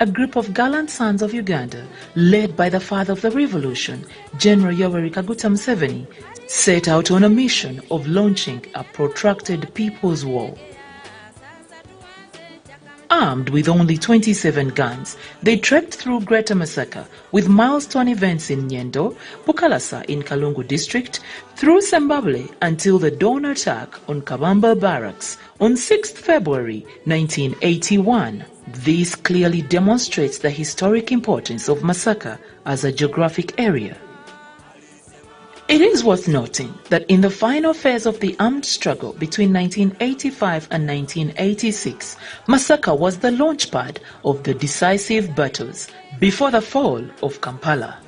A group of gallant sons of Uganda, led by the father of the revolution, General Yoweri Kaguta Museveni, set out on a mission of launching a protracted people's war. Armed with only 27 guns, they trekked through Greater Masaka with milestone events in Nyendo, Bukalasa in Kalungu district, through Sembabule until the dawn attack on Kabamba Barracks on 6th February 1981. This clearly demonstrates the historic importance of Masaka as a geographic area. It is worth noting that in the final phase of the armed struggle between 1985 and 1986, Masaka was the launchpad of the decisive battles before the fall of Kampala.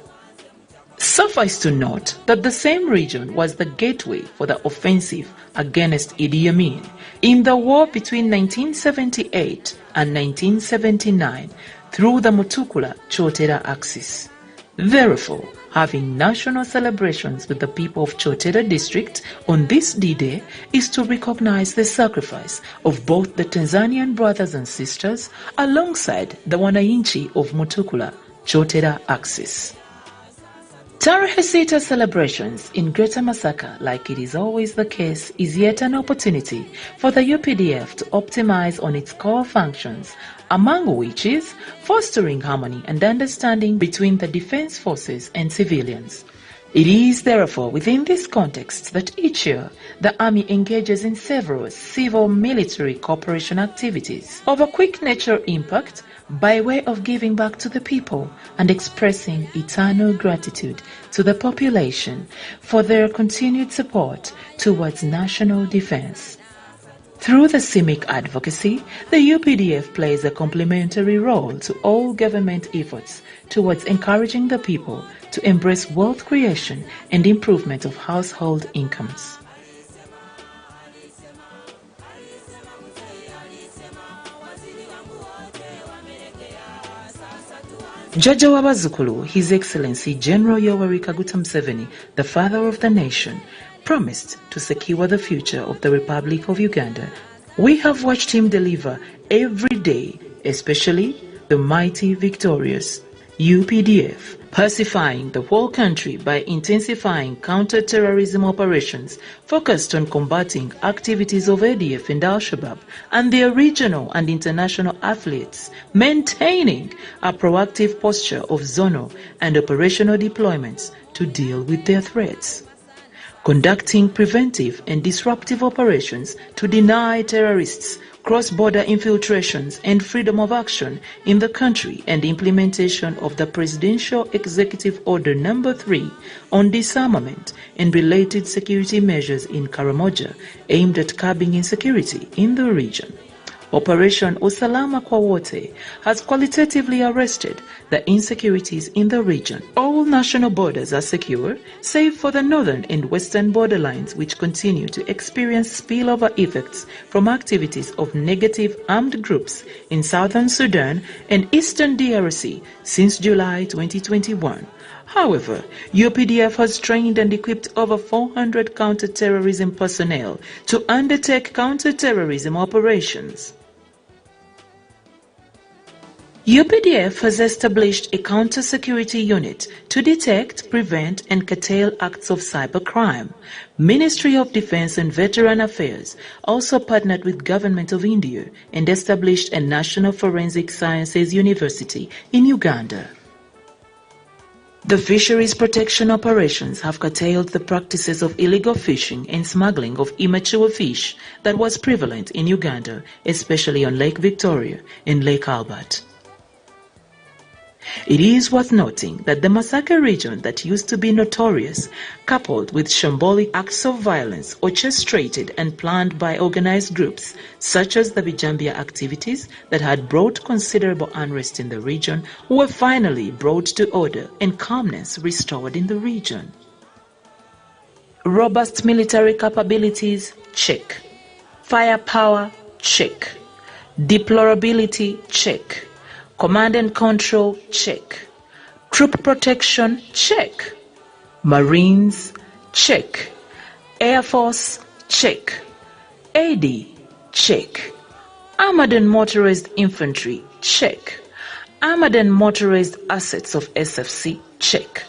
Suffice to note that the same region was the gateway for the offensive against Idi Amin in the war between 1978 and 1979 through the Mutukula-Kyotera axis. Therefore, having national celebrations with the people of Kyotera district on this D-Day is to recognize the sacrifice of both the Tanzanian brothers and sisters alongside the Wananchi of Mutukula-Kyotera axis. Tarehe Sita celebrations in Greater Masaka, like it is always the case, is yet an opportunity for the UPDF to optimize on its core functions, among which is fostering harmony and understanding between the defense forces and civilians. It is therefore within this context that each year the Army engages in several civil-military cooperation activities of a quick nature impact by way of giving back to the people and expressing eternal gratitude to the population for their continued support towards national defense. Through the CIMIC advocacy, the UPDF plays a complementary role to all government efforts towards encouraging the people to embrace wealth creation and improvement of household incomes. Jaja Wabazukulu, His Excellency General Yoweri Kaguta Museveni, the father of the nation, promised to secure the future of the Republic of Uganda. We have watched him deliver every day, especially the mighty victorious UPDF, pacifying the whole country by intensifying counter-terrorism operations focused on combating activities of ADF and Al-Shabaab and their regional and international affiliates, maintaining a proactive posture of zonal and operational deployments to deal with their threats, conducting preventive and disruptive operations to deny terrorists cross-border infiltrations and freedom of action in the country, and implementation of the Presidential Executive Order No. 3 on disarmament and related security measures in Karamoja aimed at curbing insecurity in the region. Operation Usalama kwa Wote has qualitatively arrested the insecurities in the region. All national borders are secure, save for the northern and western borderlines, which continue to experience spillover effects from activities of negative armed groups in southern Sudan and eastern DRC since July 2021. However, UPDF has trained and equipped over 400 counter-terrorism personnel to undertake counter-terrorism operations. UPDF has established a counter-security unit to detect, prevent, and curtail acts of cybercrime. Ministry of Defense and Veteran Affairs also partnered with Government of India and established a National Forensic Sciences University in Uganda. The fisheries protection operations have curtailed the practices of illegal fishing and smuggling of immature fish that was prevalent in Uganda, especially on Lake Victoria and Lake Albert. It is worth noting that the Masaka region that used to be notorious, coupled with shambolic acts of violence orchestrated and planned by organized groups such as the Bijambia activities that had brought considerable unrest in the region, were finally brought to order and calmness restored in the region. Robust military capabilities, check. Firepower, check. Deplorability, check. Command and control, check. Troop protection, check. Marines, check. Air Force, check. AD, check. Armored and motorized infantry, check. armored and motorized assets of SFC, check.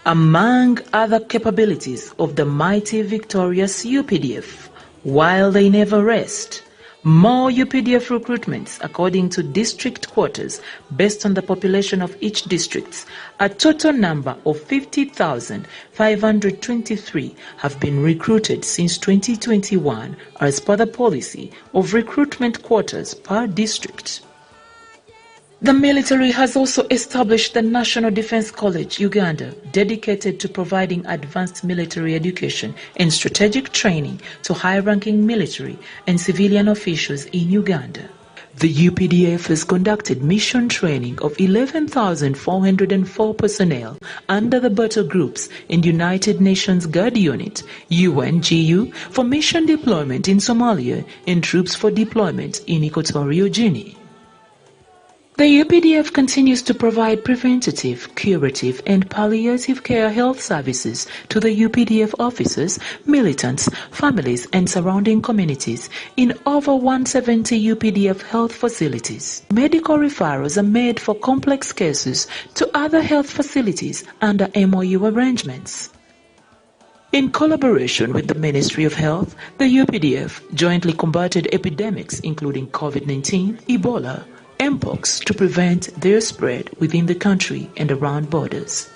Among other capabilities of the mighty victorious UPDF, while they never rest, more UPDF recruitments according to district quotas based on the population of each district. A total number of 50,523 have been recruited since 2021 as per the policy of recruitment quotas per district. The military has also established the National Defense College, Uganda, dedicated to providing advanced military education and strategic training to high-ranking military and civilian officials in Uganda. The UPDF has conducted mission training of 11,404 personnel under the battle groups and United Nations Guard Unit, UNGU, for mission deployment in Somalia and troops for deployment in Equatorial Guinea. The UPDF continues to provide preventative, curative, and palliative care health services to the UPDF officers, militants, families, and surrounding communities in over 170 UPDF health facilities. Medical referrals are made for complex cases to other health facilities under MOU arrangements. In collaboration with the Ministry of Health, the UPDF jointly combated epidemics including COVID-19, Ebola, Mpox to prevent their spread within the country and around borders.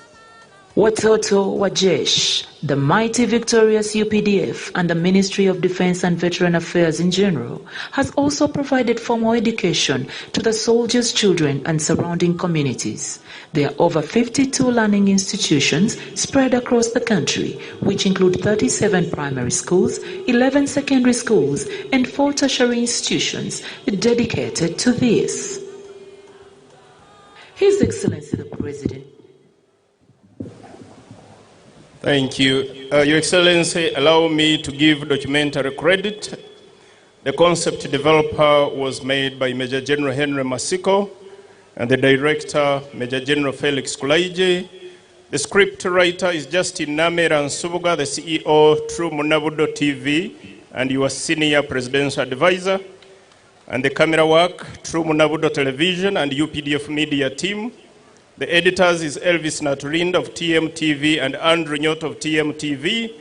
Watoto wa Jeshi, the mighty victorious UPDF and the Ministry of Defense and Veteran Affairs in general, has also provided formal education to the soldiers' children and surrounding communities. There are over 52 learning institutions spread across the country, which include 37 primary schools, 11 secondary schools, and 4 tertiary institutions dedicated to this. His Excellency the President. Thank you. Your Excellency, allow me to give documentary credit. The concept developer was made by Major General Henry Masiko and the director, Major General Felix Kulaije. The script writer is Justin Namera Nsubuga, the CEO, True Munabudo TV, and your senior presidential advisor. And the camera work, True Munabudo Television and UPDF Media team. The editors is Elvis Naturind of TMTV and Andrew Nyot of TMTV.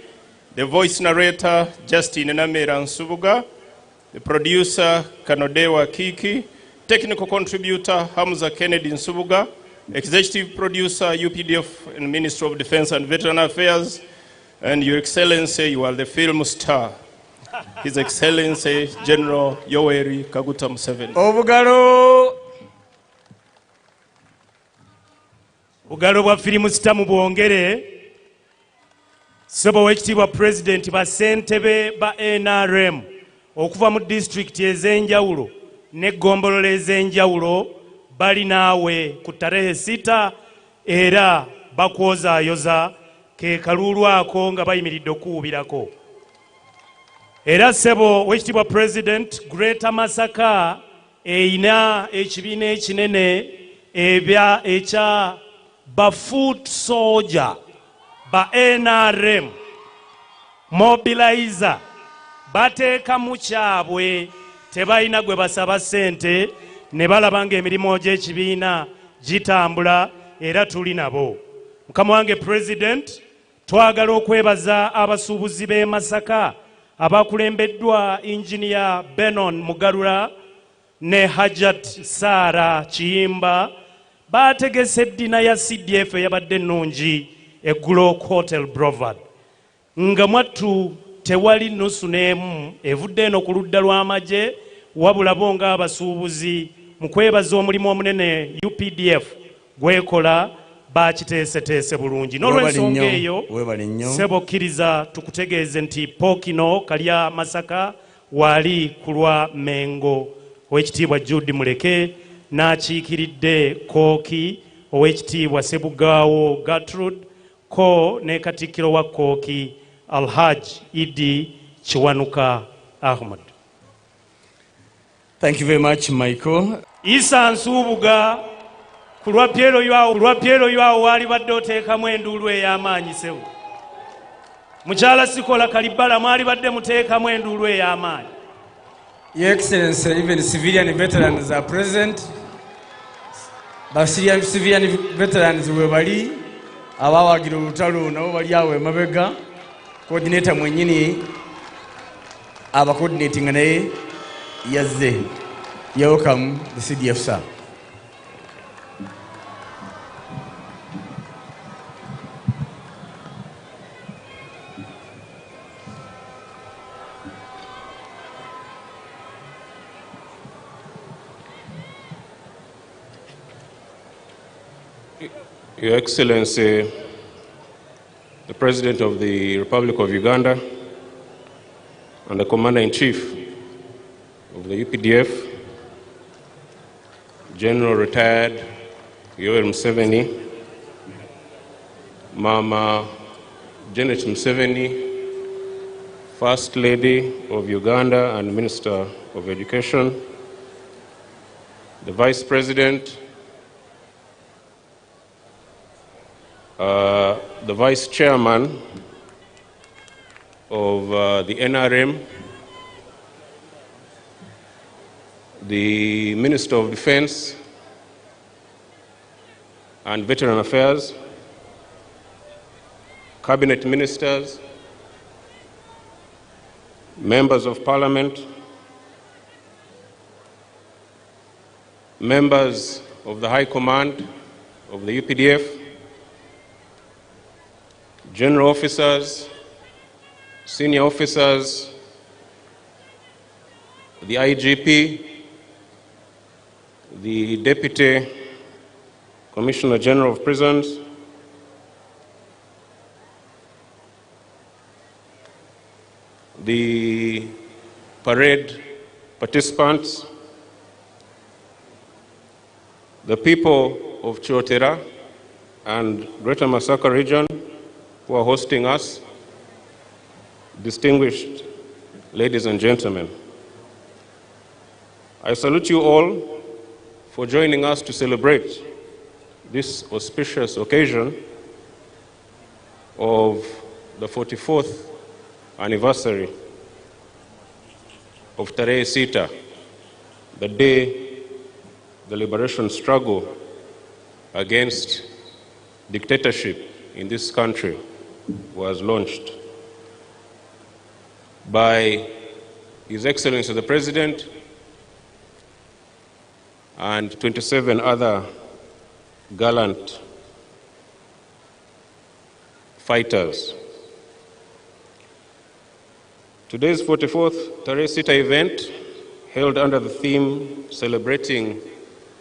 The voice narrator, Justin Namera Nsubuga. The producer, Kanodewa Kiki. Technical contributor, Hamza Kennedy Nsubuga. Executive producer, UPDF and Ministry of Defense and Veteran Affairs. And Your Excellency, you are the film star. His Excellency, General Yoweri Kaguta Museveni. Obugalo. Bugalo bwa filimu sita mu bwongere. Sebo wekitibwa President ba Sentebe ba NRM okuva mu district ez'enjawulo ne gombolola ez'enjawulo bali naawe ku Tarehe Sita era bakwozaayoza ke kalulu ako nga bayimiridde okuwubirako. Era sebo wekitibwa President Greater Masaka eina ekibiina ekinene ebya ekya ba foot soldier ba NRM mobilizer bateeka mu kyabwe tebalina gwe basaba ssente ne balaba ng'emirimu gy'ekibiina gitambula era tuli nabo. Mukama wange President, twagala okwebaza abasuubuzi b'e Masaka abakulembeddwa Engineer Benon Mugarura ne Hajat Sara Kiyimba bategese eddina ya CDF eyabadde ennungi eggulo Hotel Brevard. Nga mwattu tewali nusu n'emu evudde eno ku ludda lw'amagye wabula bo nga abasuubuzi mu kwebaza omulimu omunene UPDF gwekola bakiteeseteese bulungi. N'olw'ensonga eyo sebokkiriza tukutegeeze nti Pookino Kalya Masaka wali ku lwa Mengo ow'ekitiibwa Jude Muleke n'akiikiridde Kooki ow'ekitiibwa Sebugaawo Gertrude ko ne Katikkiro wa Kooki Alhaj Idi Kiwanuka Ahmad. Thank you very much, Michael. Isa Nsubuga ku lwa Piero yawo wali badde oteekamu enduulu ey'amaanyi sebo. Mukyala Sikola Kalibala mwali badde muteekamu enduulu ey'amaanyi. Your Excellency, even civilian veterans are present. civilian veterans we bali abawagira olutalo nabo bali awo emabega coordinator mwenyini aba coordinating naye yazze. Welcome the CDF sir. Your Excellency, the President of the Republic of Uganda and the Commander-in-Chief of the UPDF, General Retired Museveni, Mama Janet Museveni, First Lady of Uganda and Minister of Education, the Vice President, the Vice Chairman of the NRM, the Minister of Defense and Veteran Affairs, Cabinet Ministers, Members of Parliament, members of the High Command of the UPDF, general officers, senior officers, the IGP, the Deputy Commissioner General of Prisons, the parade participants, the people of Chotera and Greater Masaka region who are hosting us, distinguished ladies and gentlemen. I salute you all for joining us to celebrate this auspicious occasion of the 44th anniversary of Tarehe Sita, the day the liberation struggle against dictatorship in this country was launched by His Excellency the President and 27 other gallant fighters. Today's 44th Tarehe Sita event, held under the theme celebrating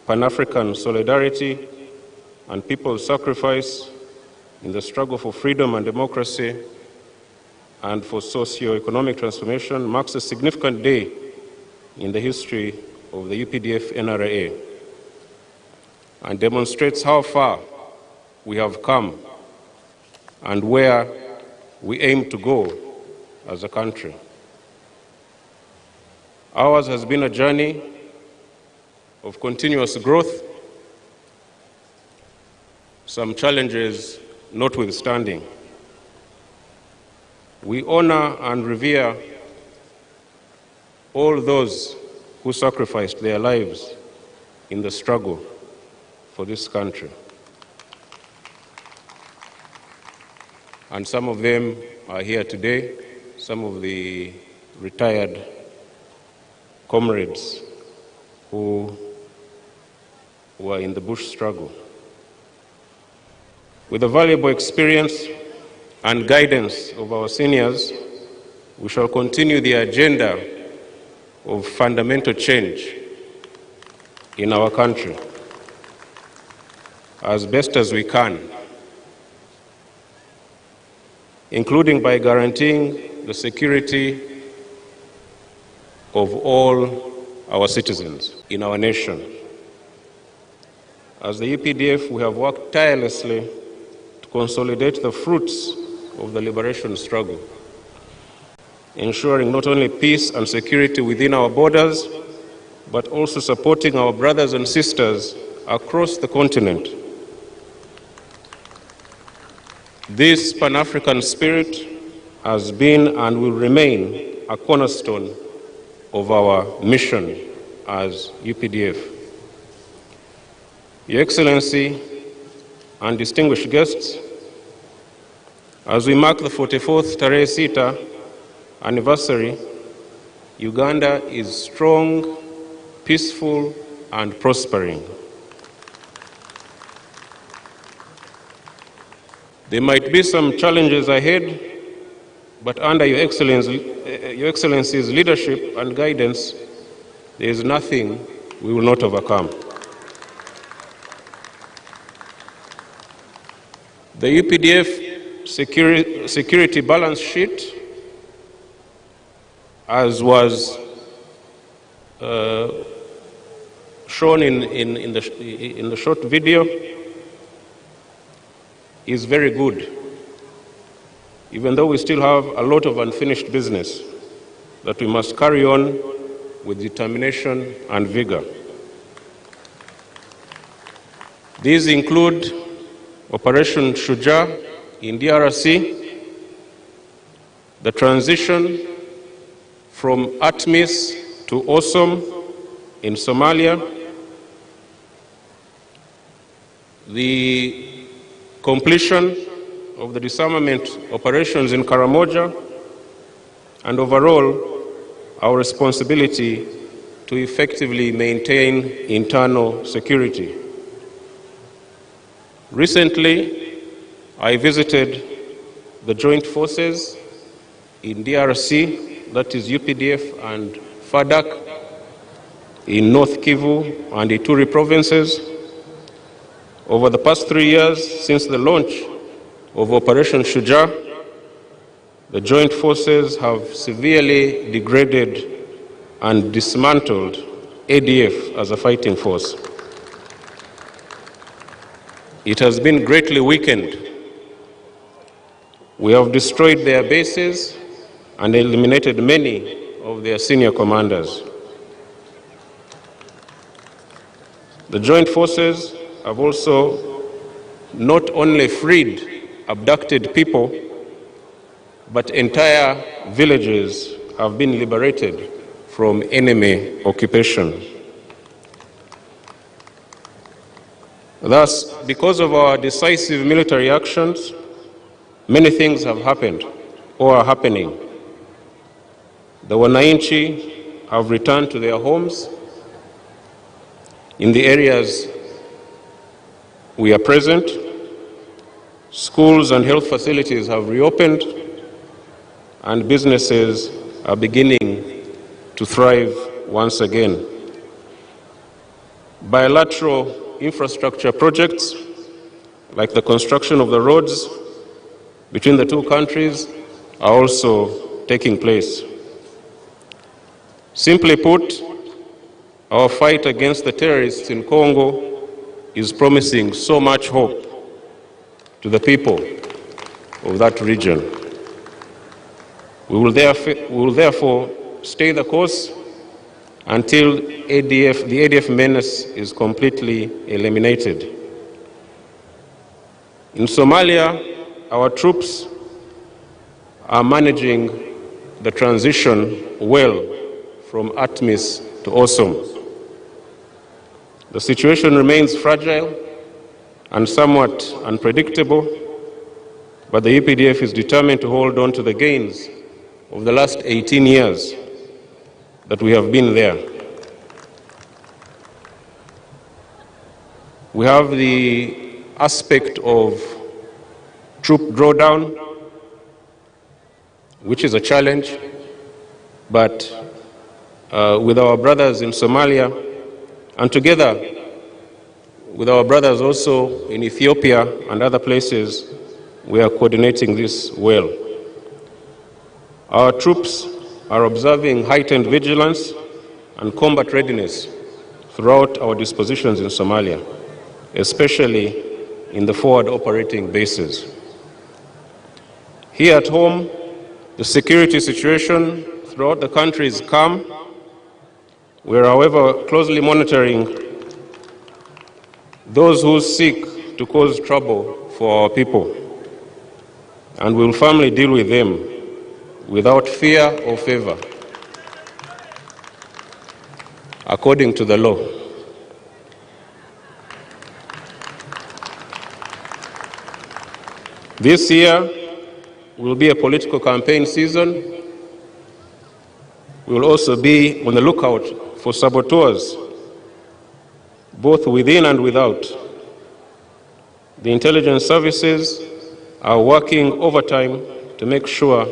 Pan-African solidarity and people's sacrifice in the struggle for freedom and democracy and for socio-economic transformation, marks a significant day in the history of the UPDF NRA and demonstrates how far we have come and where we aim to go as a country. Ours has been a journey of continuous growth, some challenges notwithstanding. We honor and revere all those who sacrificed their lives in the struggle for this country. And some of them are here today, some of the retired comrades who were in the bush struggle. With the valuable experience and guidance of our seniors, we shall continue the agenda of fundamental change in our country as best as we can, including by guaranteeing the security of all our citizens in our nation. As the UPDF, we have worked tirelessly to consolidate the fruits of the liberation struggle, ensuring not only peace and security within our borders, but also supporting our brothers and sisters across the continent. This Pan-African spirit has been and will remain a cornerstone of our mission as UPDF. Your Excellency and distinguished guests, as we mark the 44th Tarehe Sita anniversary, Uganda is strong, peaceful, and prospering. There might be some challenges ahead, but under Your Excellency's leadership and guidance, there is nothing we will not overcome. The UPDF security balance sheet, as was shown in the short video, is very good, even though we still have a lot of unfinished business that we must carry on with determination and vigor. These include Operation Shujaa in DRC, the transition from ATMIS to Awesome in Somalia, the completion of the disarmament operations in Karamoja, and overall, our responsibility to effectively maintain internal security. Recently, I visited the joint forces in DRC, that is UPDF and FADAC, in North Kivu and Ituri provinces. Over the past 3 years, since the launch of Operation Shujaa, the joint forces have severely degraded and dismantled ADF as a fighting force. It has been greatly weakened. We have destroyed their bases and eliminated many of their senior commanders. The joint forces have also not only freed abducted people, but entire villages have been liberated from enemy occupation. Thus, because of our decisive military actions, many things have happened or are happening. The Wananchi have returned to their homes in the areas we are present. Schools and health facilities have reopened, and businesses are beginning to thrive once again. Bilateral infrastructure projects, like the construction of the roads between the two countries, are also taking place. Simply put, our fight against the terrorists in Congo is promising so much hope to the people of that region. We will therefore stay the course until the ADF menace is completely eliminated. In Somalia, our troops are managing the transition well from ATMIS to Awesome. The situation remains fragile and somewhat unpredictable, but the UPDF is determined to hold on to the gains of the last 18 years that we have been there. We have the aspect of troop drawdown, which is a challenge, but with our brothers in Somalia, and together with our brothers also in Ethiopia and other places, we are coordinating this well. Our troops are observing heightened vigilance and combat readiness throughout our dispositions in Somalia, especially in the forward operating bases. Here at home, the security situation throughout the country is calm. We are, however, closely monitoring those who seek to cause trouble for our people, and we will firmly deal with them without fear or favor, according to the law. This year will be a political campaign season. We will also be on the lookout for saboteurs, both within and without. The intelligence services are working overtime to make sure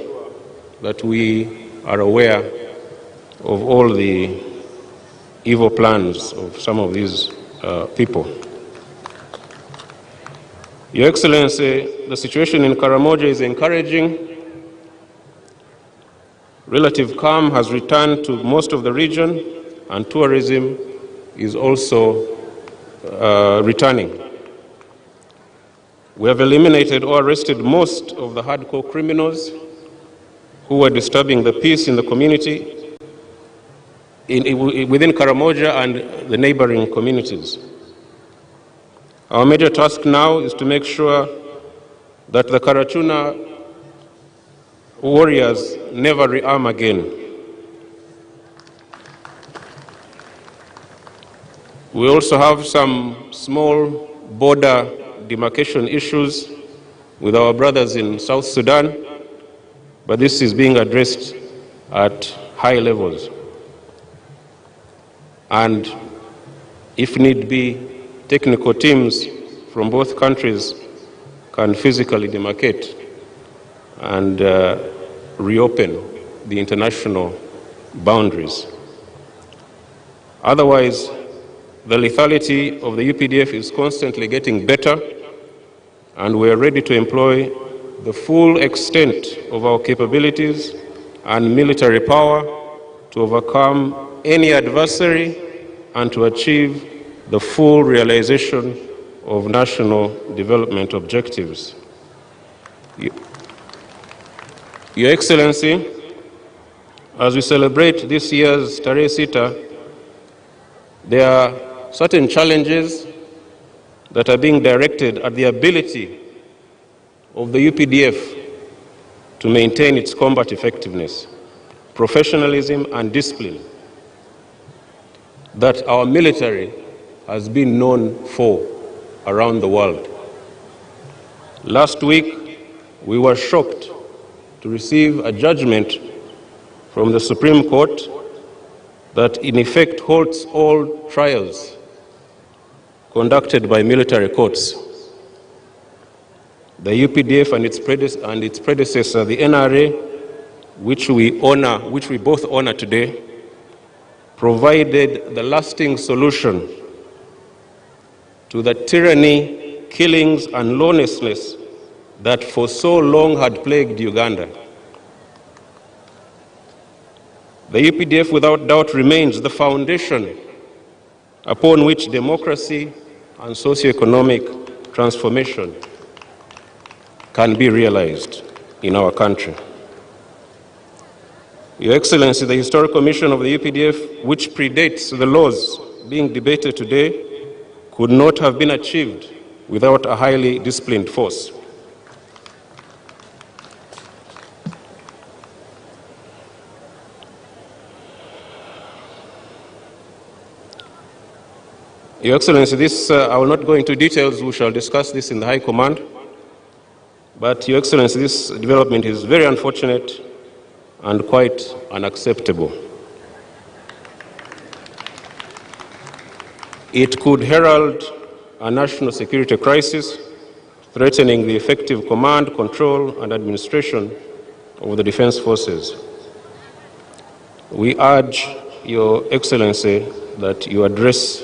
that we are aware of all the evil plans of some of these people. Your Excellency, the situation in Karamoja is encouraging. Relative calm has returned to most of the region, and tourism is also returning. We have eliminated or arrested most of the hardcore criminals who were disturbing the peace in the community within Karamoja and the neighboring communities. Our major task now is to make sure that the Karachuna warriors never rearm again. We also have some small border demarcation issues with our brothers in South Sudan, but this is being addressed at high levels. And if need be, technical teams from both countries can physically demarcate and reopen the international boundaries. Otherwise, the lethality of the UPDF is constantly getting better, and we are ready to employ the full extent of our capabilities and military power to overcome any adversary and to achieve the full realization of national development objectives. Your Excellency, as we celebrate this year's Tarehe Sita, there are certain challenges that are being directed at the ability of the UPDF to maintain its combat effectiveness, professionalism, and discipline that our military has been known for around the world. Last week, we were shocked to receive a judgment from the Supreme Court that in effect holds all trials conducted by military courts. The UPDF and its predecessor, the NRA, which we both honor today, provided the lasting solution to the tyranny, killings, and lawlessness that for so long had plagued Uganda. The UPDF, without doubt, remains the foundation upon which democracy and socio-economic transformation can be realized in our country. Your Excellency, the historical mission of the UPDF, which predates the laws being debated today, could not have been achieved without a highly disciplined force. Your Excellency, I will not go into details. We shall discuss this in the High Command. But, Your Excellency, this development is very unfortunate and quite unacceptable. It could herald a national security crisis, threatening the effective command, control, and administration of the defense forces. We urge Your Excellency that you address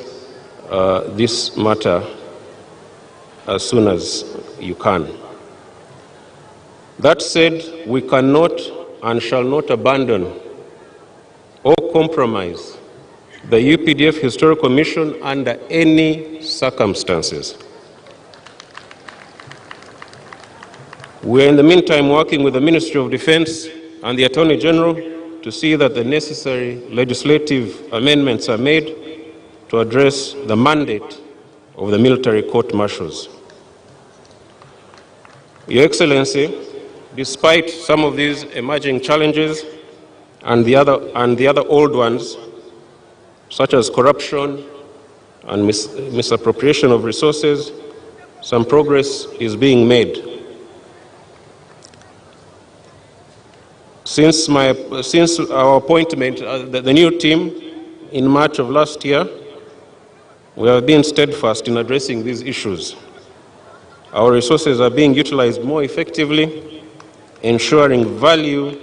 this matter as soon as you can. That said, we cannot and shall not abandon or compromise the UPDF Historical Mission under any circumstances. We are in the meantime working with the Ministry of Defense and the Attorney General to see that the necessary legislative amendments are made to address the mandate of the military court-martials. Your Excellency, despite some of these emerging challenges and the other old ones, such as corruption and misappropriation of resources, some progress is being made. Since our appointment, the new team in March of last year, we have been steadfast in addressing these issues. Our resources are being utilized more effectively, ensuring value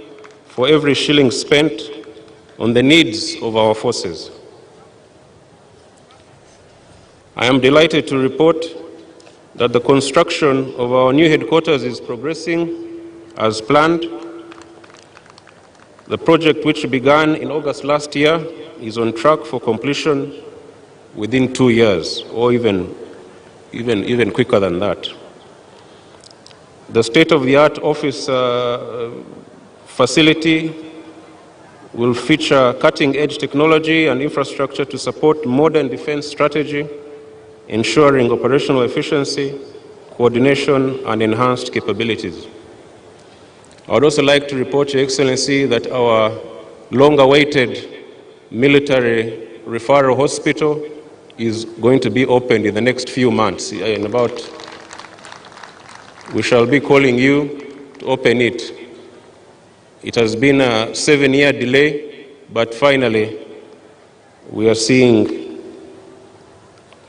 for every shilling spent on the needs of our forces. I am delighted to report that the construction of our new headquarters is progressing as planned. The project, which began in August last year, is on track for completion within 2 years, or even quicker than that. The state-of-the-art office facility will feature cutting-edge technology and infrastructure to support modern defense strategy, ensuring operational efficiency, coordination, and enhanced capabilities. I would also like to report, Your Excellency, that our long-awaited military referral hospital is going to be opened in the next few months. We shall be calling you to open it. It has been a 7-year delay, but finally we are seeing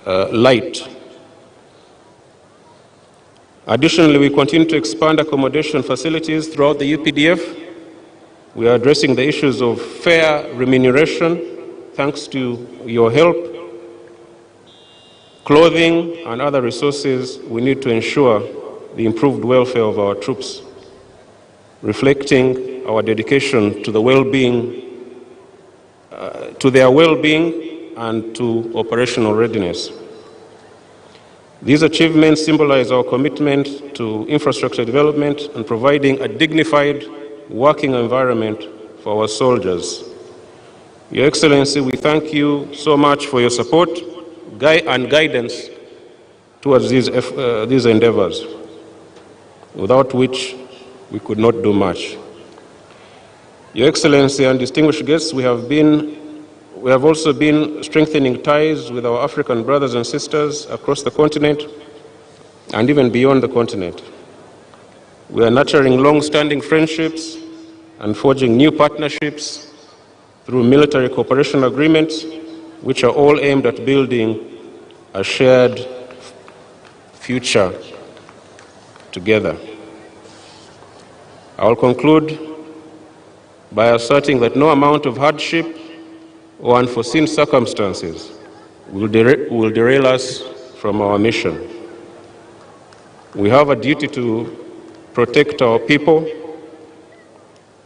light. Additionally, we continue to expand accommodation facilities throughout the UPDF. We are addressing the issues of fair remuneration, thanks to your help, clothing, and other resources we need to ensure the improved welfare of our troops, reflecting our dedication to the well-being, to their well-being and to operational readiness. These achievements symbolize our commitment to infrastructure development and providing a dignified working environment for our soldiers. Your Excellency, we thank you so much for your support and guidance towards these endeavors, without which we could not do much. Your Excellency and distinguished guests, we have also been strengthening ties with our African brothers and sisters across the continent and even beyond the continent. We are nurturing long-standing friendships and forging new partnerships through military cooperation agreements, which are all aimed at building a shared future together. I will conclude by asserting that no amount of hardship or unforeseen circumstances will derail us from our mission. We have a duty to protect our people.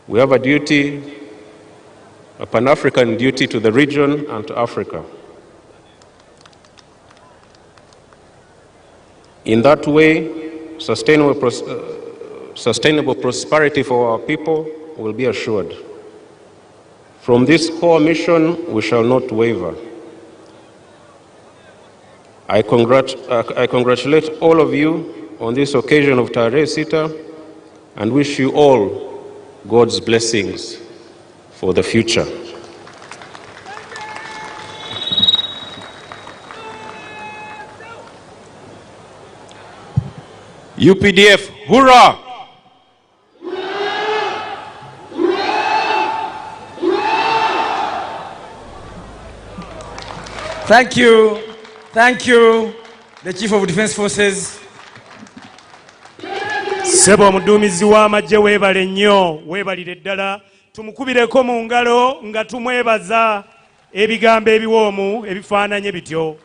We have a duty, a Pan-African duty to the region and to Africa. In that way, sustainable prosperity for our people will be assured. From this core mission, we shall not waver. I congratulate all of you on this occasion of Tarehe Sita and wish you all God's blessings for the future. UPDF, hurrah! Thank you. Thank you, the Chief of Defense Forces. Sebo omuduumizi w'amagye weebale nnyo, weebalire ddala. Tumukubireko mu ngalo nga tumwebaza ebigambo ebiwoomu ebifaananye bityo.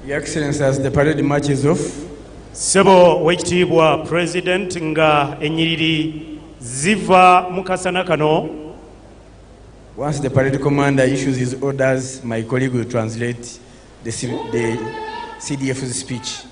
Your Excellency, as the parade marches off, Sebo wekitiibwa President nga ennyiriri ziva mu kasana kano. once the parade commander issues his orders, my colleague will translate the CDF's speech.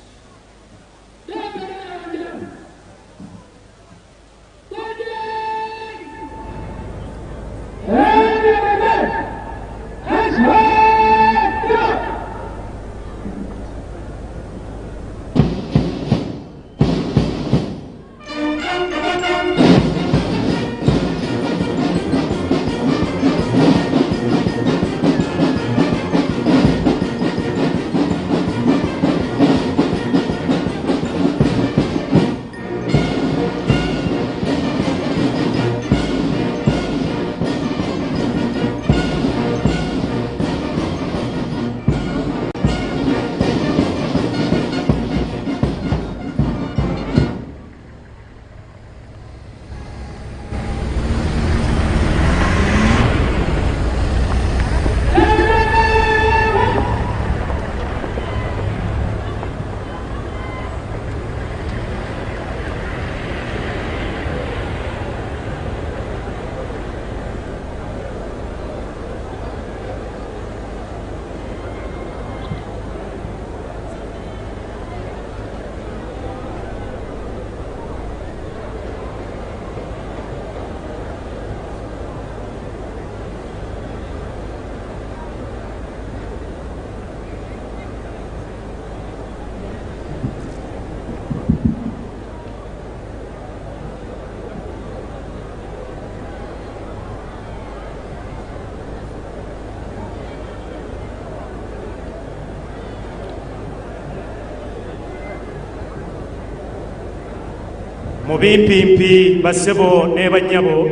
Mubimpimpi basebo ne banyabo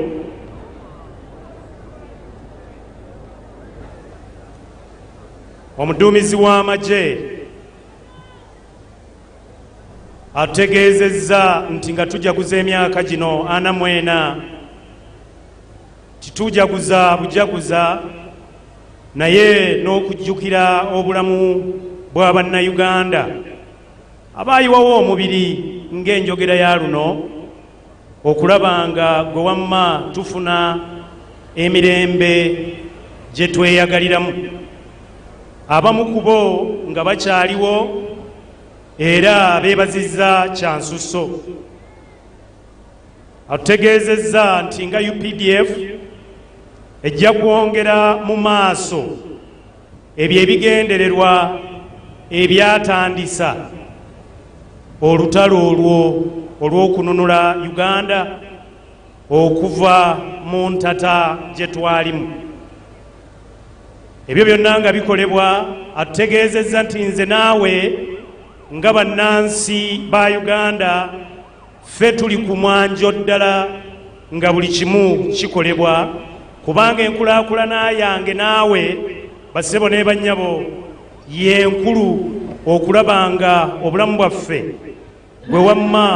omuduumizi w'amagye ategeezezza nti nga tujaguza emyaka gino 44 titujaguza bujaguza naye n'okujjukira obulamu bwa bannayuganda abaayiwawo omubiri ng'enjogera ya luno okulaba nga gwe wamma tufuna emirembe gye tweyagaliramu abamu ku bo nga bakyaliwo era beebazizza kyansusso atutegeezezza nti nga UPDF ejja kwongera mu maaso ebyo ebigendererwa ebyatandisa olutalo olwo olw'okununula Uganda okuva mu ntata gye twalimu. Ebyo byonna nga bikolebwa atutegeezezza nti nze naawe nga bannansi ba Uganda ffe tuli ku mwanjo ddala nga buli kimu kikolebwa kubanga enkulaakulana yange naawe basebo ne bannyabo yenkulu okulaba nga obulamu bwaffe bwe wamma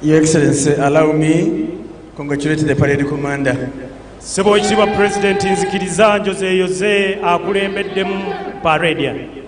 Your Excellency, allow me congratulate the parade commander. Sebo ekitiibwa President nzikiriza njozeeyoze akulembeddemu parade.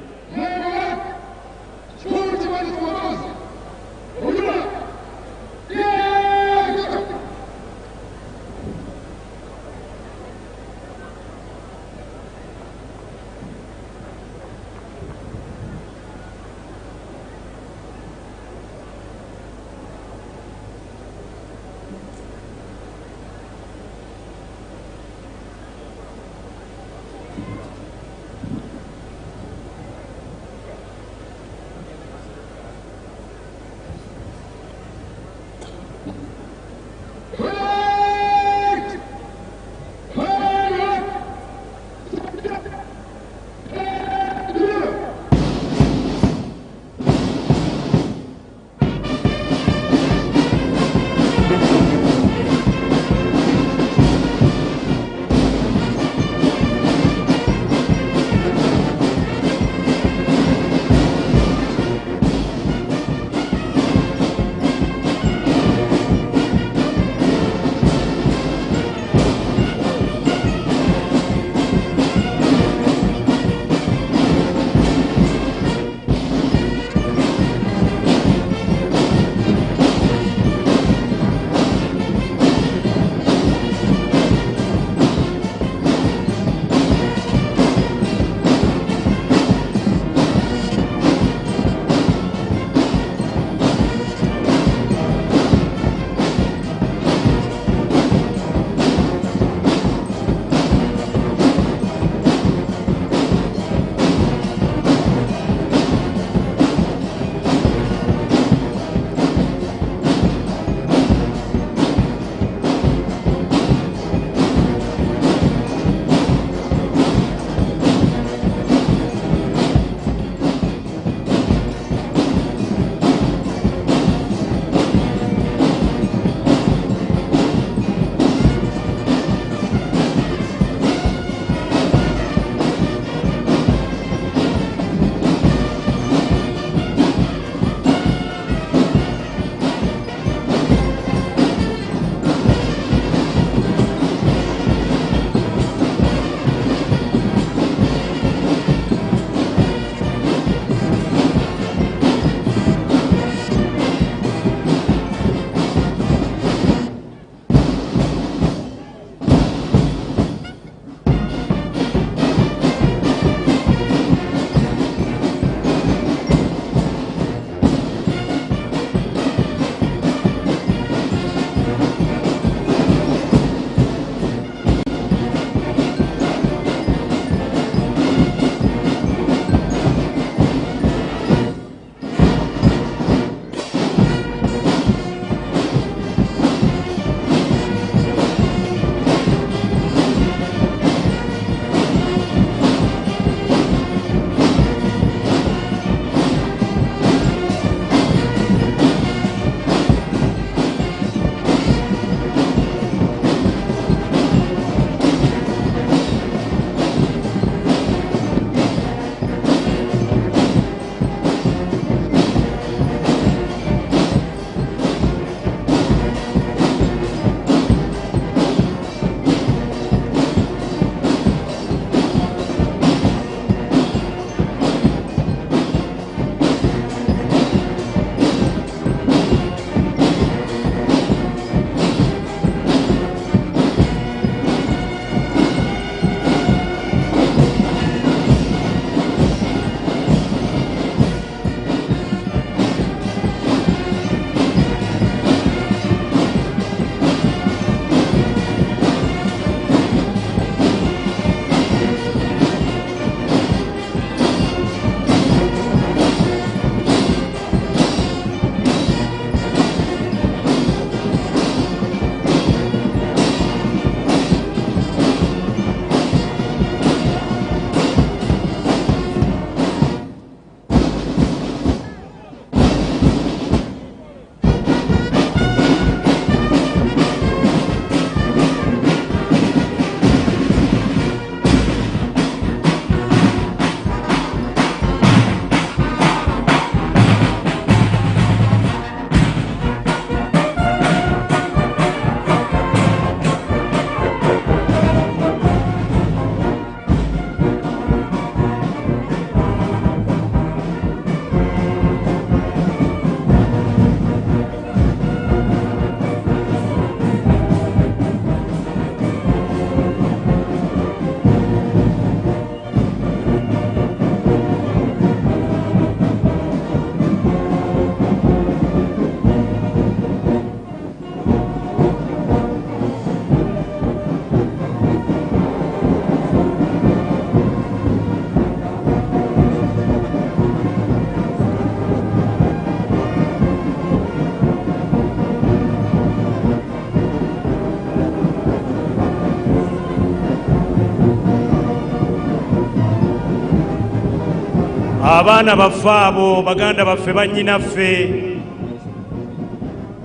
abaana baffe abo baganda baffe bannyinaffe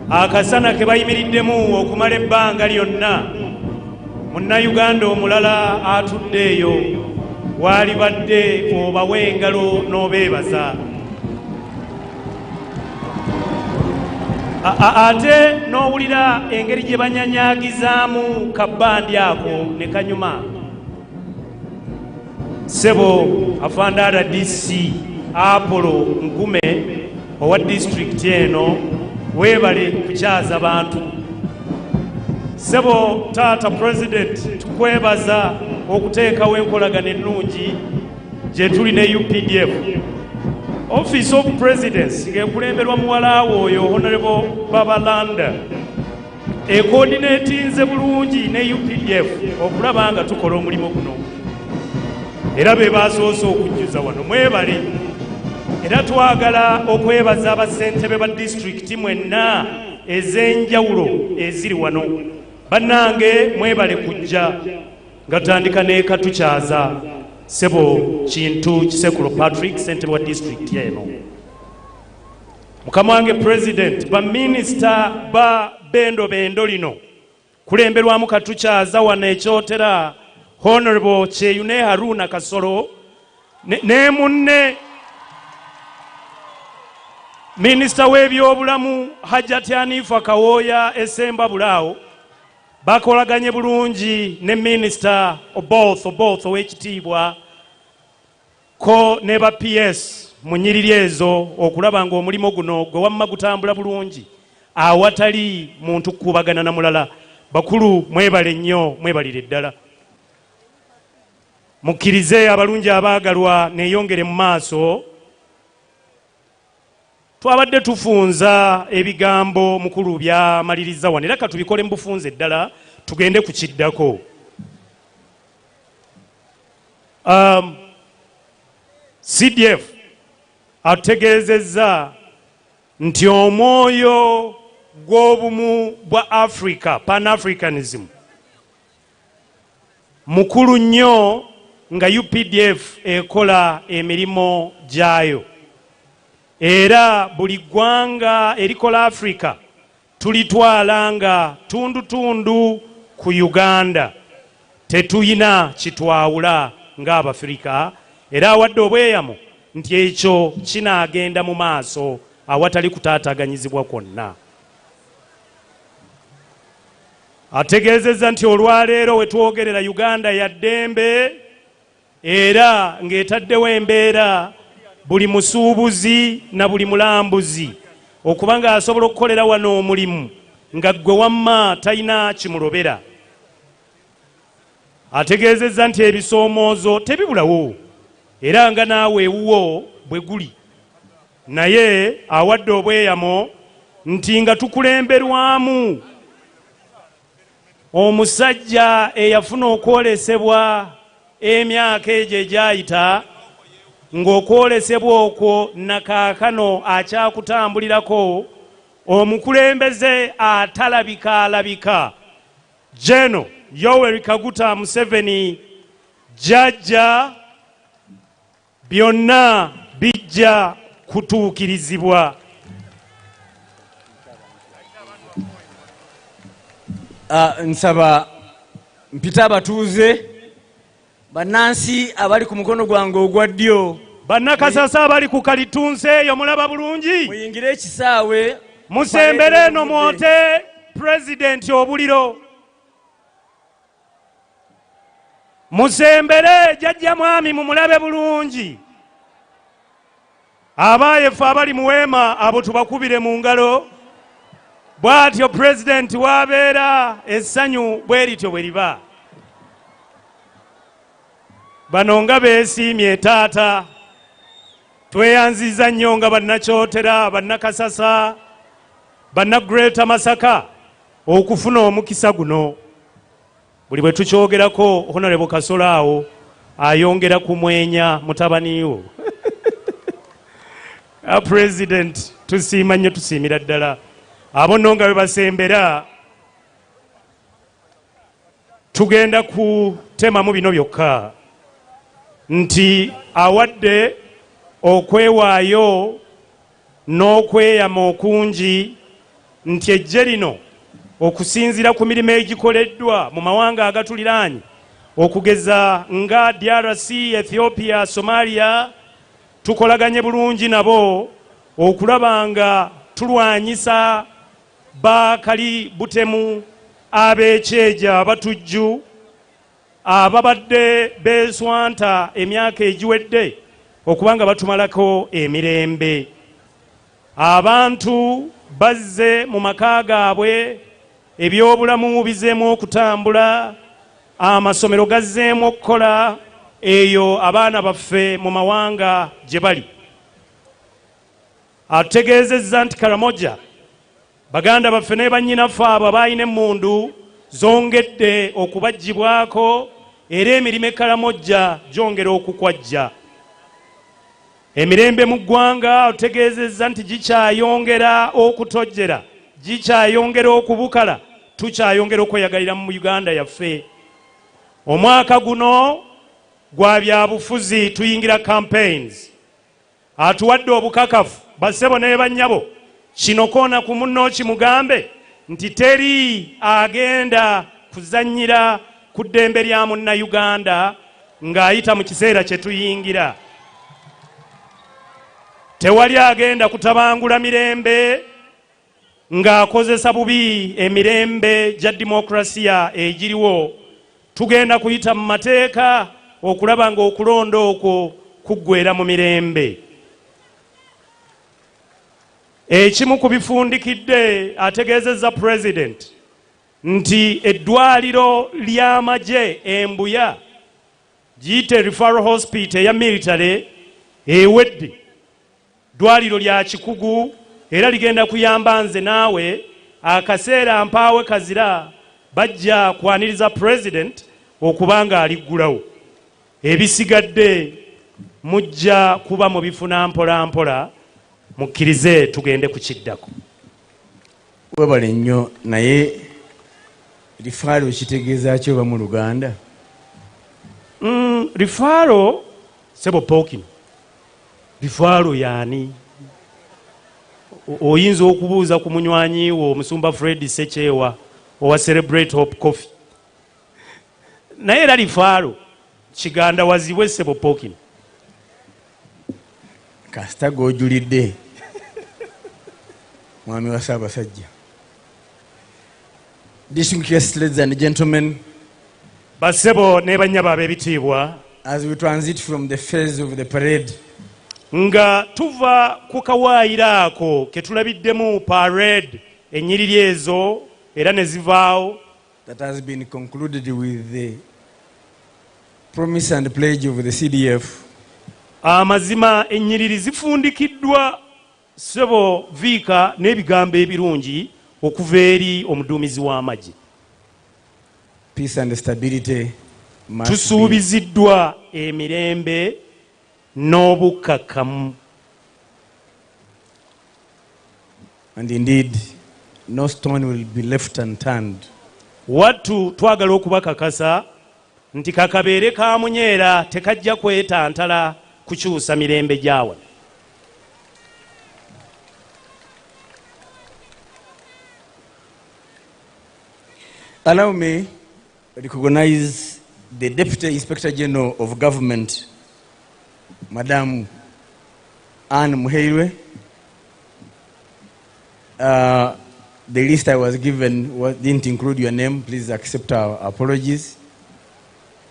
akasana ke bayimiriddemu okumala ebbanga lyonna munnayuganda omulala atudde eyo waali badde obawe engalo n'obeebaza ate n'owulira engeri gye banyanyagizaamu kabbandi ako ne kanyuma sebo afanda RDC Apollo Nkume owa district eno webale kukyaza abantu sebo taata president tukwebaza okuteekawo enkolagano ennungi gye tuli ne UPDF Office of Presidency ng'ekulemberwa muwalaawo oyo Honorable Babalanda ekoordinatinze bulungi ne UPDF okulaba nga tukola omulimu guno era be basoose okujjuza wano mwebale era twagala okwebaza abassentebe ba disitulikiti mwenna ez'enjawulo eziri wano bannange mwebale kujja nga tutandika n'eka tukyaza sebo kintu kisekulo Patrick ssentebe wa disitulikiti eno mukama wange president baminisita ba bendo lino kulemberwamu katukyaza wano ekyotera Honorable Cheyune Haruna Kasolo ne munne Minister w'ebyobulamu Hajjati Hanifa Kawoya Esemba Bulaawo bakolaganye bulungi ne Minister both ow'ekitiibwa ko ne ba PS mu nnyiriri ezo okulaba ng'omulimu guno gwe wamma gutambula bulungi awatali muntu kukubagana na mulala bakulu mwebale nnyo mwebalire ddala mukkirize abalungi abaagalwa neeyongere mu maaso twabadde tufunza ebigambo mukulu byamaliriza wano era katubikole mu bufunze ddala tugende ku kiddako CDF ategeezezza nti omwoyo gw'obumu bwa Africa Pan-Africanism mukulu nnyo nga UPDF ekola emirimu gyayo era buli ggwanga erikola Africa tulitwala nga tundu ku Uganda tetuyina kitwawula ng'Abafirika era awadde obweyamo nti ekyo kinaagenda mu maaso awatali kutaataganyizibwa kwonna ategeezezza nti olwaleero we twogerera Uganda ya ddembe era ng'etaddewo embeera buli musuubuzi na buli mulambuzi okuba nga asobola okukolera wano omulimu nga ggwe wamma talina kimulobera ategeezezza nti ebisoomoozo tebibulawo era nga naawe ewuwo bwe guli naye awadde obweyamo nti nga tukulemberwamu omusajja eyafuna okwolesebwa emyaka egyo egyayita ng'okwolesebwa okwo nakaakano akyakutambulirako omukulembeze atalabika Jeno Yoweri Kaguta Museveni jjajja byonna bijja kutuukirizibwa nsaba mpita abatuuze bannansi abali ku mukono gwange ogwa ddyo bannakasasa abali ku kalitunsi eyo mulaba bulungi muyingire ekisaawe musembere eno mwote pulezidenti obuliro musembere jjajja mwami mumulabe bulungi abaayefe abali mu weema abo tubakubire mu ngalo bw'atyo pulezidenti w'abeera essanyu bwe lityo bwe liba bano nga beesiimye taata tweyanziza nnyo nga bannakyotera bannakasasa bannagreta Masaka okufuna omukisa guno buli bwe tukyogerako Honorable Kasolo awo ayongera kumwenya mutabaniwo President tusiima nnyo tusiimira ddala abo nno nga bwe basembera tugenda kutemamu bino byokka nti awadde okwewaayo n'okweyama okungi nti eggye lino okusinziira ku mirimu egikoleddwa mu mawanga agatuliraanye okugeza nga DRC, Ethiopia, Somalia, tukolaganye bulungi nabo okulaba nga tulwanyisa bakali butemu ab'ekyeja abatujju ababadde beeswanta emyaka egiwedde okubanga batumalako emirembe. Abantu bazze mu maka gaabwe, ebyobulamu bizeemu okutambula, amasomero gazzeemu okukola, eyo abaana baffe mu mawanga gye bali. Atutegeezezza nti Karamoja baganda baffe ne bannyinaffe abo abalina emmundu zongedde okubaggyibwako era emirimu e Karamoja gyongera okukwajja. Emirembe mu ggwanga atutegeezezza nti gikyayongera okutojjera, gikyayongera okubukala, tukyayongera okweyagalira mu Uganda yaffe. Omwaka guno gwa byabufuzi, tuyingira campaigns. Atuwadde obukakafu bassebo ne bannyabo, kino koona ku munno kimugambe nti teri agenda kuzannyira ku ddembe lya munnayuganda ng'ayita mu kiseera kye tuyingira. Tewali agenda kutabangula mirembe ng'akozesa bubi emirembe gya dimokrasiya egiriwo. Tugenda kuyita mu mateeka okulaba ng'okulonda okwo kuggweera mu mirembe. Ekimu ku bifundikidde ategeezezza President nti eddwaliro ly'amagye Embuya giyite Referral Hospital eya military ewedde. Ddwaliro lya kikugu era ligenda kuyamba nze naawe akaseera mpaawe kazira bajja kwaniriza President okubanga aliggulawo. Ebisigadde mujja kuba mu bifuna mpola mpola, mukkirize tugende ku kiddako. Webale nnyo, naye rifaalo kitegeeza ki oba mu Luganda? Rifaalo sebo pokino. Rifaalo yaani? Oyinza okubuuza ku munywanyi wo Omusumba Fred Sekyewa owa Celebrate Hope Coffee. Naye era rifaalo Kiganda wazibwe sebo pokino. Kasita g'ojulidde mwami wa Ssaabasajja. Distinguished guests, ladies and gentlemen, bassebo ne bannyabo ab'ebitiibwa, as we transit from the phase of the parade, nga tuva ku kawaayiro ako ke tulabiddemu parade ennyiriri ezo era ne zivaawo, that has been concluded with the promise and pledge of the CDF, amazima ennyiriri zifundikiddwa sebo viika n'ebigambo ebirungi okuva eri omuduumizi w'amagye. Peace and stability must tusuubiziddwa emirembe n'obukkakkamu. And indeed, no stone will be left unturned. Wattu twagala okubakakasa nti kakabeere kamunyeera tekajja kwetantala kukyusa mirembe gyawa. Allow me to recognize the Deputy Inspector General of Government, Madam Anne Muhoozi. The list I was given didn't include your name. Please accept our apologies.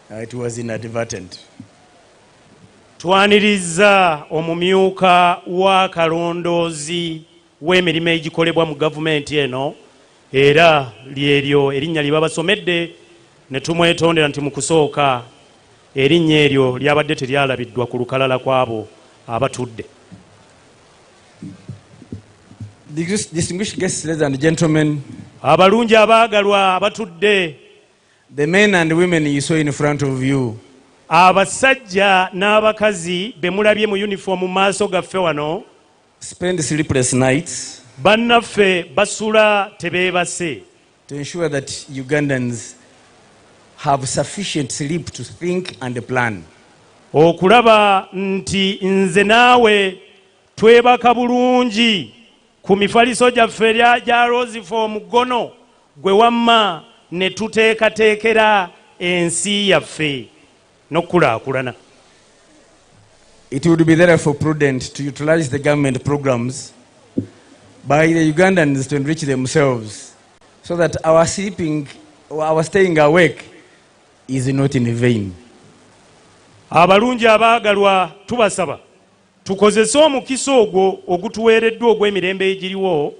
It was inadvertent. Twaniriza omumyuka wa kalondoozi w'emirimu egikolebwa mu gavumenti eno era lyeryo erinnya lye babasomedde ne tumwetondera nti mu kusooka erinnya eryo lyabadde teryalabiddwa ku lukalala kw'abo abatudde. Distinguished guests, ladies and gentlemen, abalungi abaagalwa abatudde, the men and women you saw in front of you, abasajja n'abakazi be mulabye mu uniform mu maaso gaffe wano, spend sleepless nights bannaffe basula tebeebase, to ensure that Ugandans have sufficient sleep to think and plan. okulaba nti nze naawe twebaka bulungi ku mifaliso gyaffe gya Rosifo mugono gwe wamma ne tuteekateekera ensi yaffe n'okulaakulana. It would be therefore prudent to utilize the government programs by the Ugandans to enrich themselves so that our sleeping or our staying awake is not in vain. Abalungi abaagalwa tubasaba tukozese omukisa ogwo ogutuweereddwa ogw'emirembe egiriwo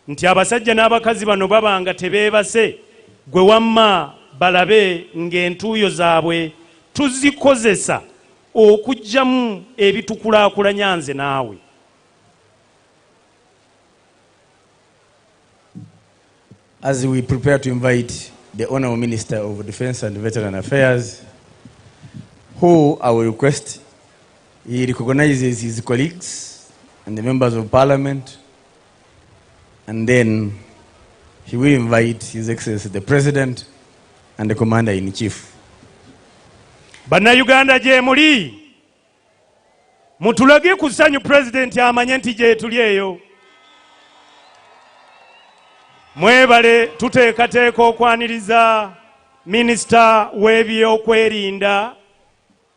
nti abasajja n'abakazi bano baba nga tebeebase gwe wamma balabe ng'entuuyo zaabwe tuzikozesa okuggyamu ebitukulaakulanya nze naawe. As we prepare to invite the Honourable Minister of Defence and Veteran Affairs, who I will request he recognizes his colleagues and the members of Parliament, and then he will invite His Excellency the President and the Commander-in-Chief. Bannayuganda gye muli mutulage ku ssanyu President amanye nti gye tuli eyo. Mwebale tuteekateeka okwaniriza Minisita w'ebyokwerinda,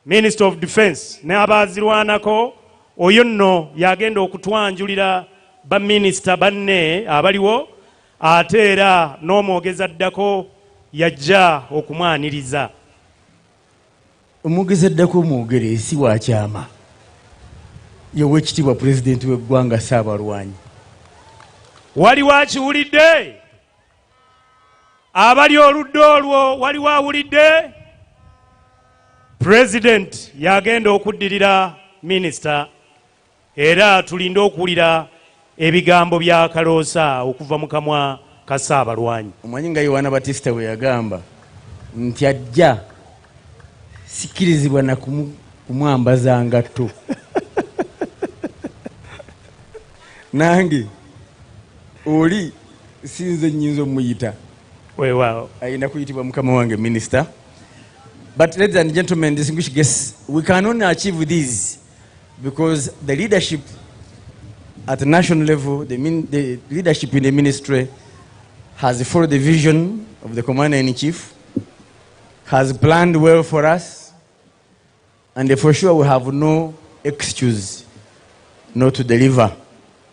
Minister of Defence n'abaazirwanako. Oyo nno yagenda okutwanjulira baminisita banne abaliwo, ate era n'omwogeza addako yajja okumwaniriza. Omwogeza addako omwogere si wa kyama y'Oweekitiibwa Pulezidenti w'eggwanga Ssaabalwanyi. Waliwo akiwulidde? Abali oludda olwo waliwo awulidde? President yagenda okuddirira minisita era tulinde okuwulira ebigambo bya Kaloosa okuva mu kamwa ka Ssaabalwanyi. Omanyi nga Yohana Batisita bwe yagamba nti ajja sikkirizibwa na kumwambaza ngatto. Nange oli sinze nnyinza omuyita weewaawo ayina kuyitibwa mukama wange minisita. But ladies and gentlemen, distinguished guests, we can only achieve this because the leadership at the national level, the leadership in the ministry has followed the vision of the Commander-in-Chief, has planned well for us, and for sure we have no excuse not to deliver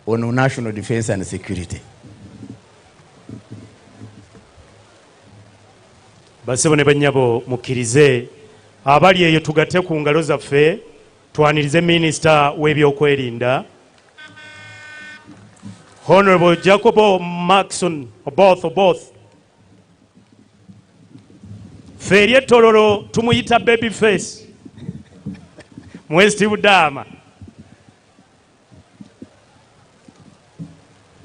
on national defense and security. Basebo ne bannyabo mukkirize abali eyo tugatte ku ngalo zaffe twanirize minisita w'ebyokwerinda Honorable Jacobo Maxon Oboth. Ffe ery'ettololo tumuyita baby face mwesti Budama.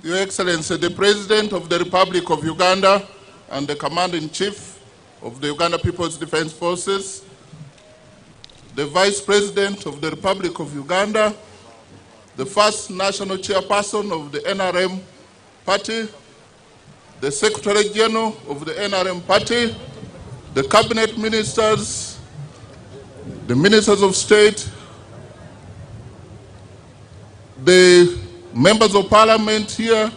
Your Excellency, the President of the Republic of Uganda and the Commander-in-Chief of the Uganda People's Defense Forces, the Vice President of the Republic of Uganda, the first National Chairperson of the NRM Party, the Secretary General of the NRM Party, the Cabinet Ministers, the Ministers of State, the Members of Parliament here,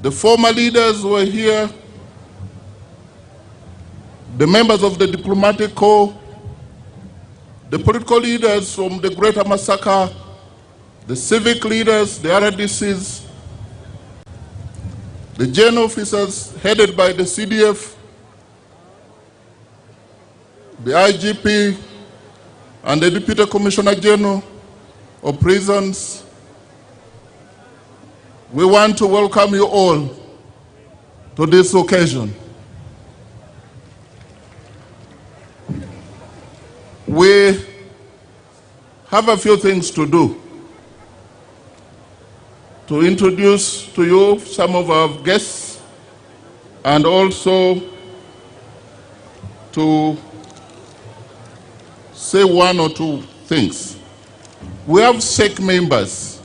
the former leaders who are here, the members of the diplomatic corps, the political leaders from the Greater Massacre, the civic leaders, the RDCs, the general officers headed by the CDF, the IGP, and the Deputy Commissioner General of Prisons. We want to welcome you all to this occasion. We have a few things to do to introduce to you some of our guests and also to say one or two things. We have SEC members,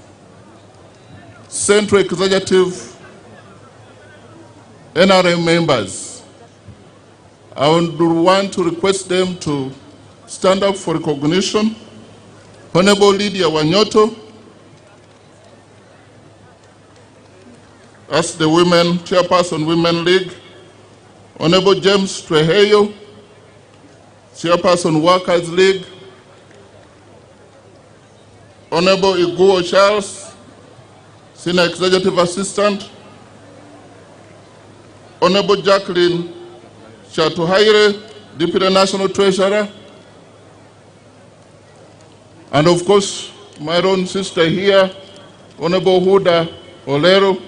Central Executive NRM members. I would want to request them to stand up for recognition. Honorable Lydia Wanyoto, as the Chairperson Women League. Honorable James Treheyo, Chairperson Workers League. Honorable Iguo Charles, Senior Executive Assistant. Honorable Jacqueline Chatuhaire, Deputy National Treasurer. And of course, my own sister here, Honorable Huda Olero.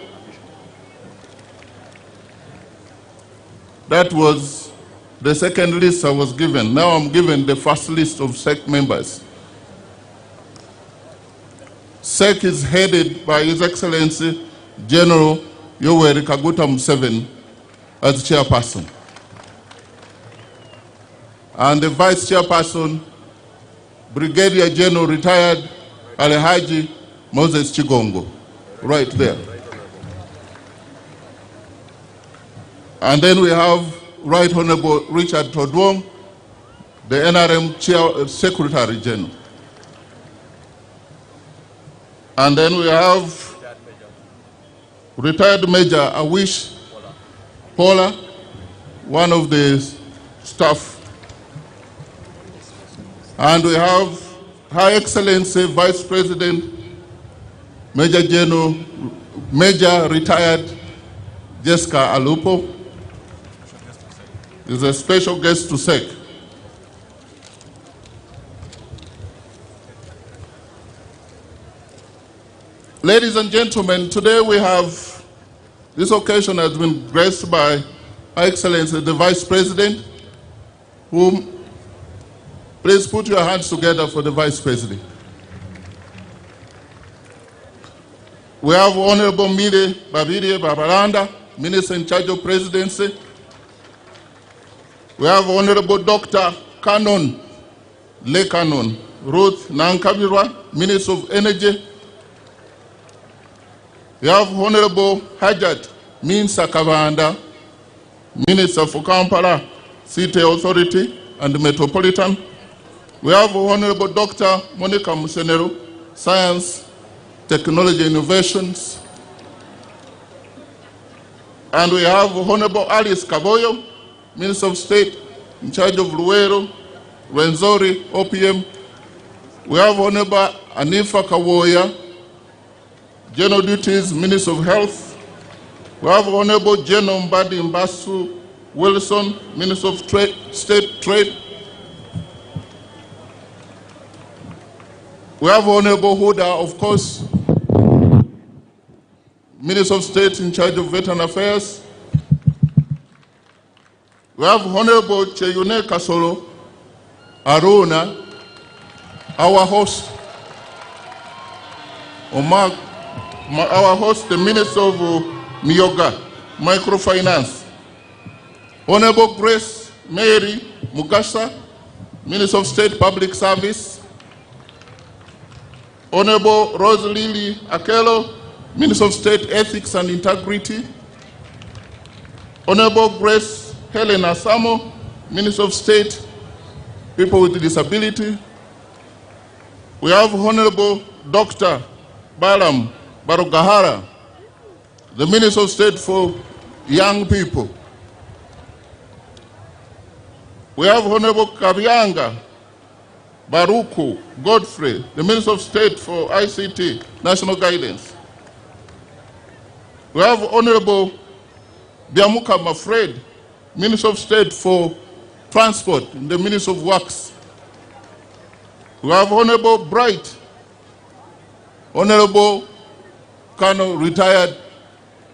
That was the second list I was given. Now I'm given the first list of SEC members. SEC is headed by His Excellency General Yoweri Kaguta Museveni as chairperson. And the vice chairperson, Brigadier General retired Alhaji Moses Chigongo, right there. And then we have Right Honorable Richard Todwong, the NRM Secretary General. And then we have retired Major Awish Paula, one of the staff. And we have Her Excellency Vice President, Major General, Major retired Jessica Alupo, is a special guest to SEC. Ladies and gentlemen, today we have, this occasion has been graced by Her Excellency the Vice President, whom, please put your hands together for the Vice President. We have Honorable Mire Babide Babalanda, Minister in charge of Presidency. We have Honorable Dr. Canon, Le Canon, Ruth Nankabirwa, Minister of Energy. We have Honorable Hajat Minsa Kavanda, Minister for Kampala City Authority and Metropolitan. We have Honorable Dr. Monica Musenero, Science, Technology, Innovations. And we have Honorable Alice Kaboyo, Minister of State in charge of Luero, Rwenzori, OPM. We have Honorable Anifa Kawoya, General Duties, Minister of Health. We have Honorable General Mbadi Mbasu Wilson, Minister of State Trade. We have Honorable Huda, of course, Minister of State in charge of Veteran Affairs. We have Honorable Cheyune Kasolo Aruna, our host, our host, the Minister of Miyoga, Microfinance. Honorable Grace Mary Mugasa, Minister of State Public Service. Honorable Rose Lily Akelo, Minister of State Ethics and Integrity. Honorable Grace Helen Asamo, Minister of State People with Disability. We have Honorable Dr. Balam Barugahara, the Minister of State for Young People. We have Honorable Kabyanga Baruku Godfrey, the Minister of State for ICT, National Guidance. We have Honorable Biamuka Mafred, Minister of State for Transport, the Minister of Works. We have Honorable Bright, Honorable Colonel retired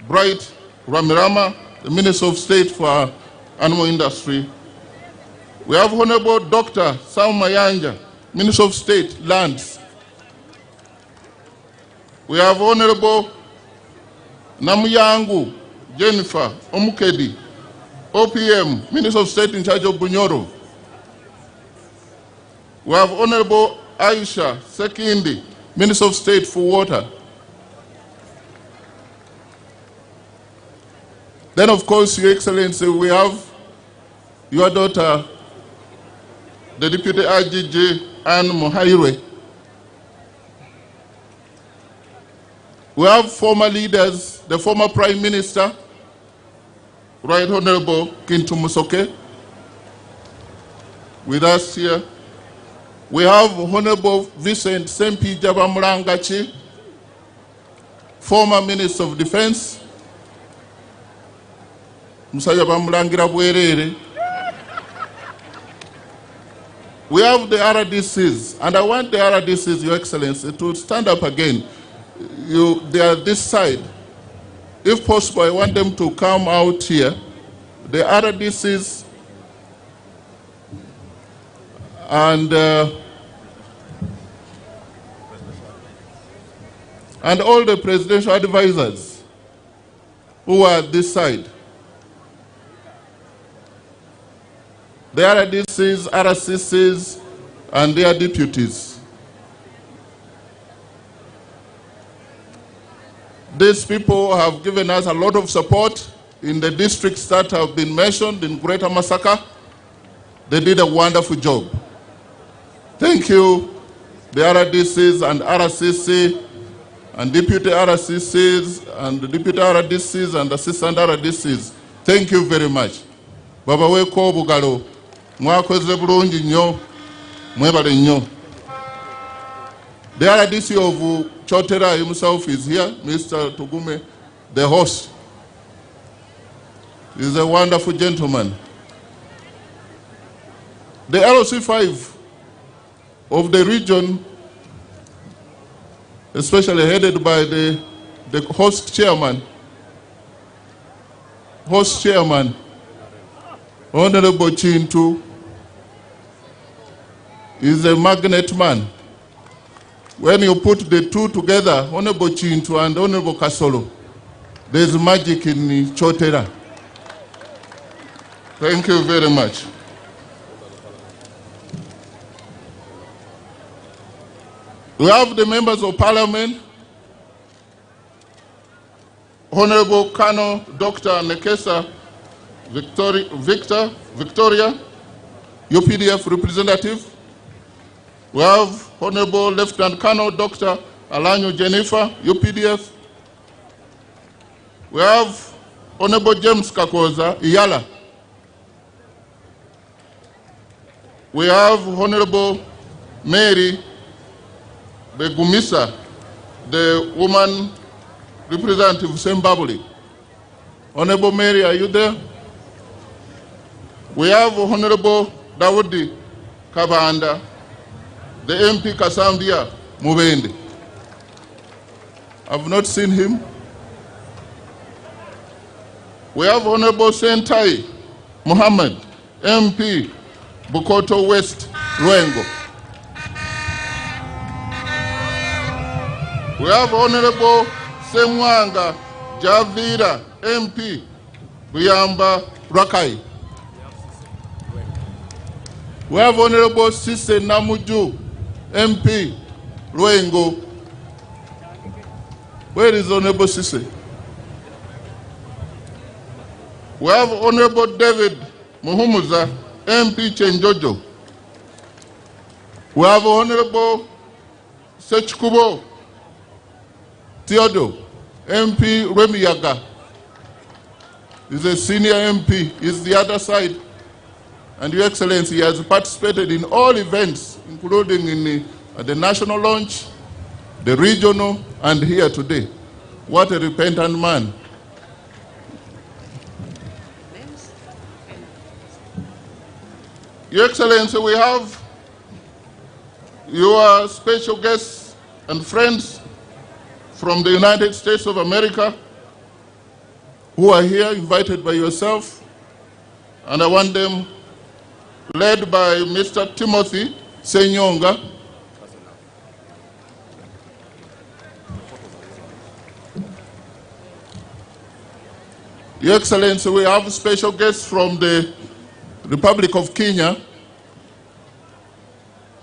Bright Ramirama, the Minister of State for Animal Industry. We have Honorable Dr. Sam Mayanja, Minister of State, Lands. We have Honorable Namuyangu Jennifer Omukedi, OPM, Minister of State in charge of Bunyoro. We have Honorable Aisha Sekindi, Minister of State for Water. Then, of course, Your Excellency, we have your daughter, the Deputy IGG, and Muhoozi. We have former leaders, the former Prime Minister, Right Honorable Kintu Musoke, with us here. We have Honorable Vincent Sempi Jabamurangachi, former Minister of Defense. Musaya Bamurangira Bwerere. We have the RDCs, and I want the RDCs, Your Excellency, to stand up again. They are this side. If possible, I want them to come out here. The RDCs and all the presidential advisors who are this side. The RDCs, RCCs, and their deputies. These people have given us a lot of support in the districts that have been mentioned in Greater Masaka. They did a wonderful job. Thank you, the RDCs and RCC, and deputy RCCs, and the deputy RDCs, and assistant RDCs. Thank you very much. Baba weko bugalo, mwakoze bulungi nnyo, mwebale nnyo. The RDC of Chotera himself is here, Mr. Tugume, the host. He's a wonderful gentleman. The LOC5 of the region, especially headed by the host chairman, Honorable Chintu, is a magnet man. When you put the two together, Honorable Chintu and Honorable Kasolo, there's magic in Chotera. Thank you very much. We have the members of parliament, Honorable Colonel Dr. Nekesa Victoria, UPDF representative. We have Honorable Lieutenant Colonel Dr. Alanyo Jennifer, UPDF. We have Honorable James Kakoza, Iyala. We have Honorable Mary Begumisa, the woman representative of Zimbabwe. Honorable Mary, are you there? We have Honorable Dawoodi Kabanda, the MP Kasambia Mubende. I've not seen him. We have Honorable Sentai Muhammad, MP Bukoto West, Ruengo. We have Honorable Semwanga Javira, MP Buyamba Rakai. We have Honorable Sise Namuju, MP Ruengo. Where is Honorable Sise? We have Honorable David Muhoozi, MP Chenjojo. We have Honorable Sechkubo Theodore, MP Remiyaga. He's a senior MP. He's the other side. And Your Excellency, he has participated in all events, including in the national launch, the regional, and here today. What a repentant man. Your Excellency, we have your special guests and friends from the United States of America who are here, invited by yourself, and I want them led by Mr. Timothy Senyonga. Your Excellency, we have special guests from the Republic of Kenya,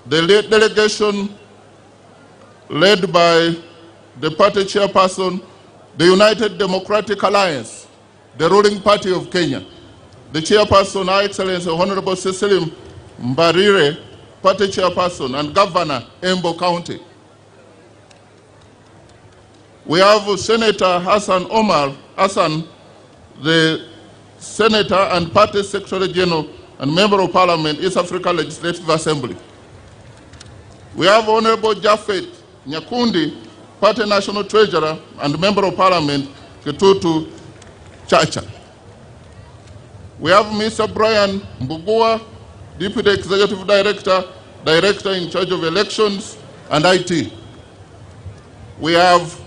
the delegation led by the party chairperson, the United Democratic Alliance, the ruling party of Kenya. The chairperson, Her Excellency Honorable Cecily Mbarire, party chairperson and governor, Embo County. We have Senator Hassan Omar Hassan, the Senator and Party Secretary General and Member of Parliament, East Africa Legislative Assembly. We have Honorable Jafet Nyakundi, Party National Treasurer and Member of Parliament, Kitutu Chacha. We have Mr. Brian Mbugua, Deputy Executive Director, Director in charge of Elections and IT. We have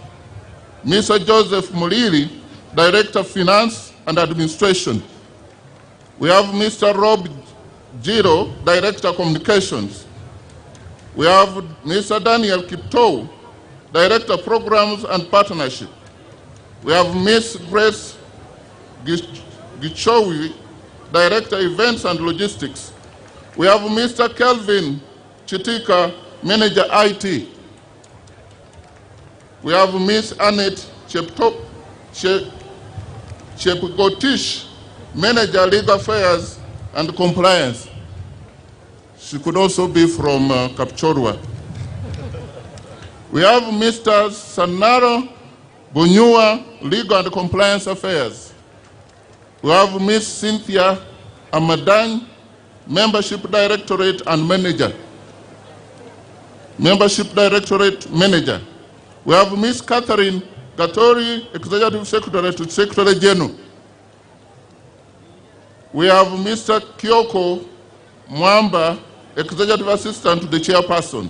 Mr. Joseph Mulili, Director of Finance and Administration. We have Mr. Rob Jiro, Director of Communications. We have Mr. Daniel Kipto, Director of Programs and Partnership. We have Ms. Grace Gichowi, Director of Events and Logistics. We have Mr. Kelvin Chitika, Manager IT. We have Ms. Annette Chepgotish, Manager Legal Affairs and Compliance. She could also be from Kapchorwa. We have Mr. Sanaro Bunyua, Legal and Compliance Affairs. We have Ms. Cynthia Amadan, Membership Directorate and Manager. Membership Directorate Manager. We have Ms. Catherine Gatori, Executive Secretary to Secretary General. We have Mr. Kyoko Mwamba, Executive Assistant to the Chairperson.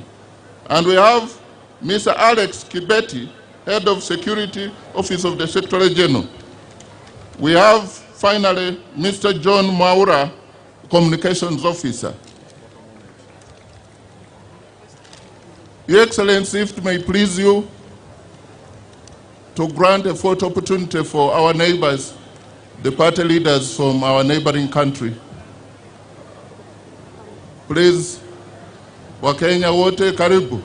And we have Mr. Alex Kibeti, Head of Security, Office of the Secretary General. We have, finally, Mr. John Maura, Communications Officer. Your Excellency, if it may please you, to grant a photo opportunity for our neighbors, the party leaders from our neighboring country. Please, Wakenya wote karibu.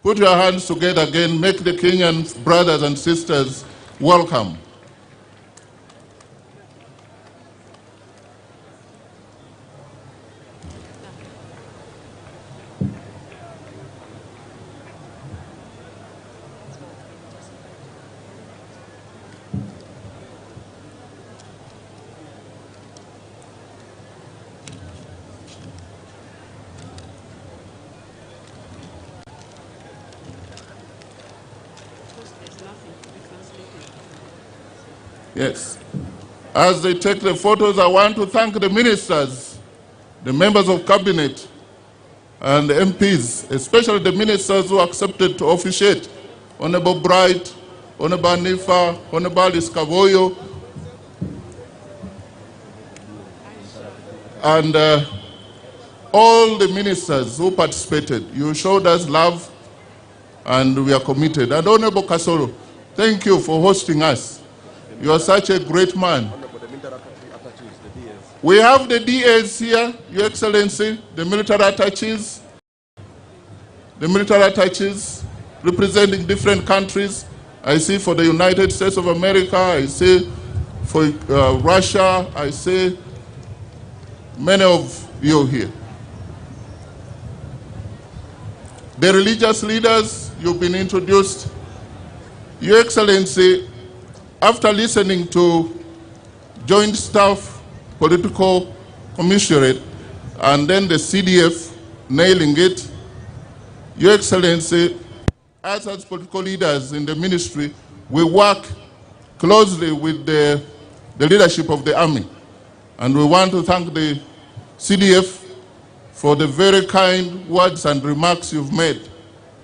Put your hands together again, make the Kenyan brothers and sisters welcome. Yes. As they take the photos, I want to thank the ministers, the members of cabinet, and the MPs, especially the ministers who accepted to officiate. Honorable Bright, Honorable Nifa, Honorable Iskavoyo, and all the ministers who participated. You showed us love, and we are committed. And Honorable Kasoro, thank you for hosting us. You are such a great man. We have the DAs here, Your Excellency, the military attaches. The military attaches representing different countries. I see for the United States of America, I see for Russia, I see many of you here. The religious leaders, you've been introduced. Your Excellency, after listening to Joint Staff Political Commissariat and then the CDF nailing it, Your Excellency, us as political leaders in the ministry, we work closely with the leadership of the army. And we want to thank the CDF for the very kind words and remarks you've made.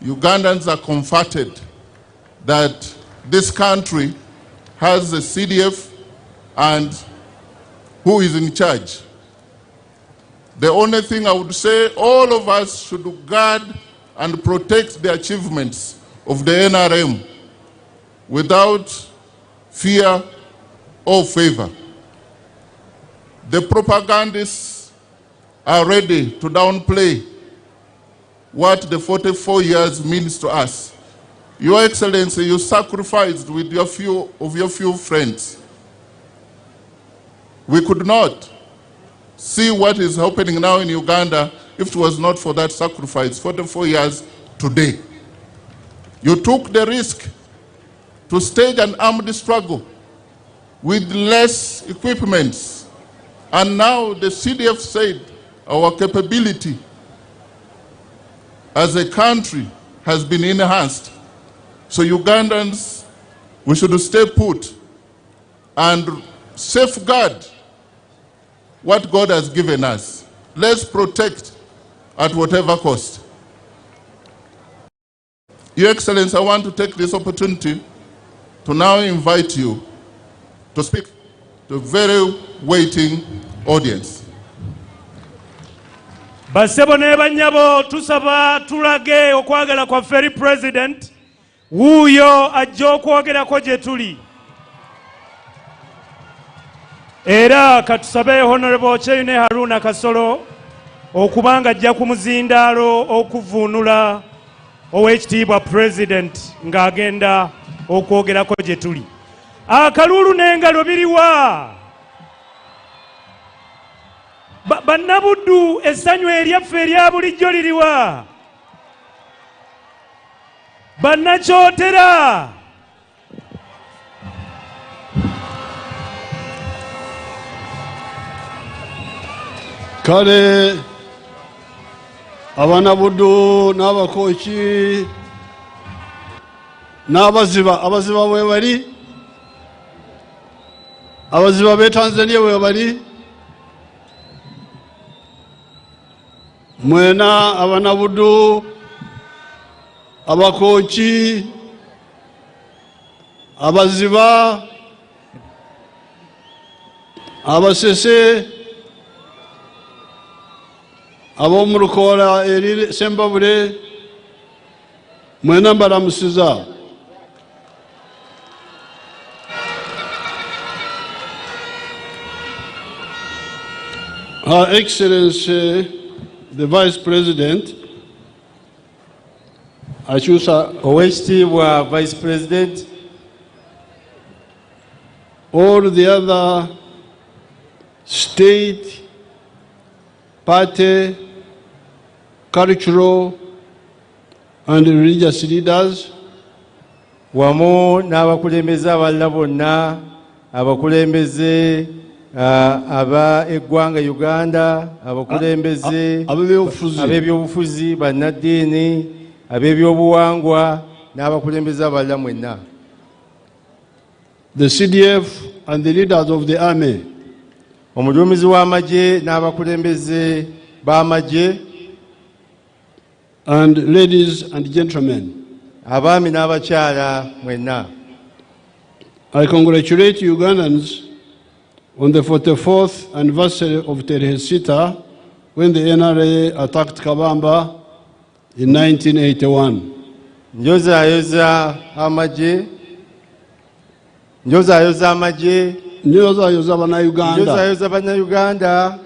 Ugandans are comforted that this country has the CDF and who is in charge. The only thing I would say, all of us should guard and protect the achievements of the NRM without fear or favor. The propagandists are ready to downplay what the 44 years means to us. Your Excellency, you sacrificed with your few friends We could not see what is happening now in Uganda if it was not for that sacrifice 44 years today. You took the risk to stage an armed struggle with less equipment. And now the CDF said our capability as a country has been enhanced. So Ugandans, we should stay put and safeguard what God has given us. Let's protect at whatever cost. Your Excellency, I want to take this opportunity to now invite you to speak to a very waiting audience. Basebo ne banyabo tusaba tulage okwagala kwa Ferry President wuyo ajja okwogerako gye tuli. Era katusabe Honorable Cheyune Haruna Kasolo okubanga ajja ku muzindaalo okuvuunula Oweekitiibwa President ng'agenda okwogerako gye tuli. Akalulu n'engalo biriwa. Bannabuddu essanyu eryaffe erya bulijjo liriwa. Bannakyotera. Kale abanabuddu n'abakooki n'abaziba bwe bali, abaziba b'e Tanzania bwe bali, mwena abanabuddu, abakooki, abaziba, abasese, ab'omu Lukoola eri Sembabule, mwena mbalamusiza. Her Excellency the Vice President, Achusa Oweekitiibwa Vice President, all the other state, party, cultural and religious leaders, wamu n'abakulembeze abalala bonna, abakulembeze aba eggwanga Uganda, abakulembeze ab'ebyobufuzi, bannaddiini, ab'ebyobuwangwa n'abakulembeze abalala mwenna. The CDF and the leaders of the army, Omulumizi w'amagye n'abakulembeze b'amagye, and ladies and gentlemen, abaami n'abakyala mwenna. I congratulate Ugandans on the 44th anniversary of Tarehe Sita, when the NRA attacked Kabamba in 1981. Njozayoza amagye bannayuganda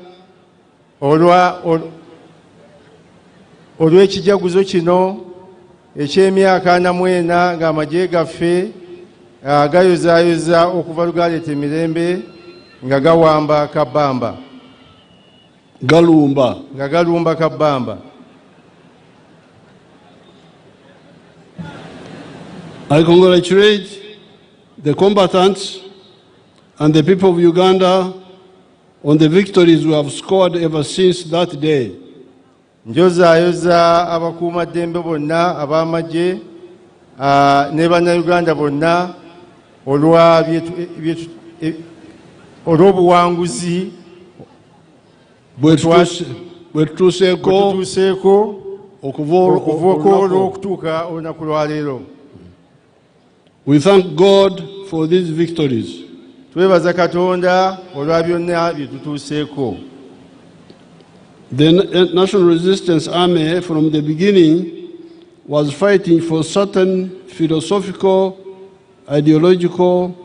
olw'ekijaguzo kino eky'emyaka 40 ng'amagye gaffe gayozaayoza okuva lugaleeta emirembe nga gawamba Kabamba, galumba Kabamba. I congratulate the combatants and the people of Uganda on the victories we have scored ever since that day. Njozaayoza abakuumaddembe bonna ab'amagye ne bannayuganda bonna olw'obuwanguzi bwe tutuuseeko okuva olw'okutuuka olunaku lwa leero. We thank God for these victories. Twebaza Katonda olwa byonna bye tutuuseeko. The National Resistance Army from the beginning was fighting for certain philosophical, ideological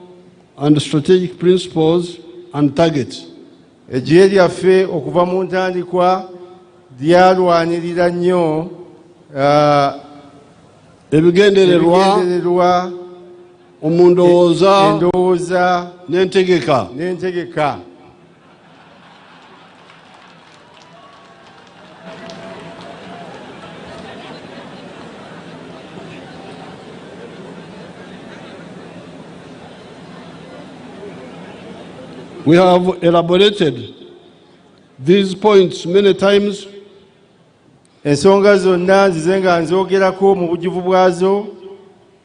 and strategic principles and targets. Eggye lyaffe okuva mu ntandikwa lyalwanirira nnyo ebigendererwa, endowooza n'entegeka. We have elaborated these points many times. Ensonga zonna nzize nga nzogerako mu bujjuvu bwazo.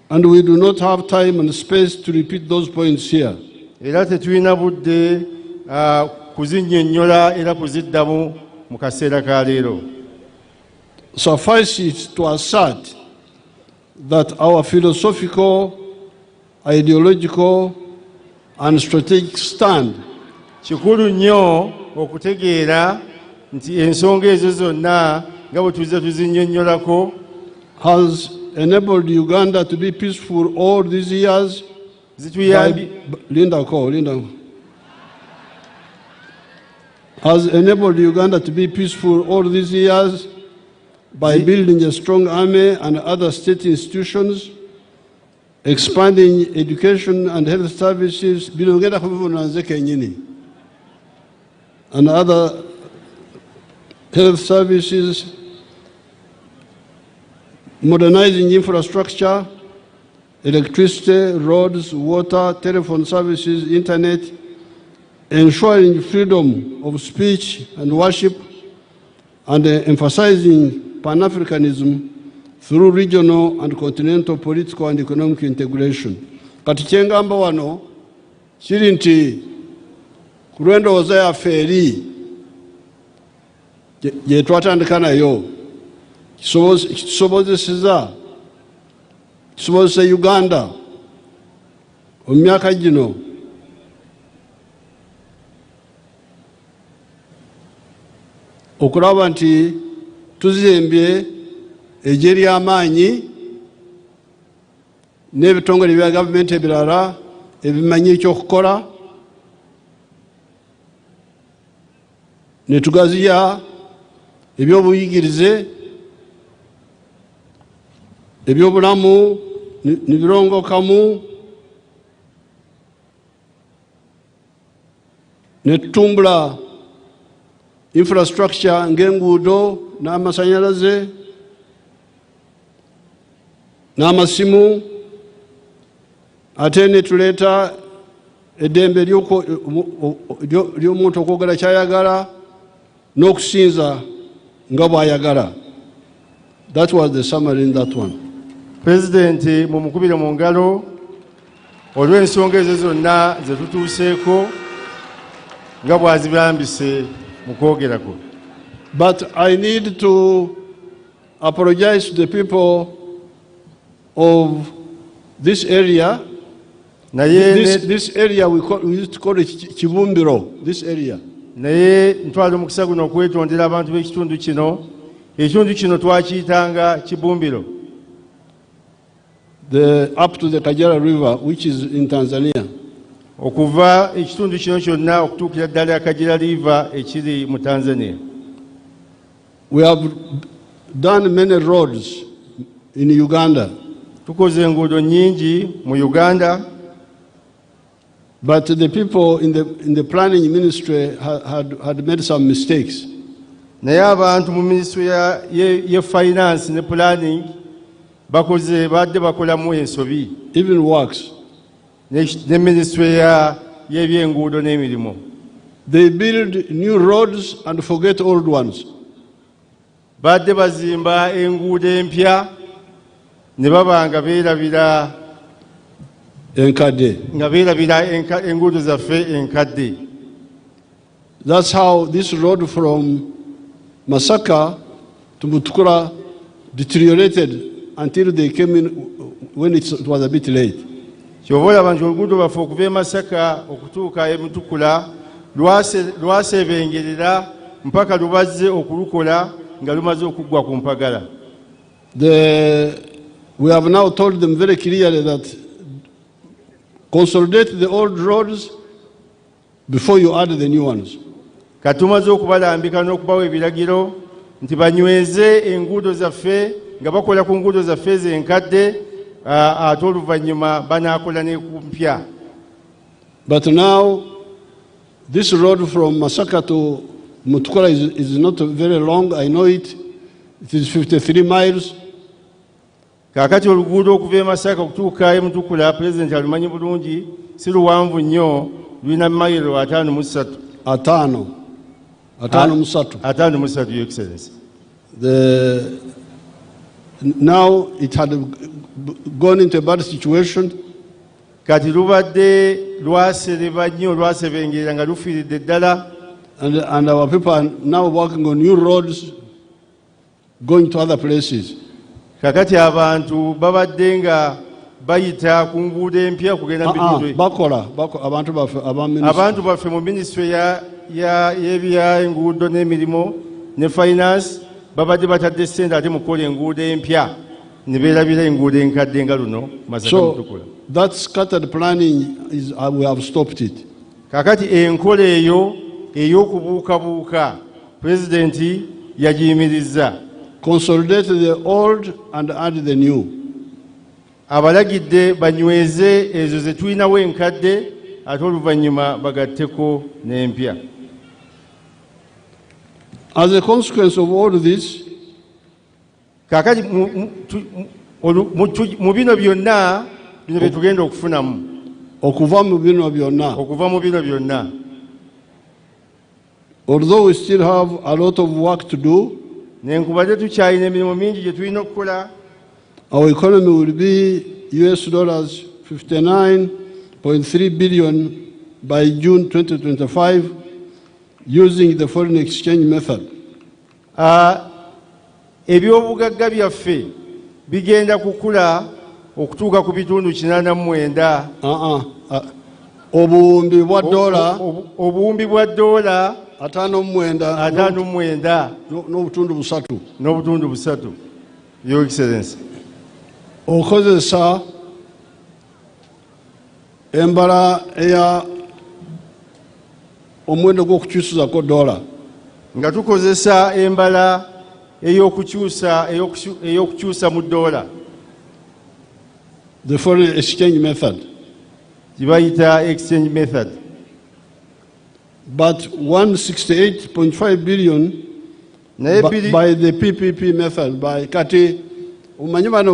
And we do not have time and space to repeat those points here. Era tetulina budde kuzinnyonnyola era kuziddamu mu kaseera ka leero. Suffice it to assert that our philosophical, ideological, and strategic stand kikulu nnyo okutegeera nti ensonga ezo zonna nga bwe tuze tuzinnyonnyolako has enabled Uganda to be peaceful all these years. Has enabled Uganda to be peaceful all these years by building a strong army and other state institutions, expanding education and health services, and other health services, modernizing infrastructure, electricity, roads, water, telephone services, internet, ensuring freedom of speech and worship, and emphasizing Pan-Africanism through regional and continental political and economic integration. Kati kyengamba wano kiri nti ku lw'endowooza yaffe eri gye twatandika nayo kisobozesa Uganda mu myaka gino okulaba nti tuzimbye eggye ly'amaanyi n'ebitongole bya gavumenti ebirala ebimanyi ekyokukola, ne tugaziya ebyobuyigirize, ebyobulamu ne birongokamu, ne tutumbula infrastructure ng'enguudo n'amasanyalaze n'amasimu, ate ne tuleeta eddembe ly'omuntu okwogera ky'ayagala n'okusinza nga bw'ayagala. That was the summary in that one. President mumukubire mu ngalo olw'ensonga ezo zonna ze tutuuseeko nga bw'azibambise mu kwogerako. But I need to apologize to the people of this area. This area we used to call it Kibumbiro, this area. Naye ntwala omukisa guno okwetondera abantu b'ekitundu kino. Ekitundu kino twakiyitanga Kibumbiro. Up to the Kajara River, which is in Tanzania. Okuva ekitundu kino kyonna okutuukira ddala Kajara River ekiri mu Tanzania. We have done many roads in Uganda. Tukoze enguudo nnyingi mu Uganda. But the people in the planning ministry had made some mistakes. Naye abantu mu ministry ye finance ne planning badde bakolamu ensobi. Even works. Ne ministry y'ebyenguudo n'emirimu. They build new roads and forget old ones. Badde bazimba enguudo empya ne baba nga beerabira enkadde. Nga beerabira enguudo zaffe enkadde. That's how this road from Masaka to Mutukula deteriorated until they came in when it was a bit late. Kyobola abantu oluguudo baffe okuva e Masaka okutuuka e Mutukula lwaseebengerera mpaka lubazze okulukola nga lumaze okuggwa ku mpagala. We have now told them very clearly that consolidate the old roads before you add the new ones. Katumaze okubalambika n'okubawa ebiragiro nti banyweze enguudo zaffe nga bakola ku nguudo zaffe zenkadde ate oluvannyuma banaakola ne ku mpya. But now this road from Masaka to Mutukula is not very long. I know it. It is 53 miles. Kaakati oluguudo okuva e Masaka okutuuka e Mutukula President alumanyi bulungi si luwanvu nnyo lulina mayiro 53. Atano musatu. 53, Your Excellency. Now it had gone into a bad situation. Kati lubadde lwasereba nnyo lwasebengerera nga lufiiridde ddala. And our people are now working on new roads going to other places. Kakati abantu babadde nga bayita ku nguudo empya kugenda bakola abantu baffe mu ministry y'ebya enguudo n'emirimu ne finance babadde batadde ssente ate mu kukola enguudo empya ne beerabira enguudo enkadde nga luno Masaka Mutukula. That scattered planning is we have stopped it. Kakati enkola eyo ey'okubuukabuuka pulezidenti yagiyimirizza. Consolidate the old and add the new. Abalagidde banyweze ezo ze tulinawo enkadde ate oluvannyuma bagatteko n'empya. As a consequence of all this, kakati mu bino byonna bino bye tugenda okufunamu okuva mu bino byonna, although we still have a lot of work to do, nenkubadde tukyalina emirimu mingi gye tulina okukola. Our economy will be $59.3 billion by June 2025 using the foreign exchange method. Ebyobugagga byaffe bigenda kukula okutuuka ku bitundu 89. Obuwumbi bwa dola $59 n'obutundu busatu. Your Excellency. Okozesa embala eya omuwendo gw'okukyusizako dola. Nga tukozesa embala ey'okukyusa mu dola. The foreign exchange method. Gibayita exchange method. But 168.5 billion by the PPP method. By kati umanyi bano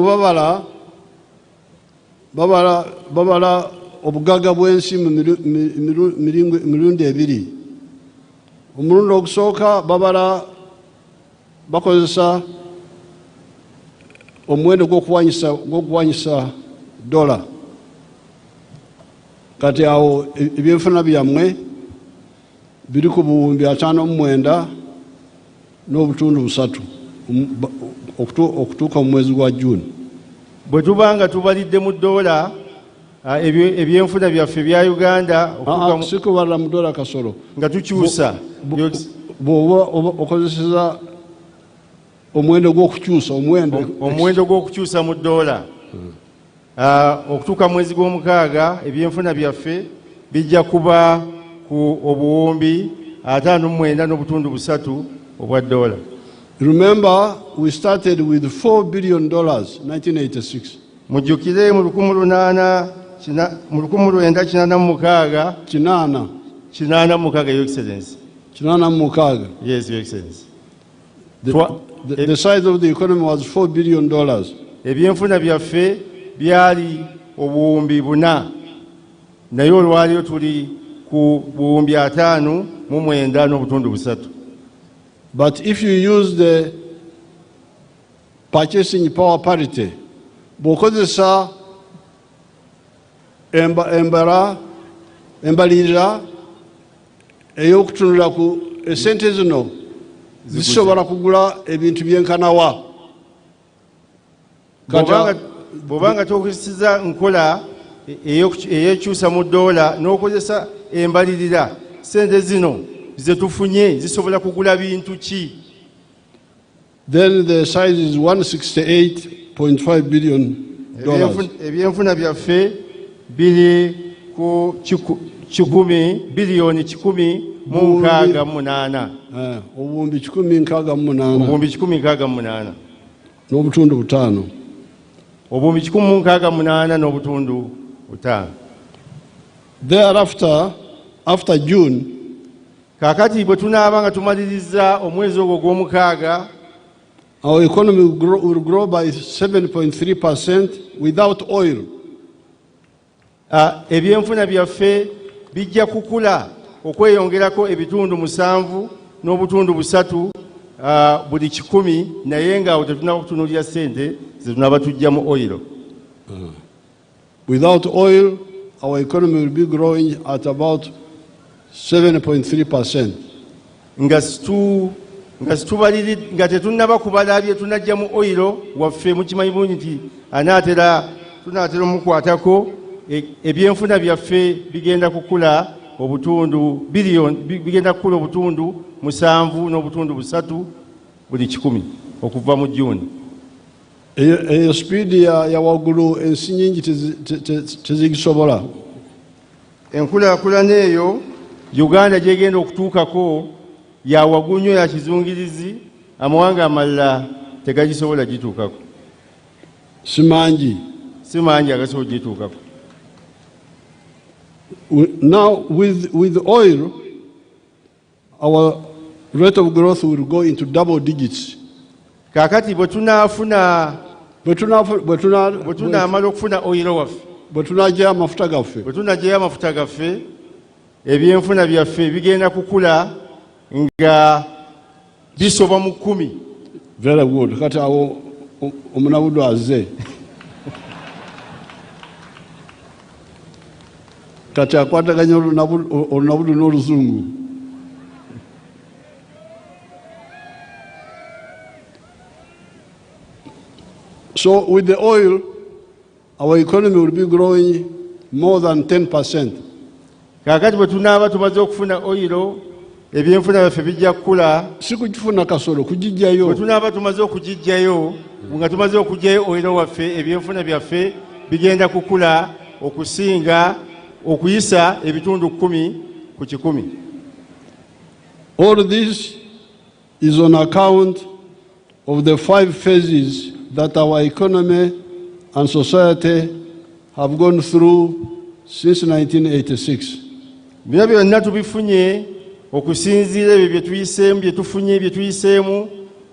babala obugagga bw'ensi mu mirundi ebiri. Omulundi ogusooka bakozesa omuwendo gw'okuwanyisa dola. Kati awo ebyenfuna byammwe biri ku buwumbi 59 n'obutundu busatu okutuuka mu mwezi gwa June. Bwe tubanga tubalidde mu dola ebyenfuna byaffe bya Uganda sikubalira mu dola kasolo nga tukyusa bw'oba okozeseza omuwendo gw'okukyusa mu dola okutuuka mu mwezi gw'omukaaga ebyenfuna byaffe bijja kuba ku obuwumbi 59 n'obutundu busatu obwa dola. Remember, we started with $4 billion 1986. Mujjukire mu 1986 Your Excellency. 86. Yes, Your Excellency. The size of the economy was $4 billion. Ebyenfuna byaffe byali obuwumbi 4 naye olwaliro tuli ku buwumbi 59 n'obutundu busatu. But if you use the purchasing power parity, bw'okozesa embalirira ey'okutunula ku esente zino zisobola kugula ebintu byenkanawa. Bw'obanga tokozesa nkola eyekyusa mu dola n'okozesa embalirira, sente zino ze tufunye zisobola kugula bintu ki? Then the size is $168.5 billion. Ebyenfuna byaffe biri ku biliyoni 168. Obuwumbi 168 n'obutundu 5. Obuwumbi 168 n'obutundu 5. Thereafter, after June, kakati bwe tunaaba nga tumaliriza omwezi ogwo gw'omukaaga, our economy will grow by 7.3% without oil. Ebyenfuna byaffe bijja kukula okweyongerako ebitundu 7 n'obutundu 3 buli 100 naye ng'awo tetunaba kutunuulira ssente ze tunaba tujja mu oil. Without oil, our economy will be growing at about 7.3%. nga tetunnaba kubala bye tunajja mu oil waffe mukimanyi bulungi nti tunaatera omukwatako ebyenfuna byaffe bigenda kukula obutundu bigenda kukula obutundu 7 n'obutundu 3 buli 100 okuva mu June. Eyo speed ya waggulu ensi nyingi tezigisobola. Enkulaakulana eyo Uganda gyegenda okutuukako ya waggulu nnyo ya kizungirizi, amawanga amalala tegagisobola gituukako. Simanji agasobola gituukako. Now with oil, our rate of growth will go into double digits. Kakati bwetunaamala okufuna oil waffe, bwetunagyayo amafuta gaffe, ebyenfuna byaffe bigenda kukula nga bisoba mu 10. Very good. Kati awo omunabudu azze. Kati akwataganya olunabudu n'oluzungu. So with the oil, our economy will be growing more than 10%. Kakati bwe tunaaba tumaze okufuna oil, ebyenfuna byaffe bijja kukula. Si kugifuna kasolo, kugijjayo. Bwe tunaaba tumaze okugijjayo, nga tumaze okugjayo oil waffe, ebyenfuna byaffe bigenda kukula okusinga okuyisa ebitundu 10 ku 100. All this is on account of the 5 phases that our economy and society have gone through since 1986. Bino byonna tubifunye okusinziira ebyo bye tuyiseemu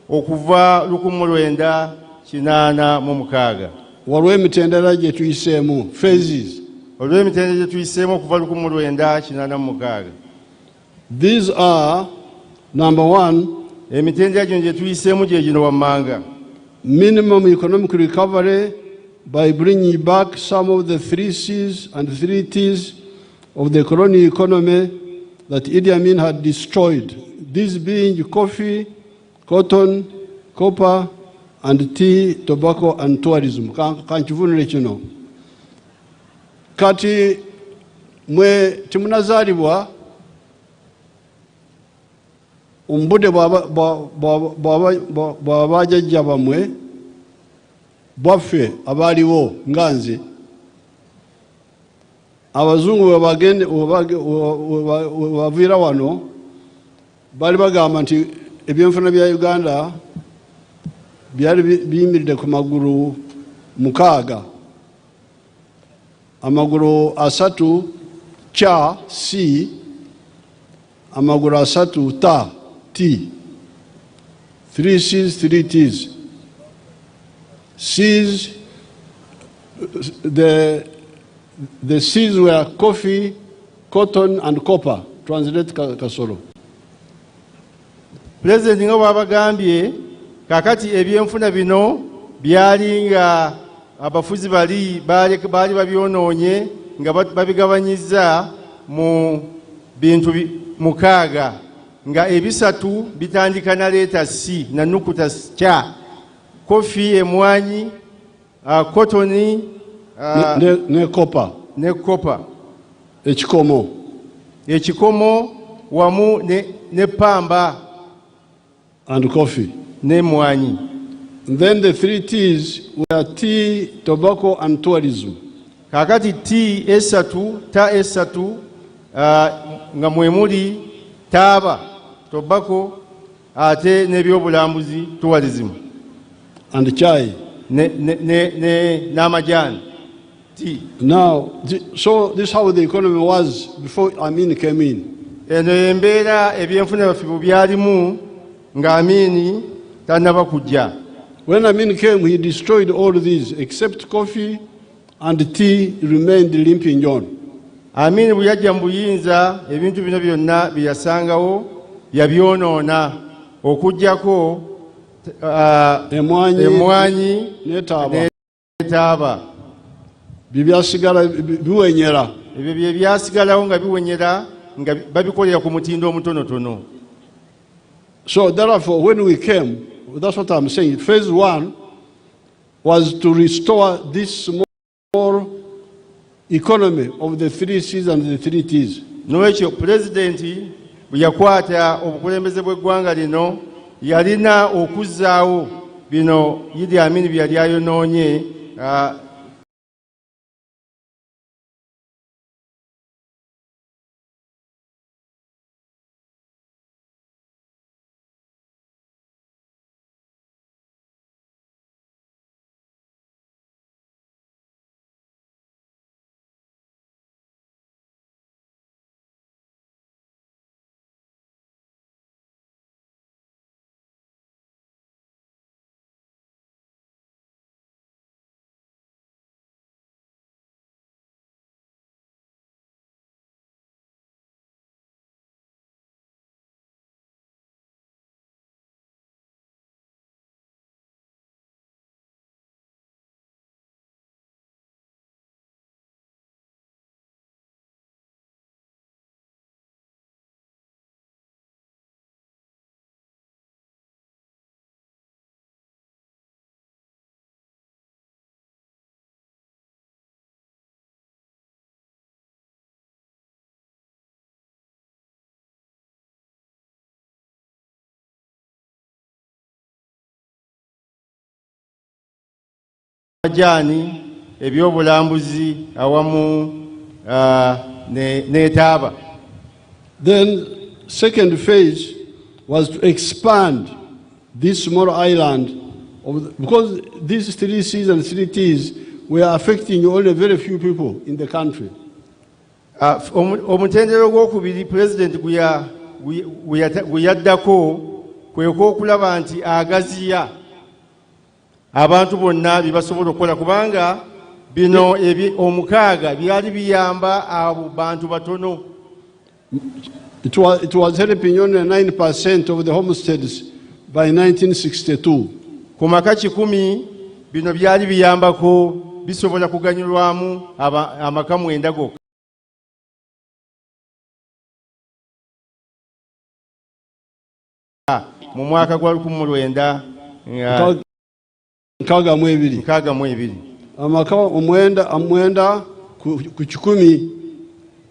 okuva 1986. Waliwo emitendera gye tuyiseemu, phases. These are, number 1, minimum economic recovery by bringing back some of the 3 C's and 3 T's of the colonial economy that Idi Amin had destroyed. These being coffee, cotton, copper, and tea, tobacco, and tourism. Kanchivunire kino. Kati mwe timunazalibwa ombude bw'abajjajja bamwe bwaffe abaaliwo nga nze, abazungu baviira wano baali bagamba nti ebyenfuna bya Uganda byali biyimiridde ku magulu 6. Amagulu 3 cha C, amagulu 3 ta T. 3 C's, 3 T's. C's, the C's were coffee, cotton, and copper. Translate kasoro. President nga bw'abagambye kakati ebyenfuna bino byali nga abafuzi baali babyonoonye nga babigabanyiza mu bintu 6 nga ebisatu bitandika na leeta C na nukuta cha: kofi, emwanyi, kotoni ne kopa, ekikomo wamu ne pamba, and coffee ne mwanyi. Then the 3 T's were tea, tobacco, and tourism. Kakati tea ta esatu nga mwemuli taba, tobacco, ate n'ebyobulambuzi, tourism, and chai n'amajani, tea. Now, so this is how the economy was before Amin came in. Eno embeera ebyenfuna byaffe byalimu nga Amin tannaba kujja. When Amin came, he destroyed all these except coffee and tea remained limping on. Amin bwe yajja mu buyinza ebintu bino byonna byasangawo yabyonoona okujjako emwanyi n'etaaba bibyasigala biwenyera ebyo bye byasigalawo nga biwenyera nga babikolera ku mutindo omutonotono. So therefore when we came, that's what I'm saying, phase 1 was to restore this small economy of the 3 C's and the 3 T's. Noekyo President bwe yakwata obukulembeze bw'eggwanga lino yalina okuzzaawo bino Idi Amin bye yali ayonoonye majani ebyobulambuzi awamu n'etaaba. Then second phase was to expand this small island because these 3 C's and 3 T's were affecting only very few people in the country. Omutendero gw'okubiri President gwe yaddako kwe kw'okulaba nti agaziya abantu bonna bibasobola okukola kubanga bino omukaaga byali biyamba abo bantu batono. It was helping only 9% of the homesteads by 1962. Ku maka 10 bino byali biyambako bisobola kuganyulwamu amaka 9 gokka. Mu mwaka gwa 1900 Nkaga mwebiri. Amaka 9 ku 10.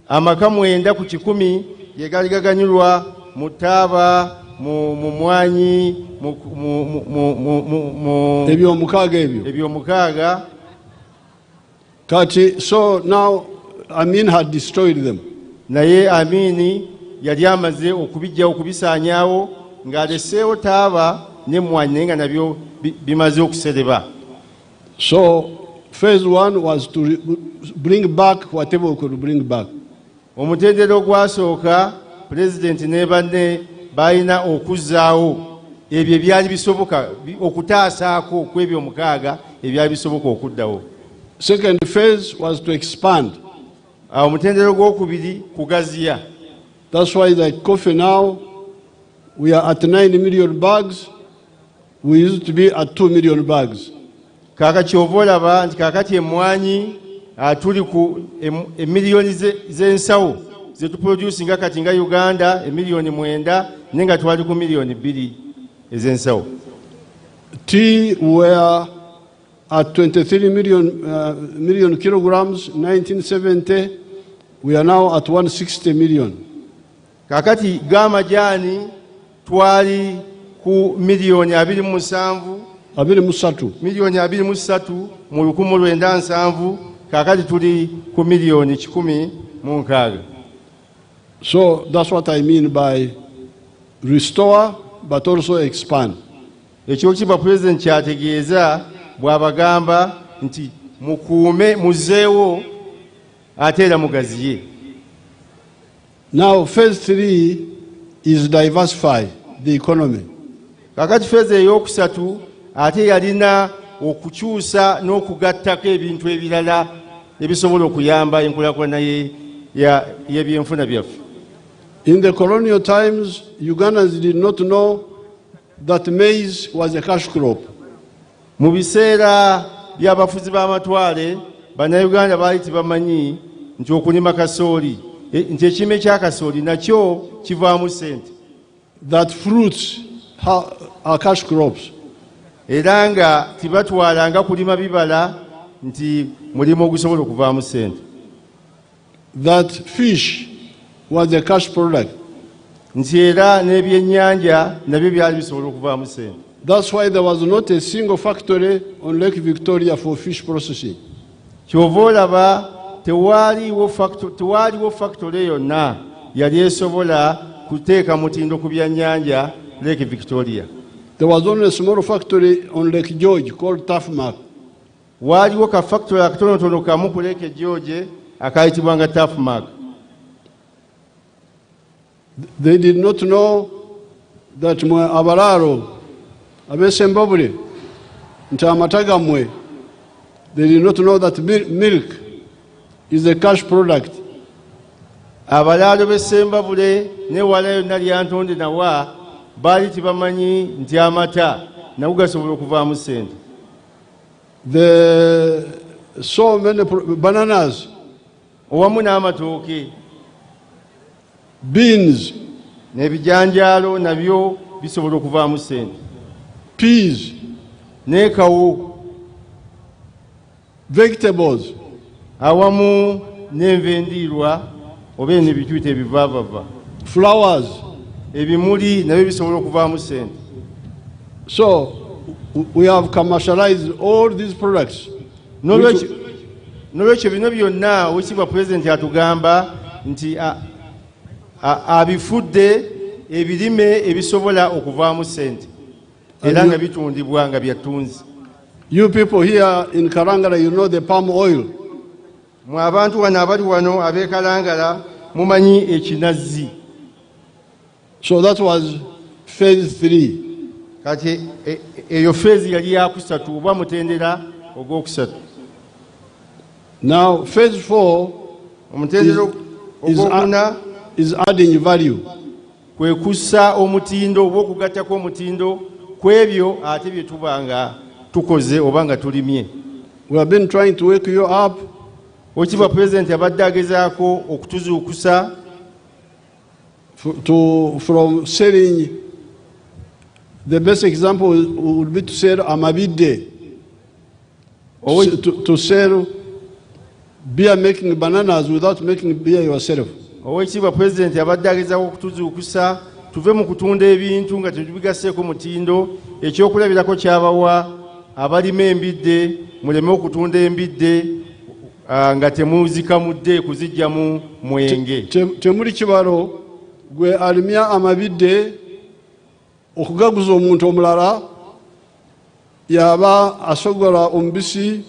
Amaka 9 ku 10 yegali gaganyulwa mu taaba mu mwanyi ebyo mukaaga. Kati so now Amin had destroyed them. Naye Amini yali amaze okubijja okubisaanyaawo ng'aleseewo taaba ne mwanyi nga nabyo bimaze okusereba. So phase 1 was to bring back whatever we could bring back. Omutendero gwasooka President ne banne balina okuzzaawo ebyo ebyali bisoboka okutaasaako kw'ebyo mukaaga ebyali bisoboka okuddawo. Second phase was to expand. Omutendero gw'okubiri kugaziya. That's why like coffee now we are at 9 million bags. We used to be at 2 million bags. Kaka kyova olaba nti kakati emmwanyi tuli ku emiliyoni z'ensawo zetuproducinga kati nga Uganda emiliyoni 9 nenga twali ku miliyoni 2 ez'ensawo. Tea were at 23 million kilograms 1970. We are now at 160 million. Kakati g'amajaani twali ku miliyoni 27 miliyoni 23 mu 1970. Kakati tuli ku miliyoni 16. So that's what I mean by restore but also expand. Ekyokiba President kyategeeza bw'abagamba nti mukuume muzeewo ate era mugaziye. Now phase 3 is diversify the economy. Kakati phase eyokusatu ate yalina okukyusa n'okugattako ebintu ebirala ebisobola okuyamba enkulaakulana y'ebyenfuna byaffe. In the colonial times, Ugandans did not know that maize was a cash crop. Mu biseera by'abafuzi b'amatwale, Bannayuganda baali tebamanyi nti okulima kasooli, nti ekirime kya kasooli nakyo kivaamu ssente. That fruits are cash crops. Era nga tibatwalanga kulima bibala nti mulimu ogusobola okuvaamu ssente. That fish was a cash product. Nti era n'ebyennyanja nabyo byali bisobola okuvaamu ssente. That's why there was not a single factory on Lake Victoria for fish processing. Kyova olaba tewaaliwo factory yonna yali esobola kuteeka mutindo ku byannyanja Lake Victoria. There was only a small factory on Lake George called Taffmark. Waaliwo ka factory akatonotono kamu ku Lake George akayitibwanga Taffmark. They did not know that mwe abalalo abesembabule nti amata gammwe. They did not know that milk is a cash product. Abalaalo b'Essembabule ne wala yonna lyantonde nawa baali tebamanyi nti amata nago gasobola okuvaamu ssente. So many bananas, owamu n'amatooke, beans, n'ebijanjaalo nabyo bisobola okuvaamu ssente. peas, n'ekawo, vegetables, awamu n'enva endiirwa oba n'ebituyita ebivaavava, flowers. ebimuli nabyo bisobola okuvaamu ssente. So we have commercialized all these products. N'olwekyo bino byonna Oweekitiibwa Pulezidenti atugamba nti abifudde ebirime ebisobola okuvaamu ssente era nga bitundibwa nga byattunzi. You people here in Karangala, you know the palm oil. Mwe abantu wano abali wano ab'e Kalangala mumanyi ekinazzi. So that was phase 3. Kati eyo phase yali yakusatu oba mutendera ogwokusatu. Now phase 4 omutendera ogwokuna is adding value. Kwe kussa omutindo oba okugattako omutindo kwebyo ate bye tuba nga tukoze oba nga tulimye. We have been trying to wake you up. Oweekitiibwa Pulezidenti abadde agezaako okutuzuukusa from selling. The best example would be to sell amabide, to sell beer making bananas without making beer yourself. Oweekitiibwa Pulezidenti abadde agezaako okutuzuukusa tuve mu kutunda ebintu nga tetubigaseeko mutindo. Ekyokulabirako kyabawa abalima embidde muleme okutunda embidde nga temuzikamudde kuziggyamu mwenge. Temuli kibalo gwe alimya amabidde okugaguza omuntu omulala yaba asogola omubisi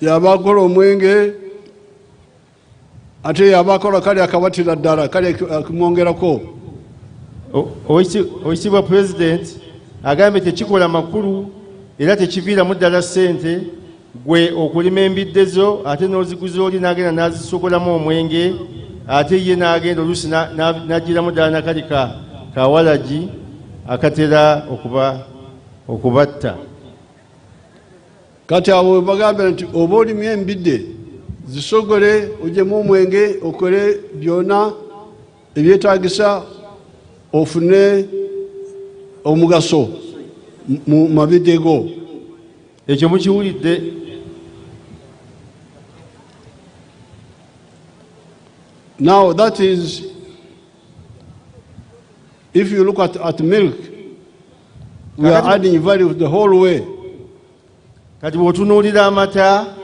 yaba akola omwenge ate yaba akola kali akabatira ddala kali akumwongerako. Oweekitiibwa Pulezidenti agambye tekikola makulu era tekiviiramu ddala ssente gwe okulima embidde zo ate n'oziguza oli n'agenda n'azisogolamu omwenge ate ye n'agenda oluusi n'aggiramu ddala nakali kawalagi akatera okubatta. Kati abo bagambye nti oba olimya embidde zisogole ogyemu omwenge okole byonna ebyetaagisa ofune omugaso mu mabidde go. Ekyo mukiwulidde. Now that is, if you look at milk, we are adding value the whole way. Kati bw'otunuulira amata,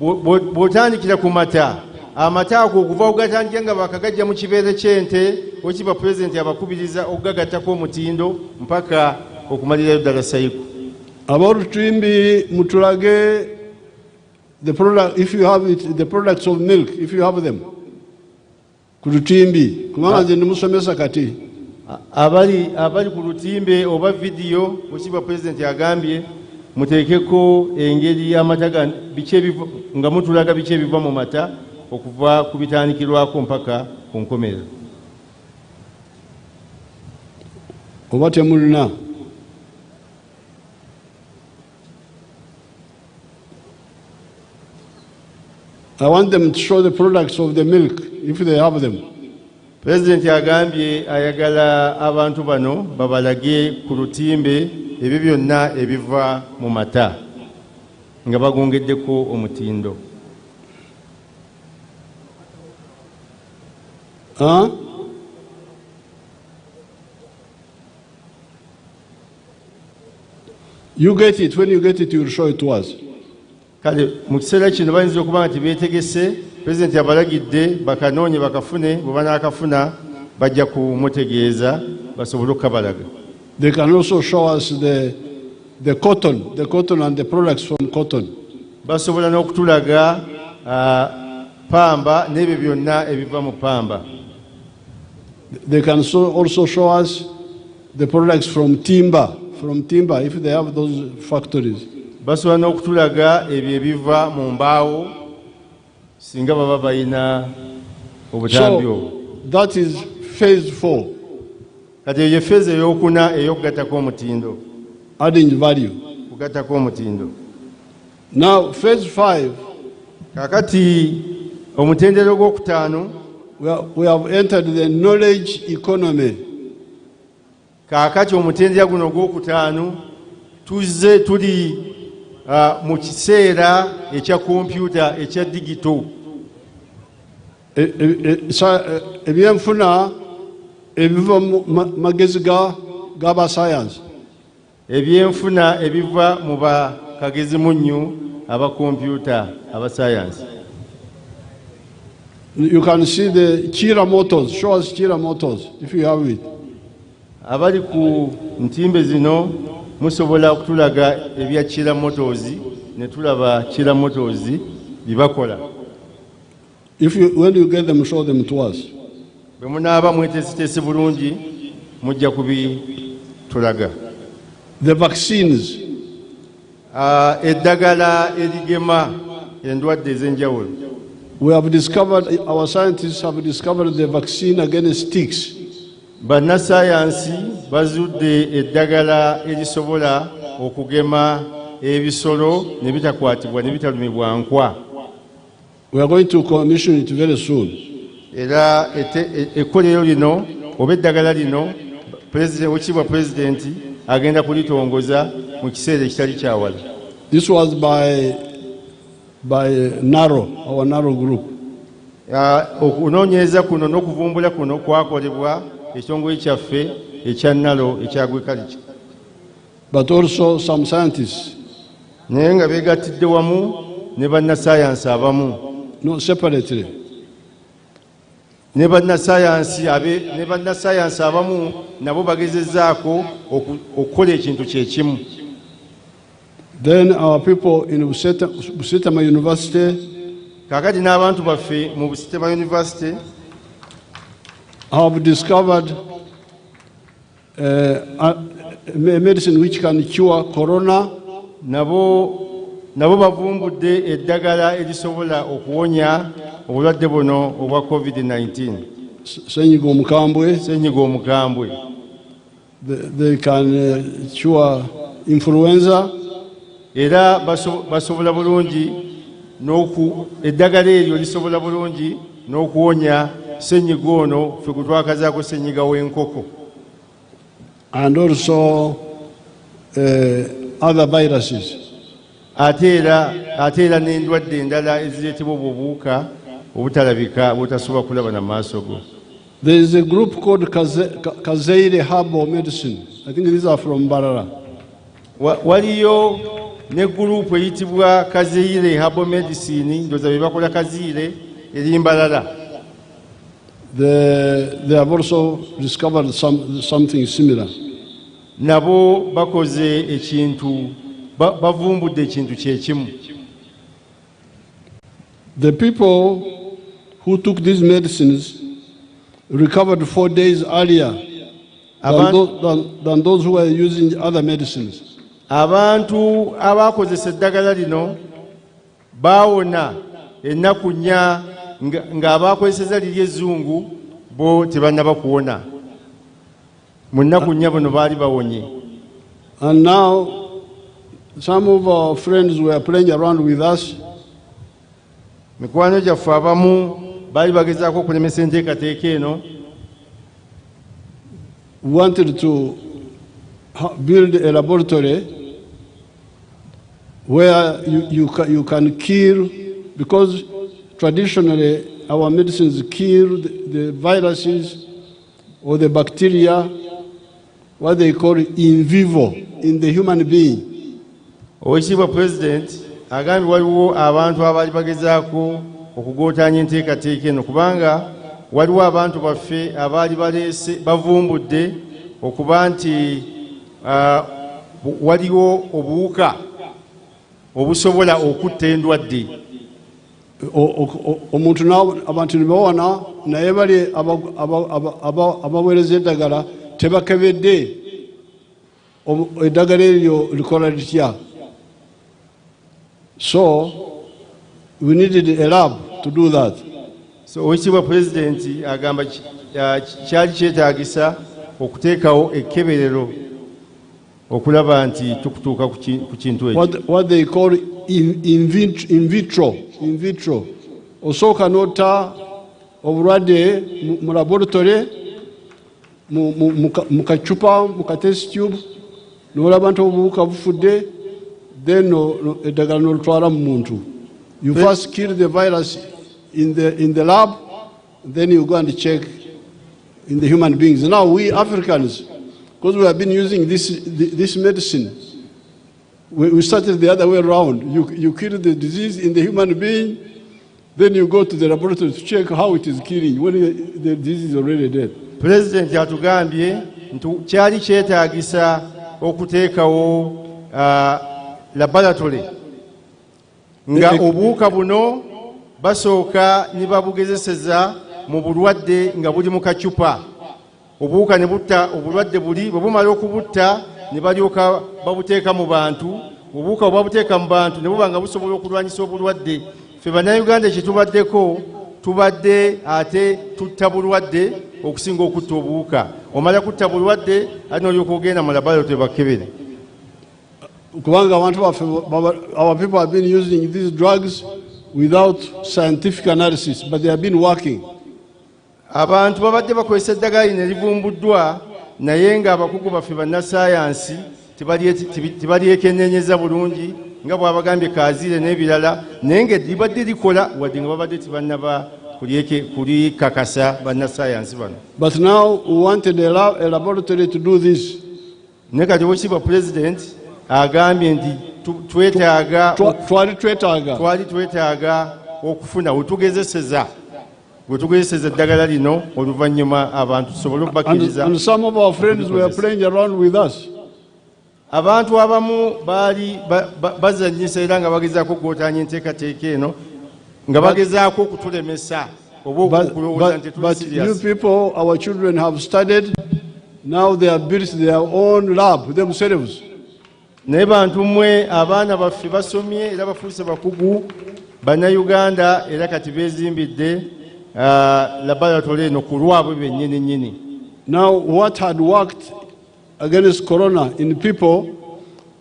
bw'otandikira ku mata, amata ago okuva ogatandika nga bakagajja mu kibeere ky'ente, Oweekitiibwa Pulezidenti abakubiriza okugagattako omutindo mpaka okumalirayo ddala sayiku. Ab'Olutuyimbi mutulage the product, if you have it, the products of milk, if you have them. Ku Lutuyimbi, kubanga nze ndimusomesa kati. Abali ku Lutimbe oba vidiyo, Oweekitiibwa Pulezidenti agambye muteekeko engeri y'amata nga mutulaga biki ebiva mu mata okuva ku bitandikirwako mpaka ku nkomerero. Oba temulina? I want them to show the products of the milk, if they have them. President agambye ayagala abantu bano babalage ku lutimbe ebyo byonna ebiva mu mata nga bagongeddeko omutindo. You get it. When you get it, you will show it to us. Kale mu kiseera kino bayinza okuba nti beetegese, President abalagidde bakanoonye bakafune, bwe banaakafuna bajja kumutegeeza basobole okukabalaga. They can also show us the cotton and the products from cotton. Basobola n'okutulaga pamba n'ebyo byonna ebiva mu pamba. They can also show us the products from timber, if they have those factories. Basobola n'okutulaga ebyo ebiva mu mbaawo singa baba balina obutambi obwo. That is phase 4. Kati eyo phase ey'okuna ey'okugattako omutindo. Adding value. Kugattako omutindo. Now phase 5. Kakati omutendero gw'okutaano. We have entered the knowledge economy. Kakati omutendera guno gw'okutaano tuzze tuli mu kiseera ekya kompyuta ekya digito. Ebyenfuna ebiva mu magezi g'aba science. Ebyenfuna ebiva mu bakagezi munnyu aba kompyuta aba science. You can see the Kira motors. Show us Kira motors if you have it. Abali ku ntimbe zino musobola okutulaga ebya Kira motors ne tulaba Kira motors bibakola. When you get them, show them to us. Bwe munaaba mweteesiteese bulungi mujja kubitulaga. The vaccines. Eddagala erigema endwadde ez'enjawulo. Our scientists have discovered the vaccine against ticks. Bannasayansi bazudde eddagala erisobola okugema ebisolo ne bitakwatibwa ne bitalumibwa nkwa. We are going to commission it very soon. Era ekkolero lino oba eddagala lino weekitiibwa pulezidenti agenda kulitongoza mu kiseera ekitali kyawala. This was by NARO, our NARO group. Okunoonyereza kuno n'okuvumbula kuno kwakolebwa ekitongole kyaffe ekya NARO ekyagwekaliki. But also some scientists. Naye nga beegattidde wamu ne bannasayansi abamu. No, separately. Ne bannasayansi abamu nabo bagezezzaako okukola ekintu kyekimu. Then our people in Busitama University. Kakati n'abantu baffe mu Busitama University have discovered a medicine which can cure corona. Nabo bavumbudde eddagala erisobola okuwonya obulwadde buno obwa COVID-19. Senyiga omukambwe. They can cure influenza. Era basobola bulungi eddagala eryo lisobola bulungi n'okuwonya senyiga ono ffe gwe twakazaako senyiga w'enkoko. And also other viruses. Ate era n'endwadde endala ezireetebwa obubuuka obutalabika butasobola kulaba na maaso go. There is a group called Kazeire Herbal Medicine. I think these are from Mbarara. Waliyo ne gurupu eyitibwa Kazeire Herbal Medicine, ndoza bye bakola Kazeire eri Mbarara. They have also discovered something similar. Nabo bakoze ekintu bavumbudde ekintu kyekimu. The people who took these medicines recovered 4 days earlier than those who were using other medicines. Abantu abakozesa eddagala lino baawona ennaku 4 ng'abakozeseza liri ezzungu bo tebannaba kuwona. Mu nnaku nnya bano baali bawonye. And now some of our friends were playing around with us. Mikwano gyaffe abamu baali bagezaako okulemesa enteekateeka eno. Wanted to build a laboratory where you can kill, because traditionally our medicines kill the viruses or the bacteria, what they call in vivo, in the human being. Oweekitiibwa President agambye waliwo abantu abaali bagezaako okugootaanya enteekateeka eno kubanga waliwo abantu baffe abaali bavumbudde okuba nti waliwo obuwuka obusobola okutta endwadde. Omuntu abantu ne bawona naye bali abaweereza eddagala tebakebedde eddagala eryo likola litya. So we needed a lab to do that. So Oweekitiibwa President agamba kyali kyetaagisa okuteekawo ekkeberero okulaba nti tukutuuka ku kintu ekyo. What they call in vitro. Osooka n'otta obulwadde mu laboratory mu kacupa mu katest tube n'olaba nti obuwuka bufudde, then eddagala n'olutwala mu muntu. You first kill the virus in the lab, then you go and check in the human beings. Now we Africans, because we have been using this medicine, we started the other way around. You kill the disease in the human being, then you go to the laboratory to check how it is killing when the disease is already dead. President yatugambye nti kyali kyetaagisa okuteekawo laboratory nga obuwuka buno basooka ne babugezeseza mu bulwadde nga buli mu kacupa. Obuwuka ne butta obulwadde buli, bwe bumala okubutta ne balyoka babuteeka mu bantu. Obuwuka bwe babuteeka mu bantu ne buba nga busobola okulwanyisa obulwadde. Ffe bannayuganda kye tubaddeko, tubadde ate tutta bulwadde okusinga okutta obuwuka. Omala kutta bulwadde ate n'olyoka ogenda mu laboratory bakkebere. Kubanga abantu baffe, our people have been using these drugs without scientific analysis, but they have been working. Abantu babadde bakozesa eddagala lino erivumbuddwa naye ng'abakugu baffe bannassaayansi tebalyekennenyeza bulungi nga bw'abagambye kaazire n'ebirala, naye nga libadde likola wadde nga babadde tebannaba kulikakasa bannassaayansi bano. But now we wanted a laboratory to do this. Naye kati Oweekitiibwa President agambye nti twali twetaaga okufuna wetugezeseza eddagala lino oluvannyuma abantu tusobole okubakkiriza. And some of our friends were playing around with us. Abantu abamu baali bazannyisa era nga bagezaako okugootaanya enteekateeka eno nga bagezaako okutulemesa oba okulowooza nti tuli serious. But you people, our children have studied, now they have built their own lab themselves. Naye bantu mmwe abaana baffe basomye era bafuuse bakugu bannayuganda era kati beezimbidde laboratory eno ku lwabwe bennyini nnyini. Now what had worked against corona in people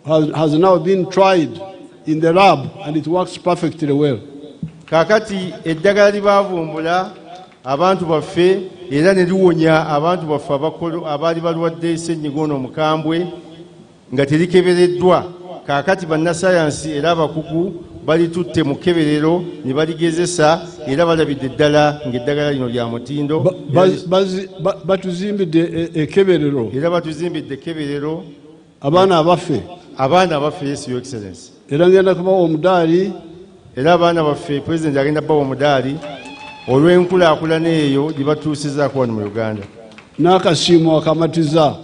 has now been tried in the lab and it works perfectly well. Kaakati eddagala libavumbula abantu baffe era ne liwonya abantu baffe abaali balwadde ssenyiga ono omukambwe nga terikebereddwa. Kaakati bannassaayansi era abakugu balitutte mu kkeberero ne baligezesa era balabidde ddala ng'eddagala lino lya mutindo. Batuzimbidde ekkeberero. Era batuzimbidde ekkeberero abaana abaffe. Yes, Your Excellency. Era ngenda kubawa omudaali. Era abaana baffe President agenda bawa omudaali olw'enkulaakulana eyo gye batuusizaako wano mu Uganda. N'akasiimo akamatiza.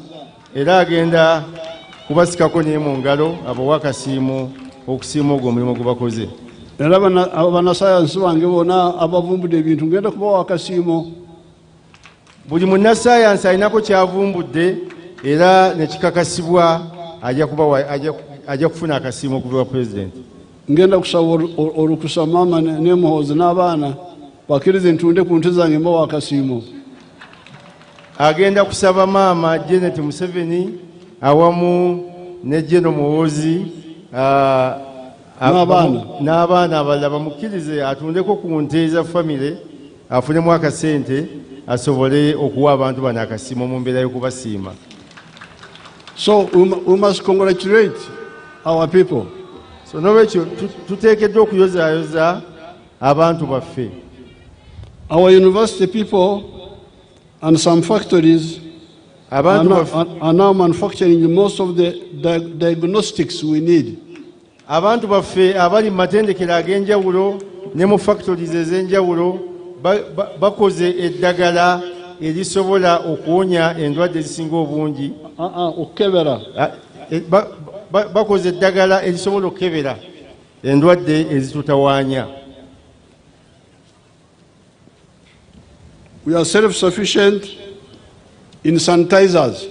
Era agenda kubasikako naye mu ngalo abawa akasiimo okusiima ogwo omulimu gwe bakoze. Era bannassaayansi bange bonna abavumbudde ebintu ngenda kubawa akasiimo. Buli munnassaayansi alinako kyavumbudde era ne kikakasibwa ajja kufuna akasiimo okuva wa President. Ngenda kusaba olukusa maama ne Muhoozi n'abaana bakirize ntunde ku nte zange mbawa akasiimo. Agenda kusaba maama Janet Museveni awamu ne General Muhoozi n'abaana abalala bamukkirize atundeko ku nte za famire afunemu akasente asobole okuwa abantu bano akasiimo mu mbeera y'okubasiima. So we must congratulate our people. So n'olwekyo tuteekeddwa okuyozaayoza abantu baffe. Our university people and some factories are now manufacturing most of the diagnostics we need. Abantu baffe abali mu matendekero ag'enjawulo ne mu factories ez'enjawulo bakoze eddagala erisobola okuwonya endwadde ezisinga obungi. Okukebera. Bakoze eddagala erisobola okukebera endwadde ezitutawaanya. We are self-sufficient in sanitizers.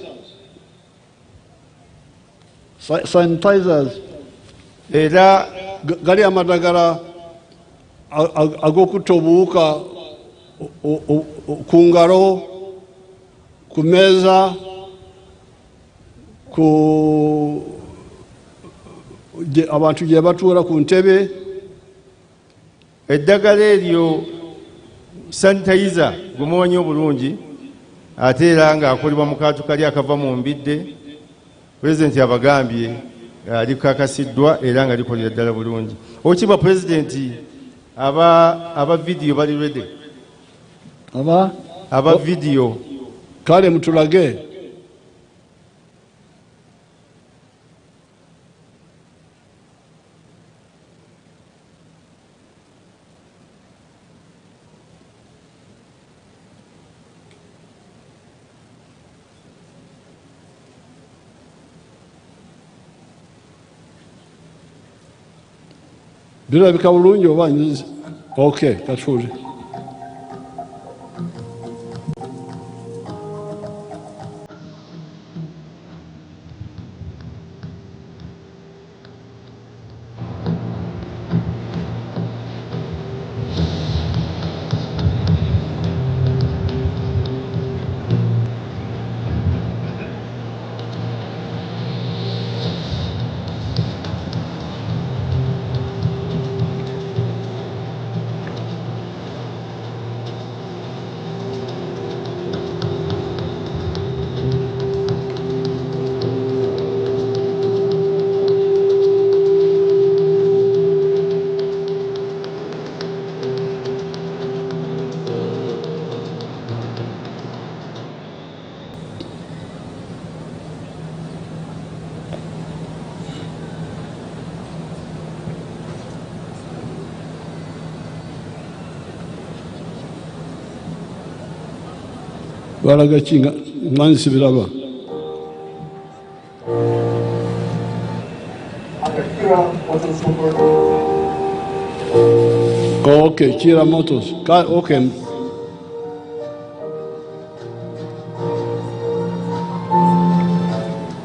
Sanitizers. Era gali amadagala ag'okutta obuwuka ku ngalo, ku meeza, abantu gye batuula ku ntebe. Eddagala eryo sanitizer gumuwanyi obulungi ate era ng'akolebwa mu kantu kali akava mu mbidde. Pulezidenti abagambye likakasiddwa era nga likolera ddala bulungi. Okiba pulezidenti aba video bali ready. Aba video kale mutulage. Birabika bulungi oba nyizi? Okay, katuli. Balaga kinga manzi biraba. Okay, Kira Motors. Okay.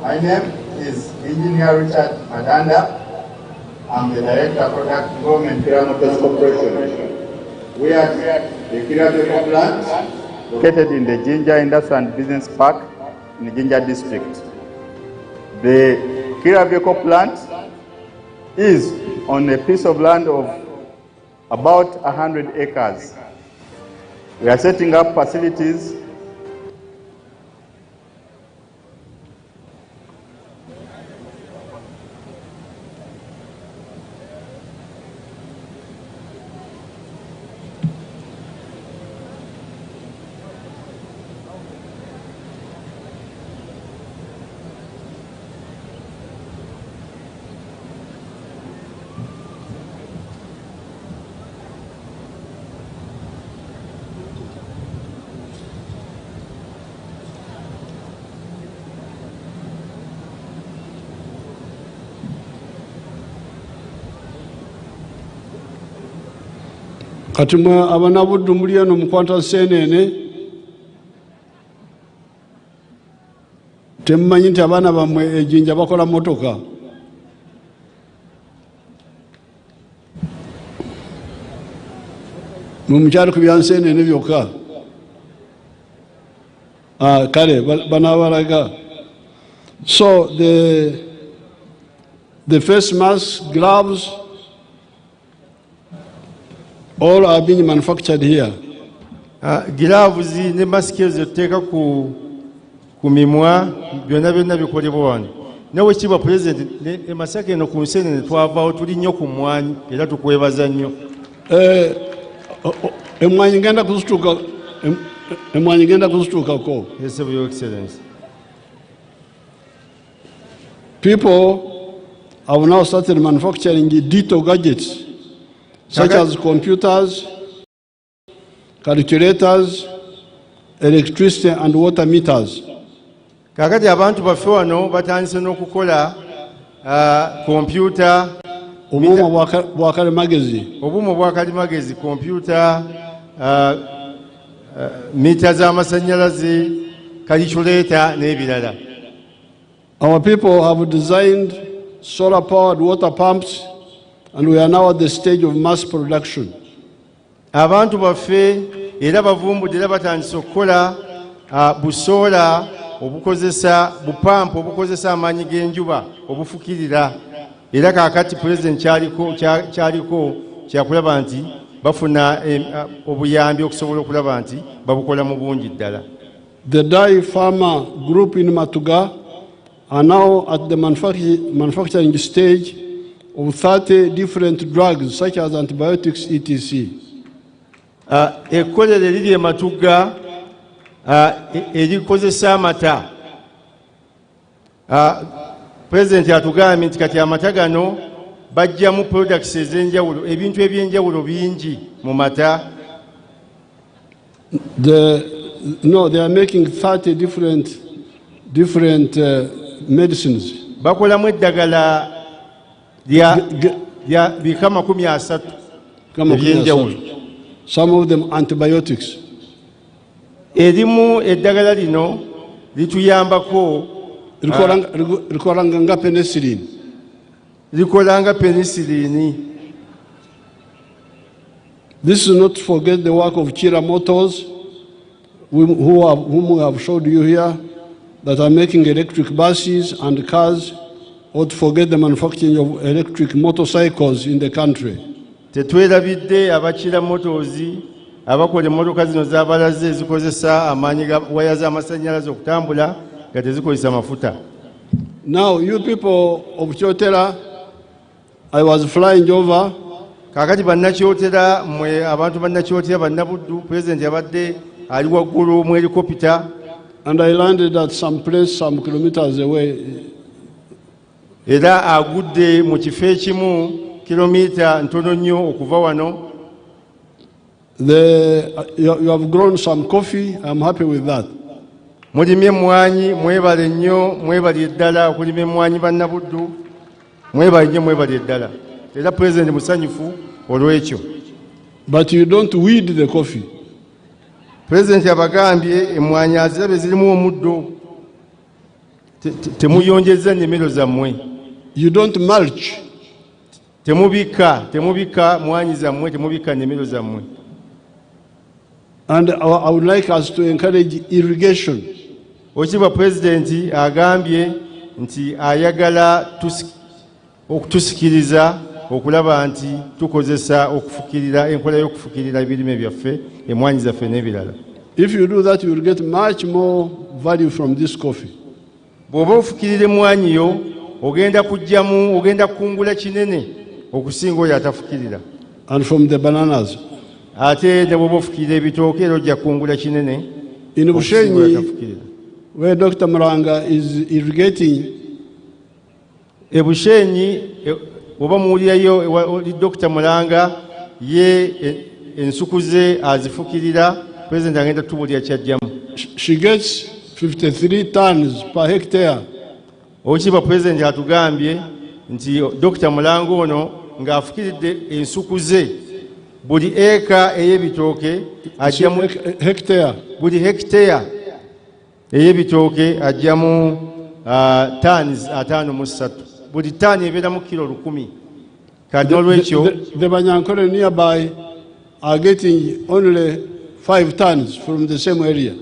My name is Engineer Richard Madanda. I'm the Director of Product Development, Kira Motors Corporation. We are the Kira Vehicle plant, located in the Jinja Industrial and Business Park in the Jinja district. The Kira Vehicle plant is on a piece of land of about 100 acres. We are setting up facilities Katima abanabudu muliano mukwanta senene temmanyi nti abaana bamwe ejinja bakola motoka. Mumuchari kubyansene nebyoka. Kale banabaraga. So the face masks, gloves, all are being manufactured here. Gloves ne mask ezoteka ku mimwa byonna bikolebwa wano. Nawe kiba president ne Masaka eno ku nsene ne twavaawo tuli nnyo ku mwanyi era tukwebaza nnyo. Emwanyi ngenda kuzituuka ko. Yes, Your Excellency. People have now started manufacturing digital gadgets such as computers, calculators, electricity and water meters. Kakati abantu baffe wano batandise n'okukola computer, obuuma bwakalimagezi, computer, mita z'amasannyalaze, calculator n'ebirala. Our people have designed solar-powered water pumps, and we are now at the stage of mass production. Abantu baffe era bavumbudde era batandise okukola busola obukozesa bupampu obukozesa amaanyi g'enjuba obufukirira, era kaakati president kyaliko kyakulaba nti bafuna obuyambi okusobola okulaba nti babukola mu bungi ddala. The dye farmer group in Matuga are now at the manufacturing stage of 30 different drugs such as antibiotics, etc. Ekkolero eriri e Matuga erikozesa amata. President atugambye nti kati amata gano bajjamu products ez'enjawulo, ebintu eby'enjawulo bingi mu mata. No, they are making 30 different medicines. Bakolamu eddagala lya bika 30 eby'enjawulo. Some of them antibiotics. Erimu eddagala lino lituyambako likolanga penicillin. Likolanga penicillin. This is not to forget the work of Chira Motors, whom we have showed you here, that are making electric buses and cars, or to forget the manufacturing of electric motorcycles in the country. Tetwerabidde abakira Motors abakola emmotoka zino z'abalaze ezikozesa amaanyi ga waya z'amasannyalaze okutambula nga tezikozesa mafuta. Now, you people of Kyotera, I was flying over. Kaakati bannakyotera mwe abantu bannakyotera bannabuddu president yabadde ali waggulu mu helicopter. And I landed at some place some kilometers away. Era agudde mu kifo ekimu kilomita ntono nnyo okuva wano. You have grown some coffee. I'm happy with that. Mulimye emmwanyi, mwebale nnyo, mwebale eddala okulima emmwanyi bannabuddu, mwebale nnyo, mwebale eddala. Era president musanyufu olw'ekyo. But you don't weed the coffee. President abagambye emmwanyi azirabe zirimu omuddo, temuyonjeza nnimiro zammwe. You don't mulch. Temubika mwanyi zammwe, temubika nnimiro zammwe. And I would like us to encourage irrigation. Okiba president agambye nti ayagala okutusikiriza okulaba nti tukozesa okufukirira enkola y'okufukirira ebirime byaffe emmwanyi zaffe n'ebirala. If you do that, you will get much more value from this coffee. Bw'oba ofukirira emmwanyi yo ogenda kungula kinene okusinga oyo atafukirira. And from the bananas. Ate ne bw'oba ofukirira ebitooke era ojja kungula kinene. In Bushenyi, where Dr. Muranga is irrigating, Bushenyi oba muwulirayo Dr. Muranga ye ensuku ze azifukirira, president agenda tubulira kyajjamu. She gets 53 tons per hectare. Okiba president atugambye nti Dr. Muranga ono ng'afukiridde ensuku ze buli eka ey'ebitooke ajjamu buli hectare ey'ebitooke ajjamu tons 53. Buli tani ebeeramu kilo 100. Kati n'olwekyo the Banyankole nearby are getting only 5 tons from the same area.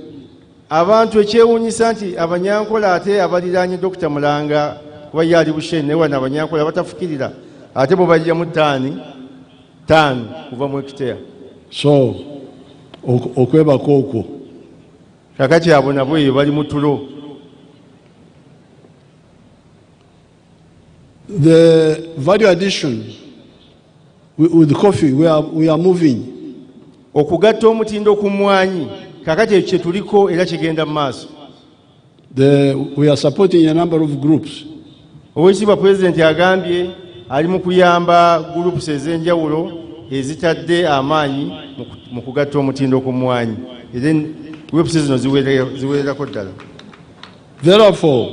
Abantu ekyewuunyisa nti Abanyankola ate abaliraanye Dr. Mulanga kuba yali Bushenyi naye wano Abanyankola batafukirira ate bo bajjamu ttaani kuva mu hectare. So okwebako okwo kakati abo nabo eyo bali mu tulo. The value addition with coffee, we are moving. Okugatta omutindo ku mmwanyi kakati ekyo kye tuliko era kigenda mu maaso. We are supporting a number of groups. Oweekitiibwa Pulezidenti agambye ali mu kuyamba groups ez'enjawulo ezitadde amaanyi mu kugatta omutindo ku mmwanyi. Era groups zino ziwererako ddala. Therefore,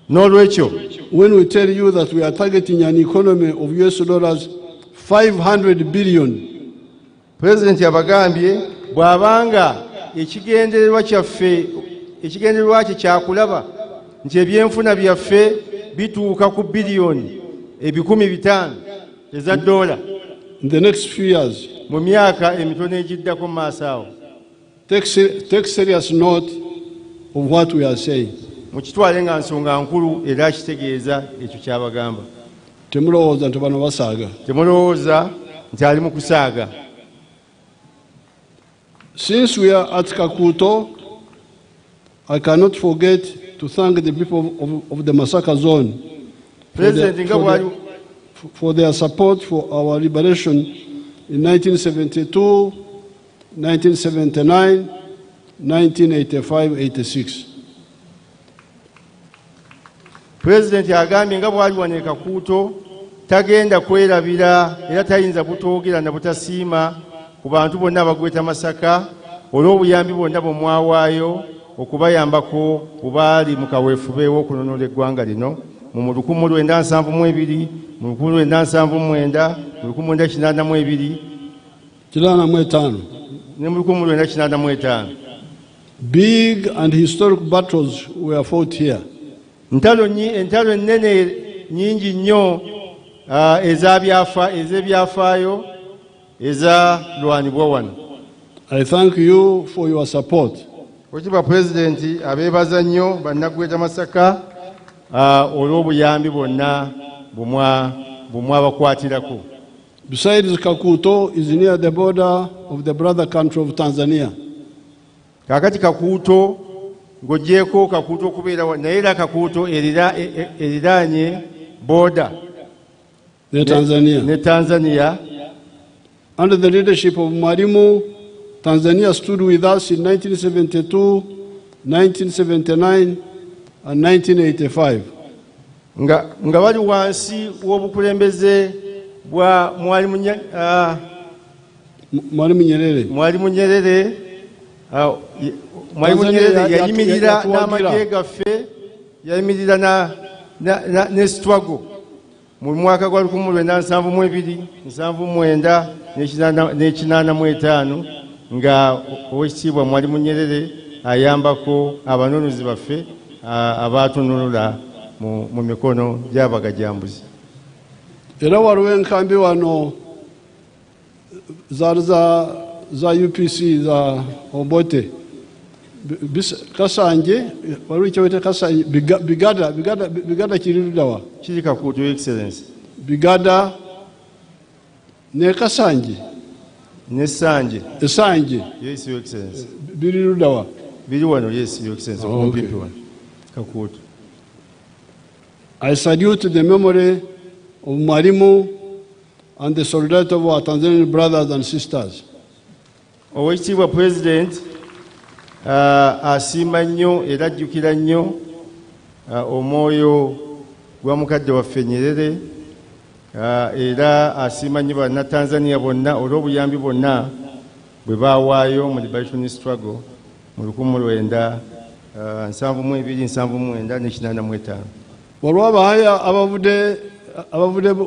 n'olwekyo when we tell you that we are targeting an economy of US$ 500 billion, Pulezidenti abagambye bw'abanga ekigendererwa kye kyakulaba nti ebyenfuna byaffe bituuka ku biliyoni 500 eza dola in the next few years, mu myaka emitono egiddako mu maaso awo. Take serious note of what we are saying. Mukitwale nga nsonga nkulu era kitegeeza ekyo kyabagamba. Temulowooza nti bano basaaga. Temulowooza nti ali mu kusaaga. Since we are at Kakuto, I cannot forget to thank the people of the Masaka zone for their support for our liberation in 1972, 1979, 1985-86. Pulezidenti agambye nga bwali wano e Kakuuto tagenda kwerabira era tayinza butoogera na butasiima ku bantu bonna abagweta Masaka olw'obuyambi bwonna bwe mwawaayo okubayambako bubaali mu kaweefube w'okununula eggwanga lino mu 1972, mu 1979, mu 1982 ne mu 1985. Big and historic battles were fought here. Entalo ennene nyingi nnyo ez'ebyafaayo ezalwanibwa wano. I thank you for your support. Oweekitiibwa Pulezidenti abeebaza nnyo bannagweta Masaka olw'obuyambi bwonna bumwabakwatirako. Besides, Kakuto is near the border of the brother country of Tanzania. Kakati Kakuto ng'oggyeko Kakuto okubeera naye era Kakuto eriraanye border ne Tanzania. Under the leadership of Mwalimu, Tanzania stood with us in 1972, 1979, and 1985. Nga bali wansi w'obukulembeze bwa Mwalimu Nyerere. Mwalimu Nyerere yayimirira n'amagye gaffe, yayimirira ne struggle mu mwaka gwa 1972, 1979 ne 85 nga Oweekitiibwa Mwalimu Nyerere ayambako abanoonyezi baffe abaatunulula mu mikono gy'abagajambuzi. Era waliwo enkambi wano zaali za UPC za Obote, Kasanje, waliwo ekyawete Kasanje, Bigada kirirudawa? Kiri Kakuuto, Your Excellency. Bigada ne Kasanje. Nesanje. Esanje. Yes, Your Excellency. Birirudawa? Biri wano, yes, Your Excellency. Oh, okay. Kakuuto. I salute the memory of Mwalimu and the solidarity of our Tanzanian brothers and sisters. Oweekitiibwa President asiima nnyo era ajjukira nnyo omwoyo gwa mukadde waffe Nyerere era asiima nnyo bannatanzania bonna olw'obuyambi bonna bwe baawaayo mu liberation struggle mu 1972, 1979 ne 85. Waliwo abahaya abavudde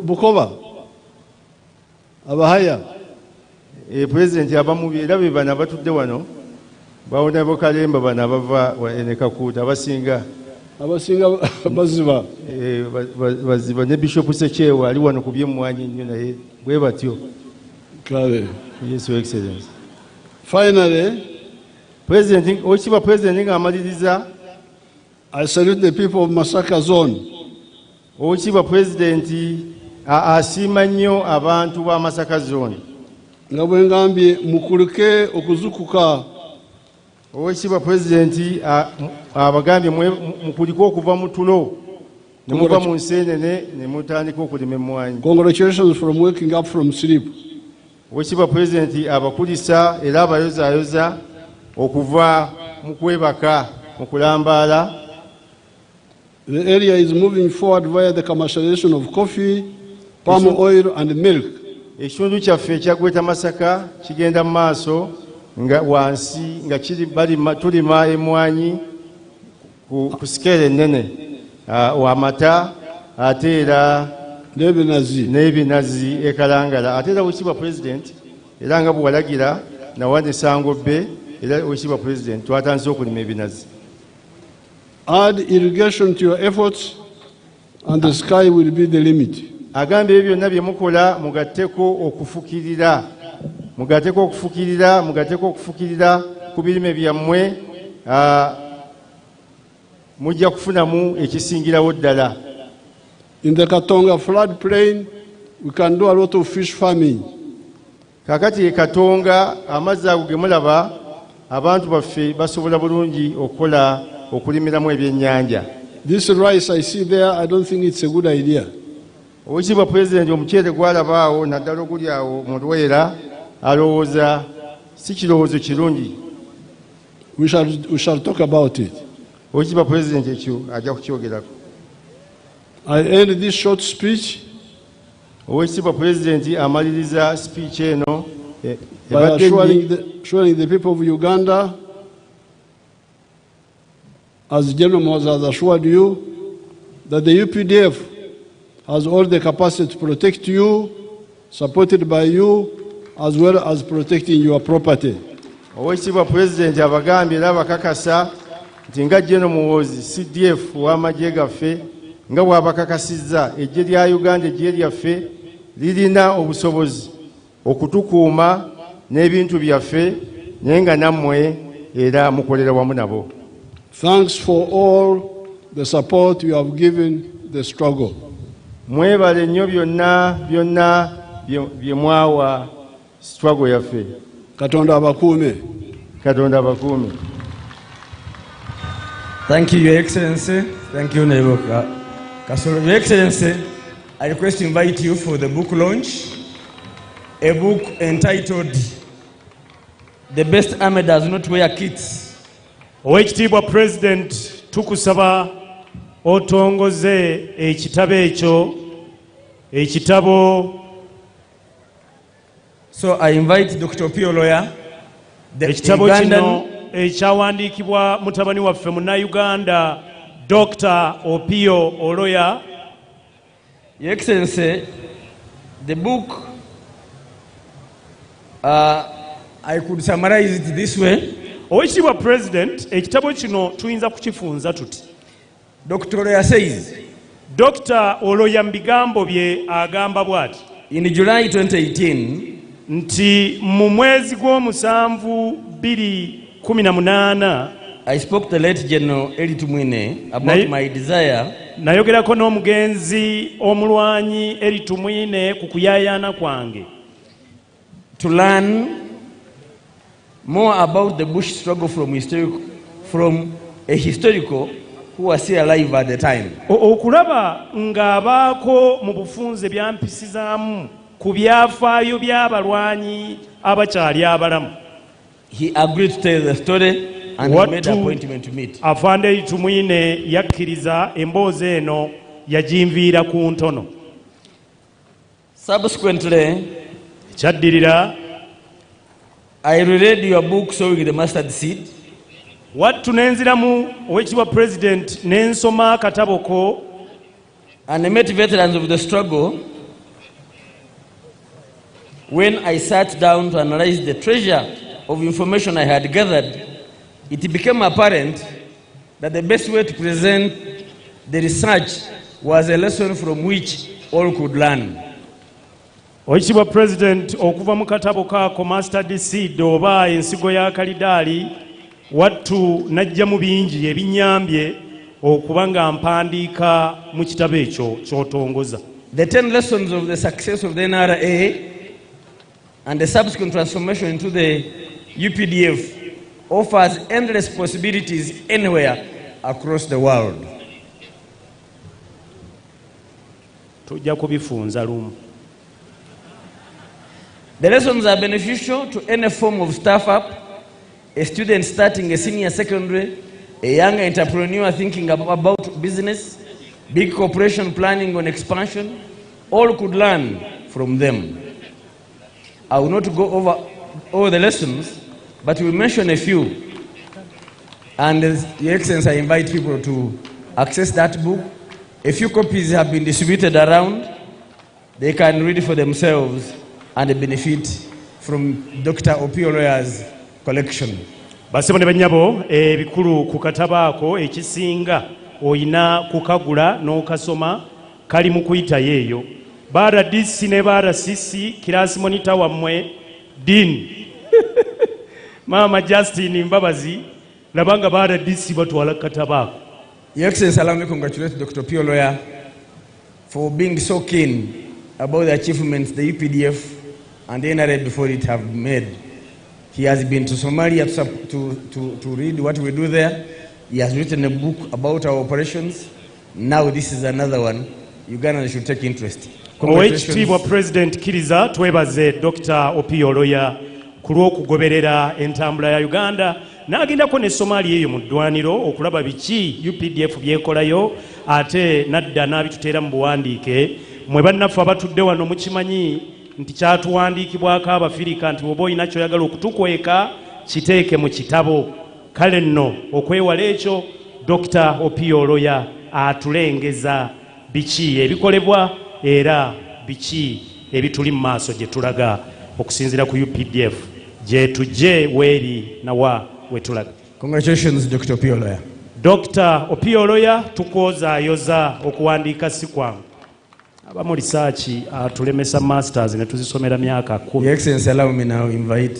Bukoba, abahaya. President abamu era be bano abatudde wano bawona bokalemba bano abava ene Kakuuto abasinga baziba ne Bishop Sekyewa ali wano ku by'emmwanyi nnyo naye bwe batyo. Kale. Yes, Your Excellency. Finally, President, Ochiba President Amaliriza, I salute the people of Masaka Zone. Ochiba President asiima nnyo abantu ba Masaka Zone. Nga bwe ngambye mukuluke okuzukuka. Ochiba President abagambye mukulike okuva mu tulo ne muva mu nseenene ne mutandika okulima emmwanyi. Congratulations from waking up from sleep. Ochiba President abakulisa era abayozaayoza okuva mu kwebaka mu kulambaala. The area is moving forward via the commercialization of coffee, palm oil and milk. Ekitundu kyaffe ekyagweta Masaka kigenda mu maaso nga wansi nga tulima emmwanyi ku sikeere ennene, amata ate era n'ebinazi ekalangala. Ate era Oweekitiibwa President era nga bw'alagira nawa ne Sangobbe era Oweekitiibwa President twatandise okulima ebinazi. Add irrigation to your efforts and the sky will be the limit. Agamba ebyo byonna bye mukola mugatteko okufukirira ku birime byammwe, mujja kufunamu ekisingirawo ddala. In the Katonga floodplain, we can do a lot of fish farming. Kakati e Katonga amazzi ago ge mulaba abantu baffe basobola bulungi okulimiramu ebyennyanja. This rice I see there, I don't think it's a good idea. Oweekitiibwa President omuceere gwalabaawo naddala oguli awo mu Lwera alowooza si kirowoozo kirungi. We shall talk about it. Oweekitiibwa President ekyo ajja kukyogerako. I end this short speech Oweekitiibwa President amaliriza speech eno by assuring the people of Uganda, as General Muhoozi has assured you, that the UPDF has all the capacity to protect you, supported by you, as well as protecting your property. Oweekitiibwa President abagambye era abakakasa nti nga General Muhoozi CDF w'amagye gaffe nga bw'abakakasizza eggye lya Uganda eggye lyaffe lirina obusobozi okutukuuma n'ebintu byaffe naye nga nammwe era mukolera wamu nabo. Thanks for all the support you have given the struggle. Mwebale nnyo byonna bye mwawa struggle yaffe. Katonda abakuume. Katonda abakuume. Thank you, Your Excellency. Thank you, Naibu Kasolo. Your Excellency, I request to invite you for the book launch, a book entitled The Best Army Does Not Wear Kits. Oweekitiibwa President tukusaba otongoze ekitabo. So I invite Dr. Pio Lawyer, the ekitabo kino ekyawandiikibwa mutabani waffe Munnayuganda Dr. Opio Oloya. Your Excellency, the book, I could summarize it this way. Oweekitiibwa President, ekitabo kino tuyinza kukifunza tuti. Dr. Oloya says, Dr. Oloya mu bigambo bye agamba bw'ati. In July 2018, nti mu mwezi gw'omusanvu 2018, I spoke to the late General Eli Tumwine about my desire nayogerako n'omugenzi omulwanyi Eli Tumwine ku kuyayaana kwange to learn more about the Bush struggle from a historical who was still alive at the time. Okulaba ng'abaako mu bufunze byampisizaamu ku byafaayo by'abalwanyi abakyali abalamu. He agreed to tell the story and he made an appointment to meet. Afande Eli Tumwine yakkiriza emboozi eno yajinviira ku ntono. Subsequently, kyaddirira, I reread your book Sowing the Mustard Seed. Wattu nenziramu Oweekitiibwa President nensoma akatabo ko, and I met veterans of the struggle. When I sat down to analyze the treasure of information I had gathered, it became apparent that the best way to present the research was a lesson from which all could learn. Oekitiibwa President, okuva mu katabo kaako mustard seed oba ensigo ya kalidaali wattu najja mu bingi ebinyambye okuba nga mpandiika mu kitabo ekyo ky'otongoza. The 10 lessons of the success of the NRA and the subsequent transformation into the UPDF offers endless possibilities anywhere across the world. Tujja kubifunza lumu. The lessons are beneficial to any form of startup, a student starting a senior secondary, a young entrepreneur thinking about business, big corporation planning on expansion. All could learn from them. I will not go over all the lessons, but we will mention a few. And Your Excellency, I invite people to access that book. A few copies have been distributed around. They can read for themselves and benefit from Dr. Opioloya's collection. Basebo ne bannyabo ebikulu ku katabaako ekisinga oyina kukagula n'okasoma kali mu kuyitayo eyo. Baara DC ne baara CC kirasi monita wammwe Dean Mama Justin Mbabazi labanga baara DC batwala katabaako. Your Excellency, allow me to congratulate Dr. Opioloya for being so keen about the achievements the UPDF and the NRA before it have made. He has been to Somalia to read what we do there. He has written a book about our operations. Now this is another one. Uganda should take interest. Oweekitiibwa President Kiriza twebaze Dr. Opioloya ku lw'okugoberera entambula ya Uganda n'agendako ne Somalia eyo mu ddwaniro okulaba biki UPDF byekolayo ate nadda n'abituteera mu buwandiike. Mwe bannaffe abatudde wano mukimanyi nti kyatuwandiikibwako Abafirika nti oba olina ky'oyagala okutukweka kiteeke mu kitabo. Kale nno okwewala ekyo Dr. Opioloya atulengeza biki ebikolebwa era biki ebituli mu maaso gye tulaga okusinziira ku UPDF gye tujje weeri nawa we tulaga. Congratulations, Dr. Opioloya. Dr. Opioloya tukozaayoza okuwandiika si kwangu. Abamu research atulemesa masters ne tuzisomera myaka 10. Your Excellency, allow me now invite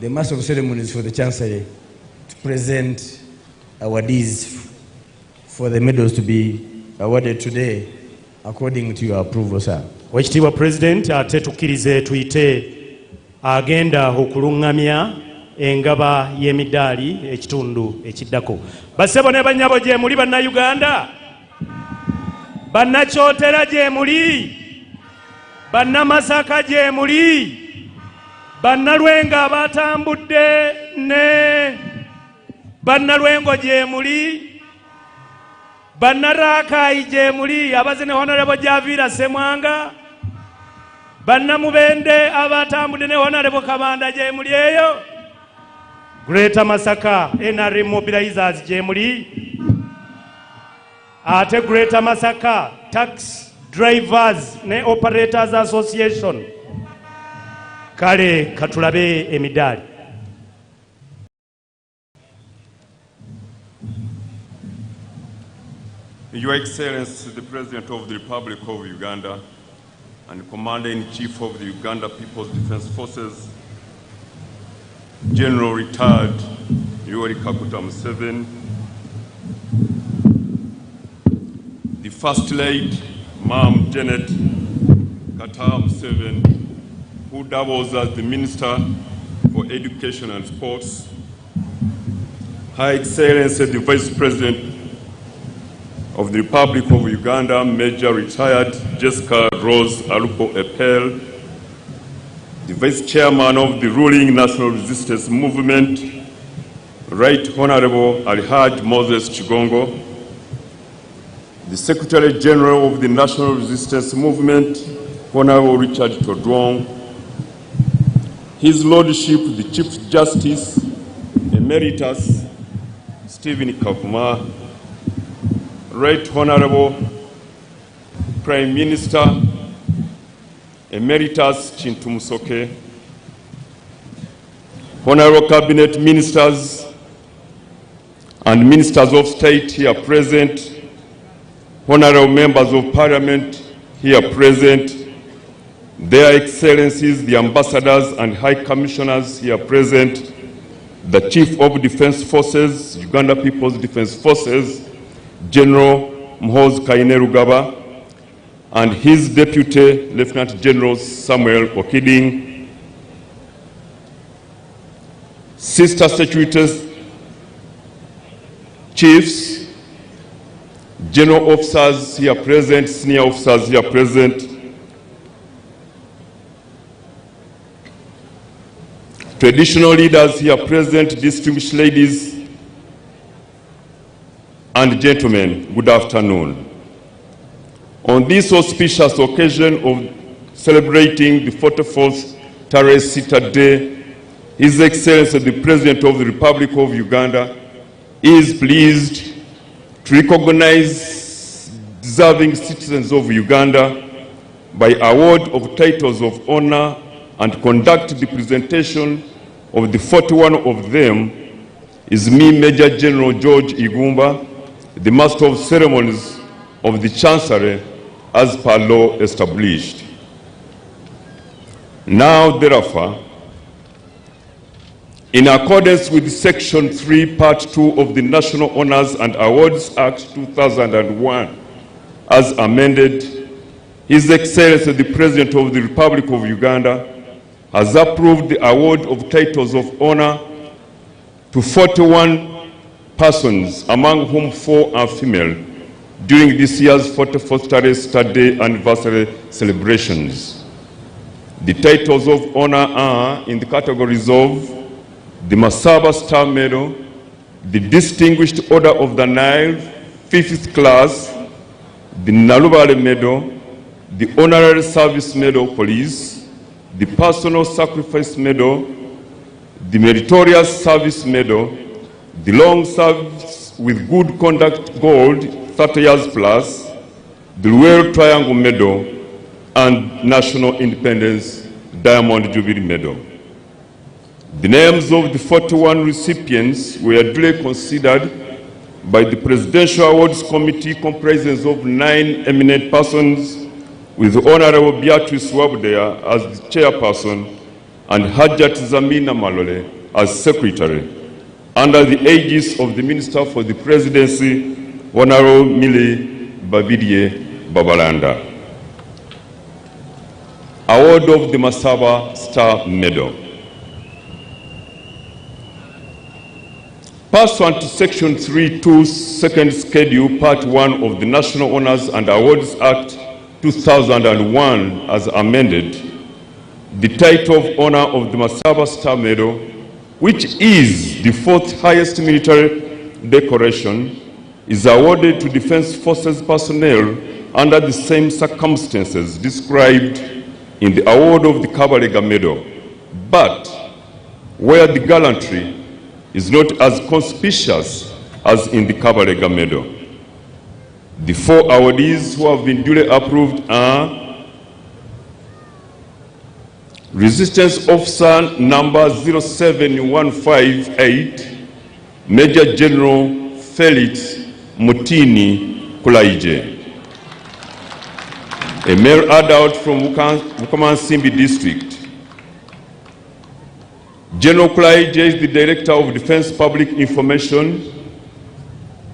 the Master of Ceremonies for the Chancellery to present awardees for the medals to be awarded today according to your approval, sir. Oweekitiibwa President, ate tukkirize tuyite agenda okulungamya engaba y'emidaali ekitundu ekiddako. Basebo ne bannyabo gye muli bannayuganda, bannakyotera gye muli, bannamasaka gye muli, bannalwenga abatambudde ne bannalwengo gye muli, bannarakayi gye muli abaze ne Honorable Javira Semwanga, bannamubende abatambudde ne Honorable Kabanda gye muli eyo, Greater Masaka NRM Mobilizers gye muli, ate Greater Masaka Tax Drivers ne Operators Association. Kale katulabe emidaali. Your Excellency, the President of the Republic of Uganda and Commander-in-Chief of the Uganda People's Defense Forces, General Retired Yoweri Kaguta Museveni, the First Lady, Ma'am Janet Kata Museveni, who doubles as the Minister for Education and Sports, Her Excellency, the Vice President of the Republic of Uganda, Major Retired Jessica Rose Alupo Epel, the Vice Chairman of the ruling National Resistance Movement, Right Honorable Alhaj Moses Chigongo, the Secretary General of the National Resistance Movement, Honorable Richard Todwong, His Lordship, the Chief Justice Emeritus Stephen Kavuma, Right Honorable Prime Minister Emeritus Chintu Musoke, Honorable Cabinet Ministers and Ministers of State here present, Honorable Members of Parliament here present, Their Excellencies, the ambassadors and high commissioners here present, the Chief of Defense Forces, Uganda People's Defense Forces, General Muhoozi Kainerugaba, and his Deputy Lieutenant General Samuel Okiding, Sister Securities Chiefs, General Officers here present, Senior Officers here present, traditional leaders here present, distinguished ladies and gentlemen, good afternoon. On this auspicious occasion of celebrating the 44th Tarehe Sita Day, His Excellency the President of the Republic of Uganda is pleased to recognize deserving citizens of Uganda by award of titles of honor and conduct the presentation of the 41 of them is me, Major General George Igumba, the Master of Ceremonies of the Chancery as per law established. Now, therefore, in accordance with Section 3, Part 2 of the National Honors and Awards Act 2001, as amended, His Excellency the President of the Republic of Uganda has approved the award of titles of honor to 41 persons, among whom 4 are female, during this year's 44th Tarehe Sita Day anniversary celebrations. The titles of honor are in the categories of the Masaba Star Medal, the Distinguished Order of the Nile, 5th class, the Nalubale Medal, the Honorary Service Medal Police, the Personal Sacrifice Medal, the Meritorious Service Medal, the Long Service with Good Conduct Gold, 30 years plus, the Royal Triangle Medal, and National Independence Diamond Jubilee Medal. The names of the 41 recipients were duly considered by the Presidential Awards Committee, comprising of 9 eminent persons, with Honorable Beatrice Wabudea as the chairperson and Hajat Zamina Malole as secretary, under the aegis of the Minister for the Presidency, Honorable Mili Babidie Babalanda. Award of the Masaba Star Medal. Pursuant to Section 3.2, Second Schedule, Part 1 of the National Honors and Awards Act 2001 as amended, the title of honor of the Masaba Star Medal, which is the 4th highest military decoration, is awarded to Defense Forces personnel under the same circumstances described in the award of the Kabalega Medal, but where the gallantry is not as conspicuous as in the Kabalega Medal. The 4 awardees who have been duly approved are Resistance Officer number 07158, Major General Felix Mutini Kulaije, a male adult from Bukamansimbi District. General Kulaije is the Director of Defense Public Information.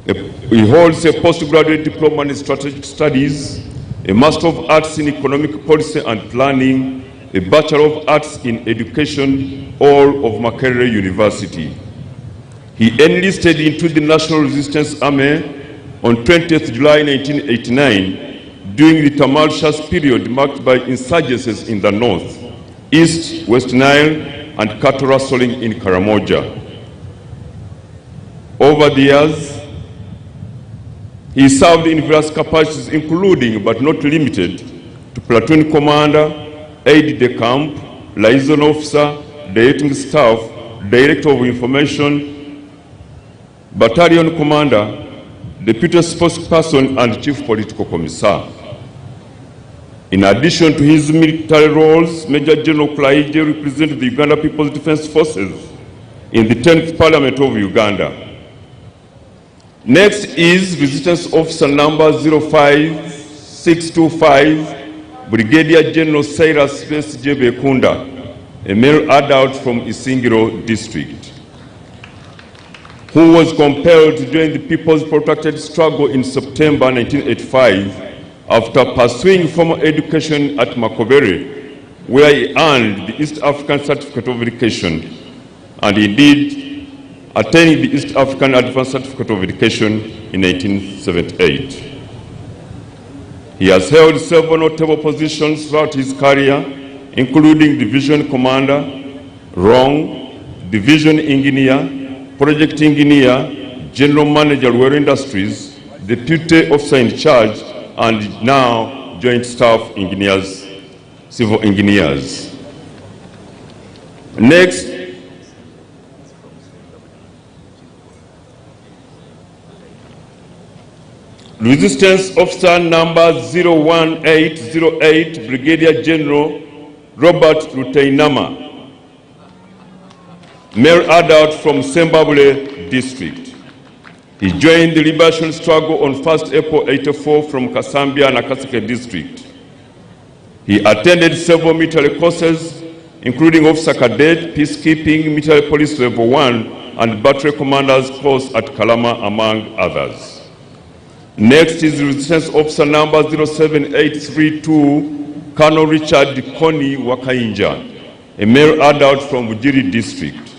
He holds a postgraduate diploma in strategic studies, a Master of Arts in Economic Policy and Planning, a Bachelor of Arts in Education, all of Makerere University. He enlisted into the National Resistance Army on 20th July 1989 during the tumultuous period marked by insurgencies in the north, east, West Nile, and cattle rustling in Karamoja. Over the years, he served in various capacities, including but not limited to platoon commander, aide-de-camp, liaison officer, directing staff, director of information, battalion commander, deputy spokesperson, and chief political commissar. In addition to his military roles, Major General Kulaije represented the Uganda People's Defense Forces in the 10th Parliament of Uganda. Next is Resistance Officer number 05625, Brigadier General Cyrus Bekunda, a male adult from Isingiro district, who was compelled to join the People's Protracted Struggle in September 1985 after pursuing formal education at Makovere, where he earned the East African Certificate of Education, and indeed attaining the East African Advanced Certificate of Education in 1978. He has held several notable positions throughout his career, including Division Commander, RONG, Division Engineer, Project Engineer, General Manager, Rail Industries, Deputy Officer in Charge, and now Joint Staff Engineers, Civil Engineers. Next, Resistance Officer number 01808, Brigadier General Robert Rutainama, male adult from Sembabule district. He joined the liberation struggle on 1st April 84 from Kasambia and Nakaseke district. He attended several military courses, including Officer Cadet, Peacekeeping, Military Police Level 1, and Battery Commander's course at Kalama, among others. Next is Resistance Officer number 07832, Colonel Richard Koni Wakainja, a male adult from Bujiri district.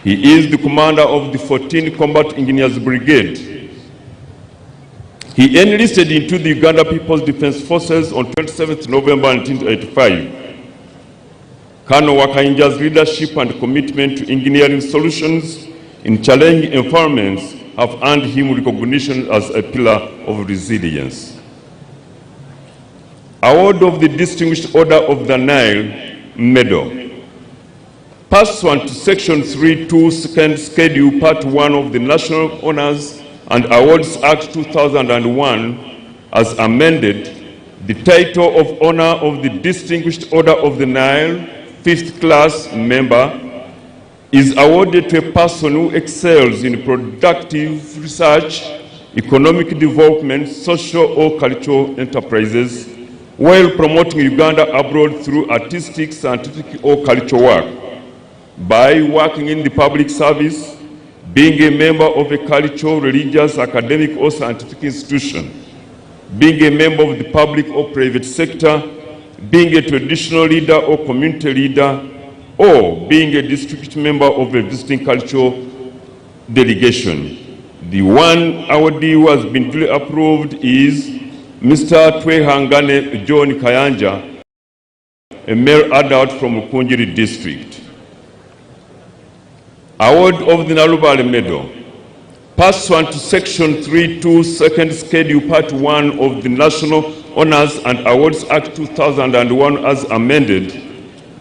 He is the commander of the 14th Combat Engineers Brigade. He enlisted into the Uganda People's Defense Forces on 27th November 1985. Colonel Wakainja's leadership and commitment to engineering solutions in challenging environments have earned him recognition as a pillar of resilience. Award of the Distinguished Order of the Nile Medal. Pursuant to Section 3.2, Second Schedule, Part 1 of the National Honors and Awards Act 2001, as amended, the title of Honor of the Distinguished Order of the Nile, 5th class member, is awarded to a person who excels in productive research, economic development, social or cultural enterprises, while promoting Uganda abroad through artistic, scientific or cultural work, by working in the public service, being a member of a cultural, religious, academic or scientific institution, being a member of the public or private sector, being a traditional leader or community leader, or being a district member of a visiting cultural delegation. The one awardee who has been duly approved is Mr. Twehangane John Kayanja, a male adult from Punjiri district. Award of the Nalubale Medal. Pursuant to Section 3.2, Second Schedule, Part 1 of the National Honors and Awards Act 2001 as amended,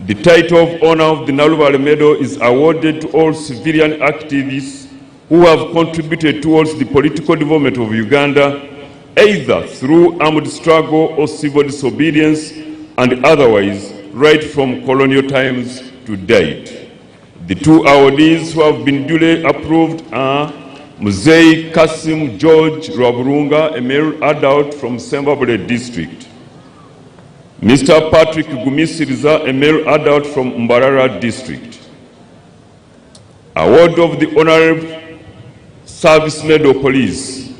the title of Honor of the Nalubale Medal is awarded to all civilian activists who have contributed towards the political development of Uganda, either through armed struggle or civil disobedience, and otherwise, right from colonial times to date. The two awardees who have been duly approved are Muzei Kasim George Rwaburunga, a male adult from Sembabule district. Mr. Patrick Gumisiriza, a male adult from Mbarara district. Award of the Honorable Service Medal Police.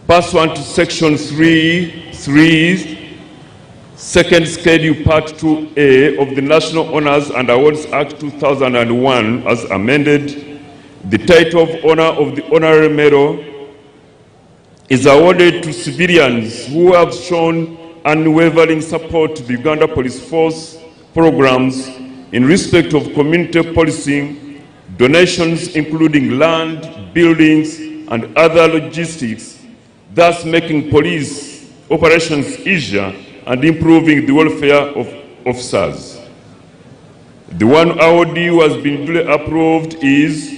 Pursuant to Section 3.3, Second Schedule, Part 2A of the National Honors and Awards Act 2001 as amended, the title of Honor of the Honorary Medal is awarded to civilians who have shown unwavering support to the Uganda Police Force programs in respect of community policing, donations including land, buildings, and other logistics, thus making police operations easier and improving the welfare of officers. The one awardee who has been duly approved is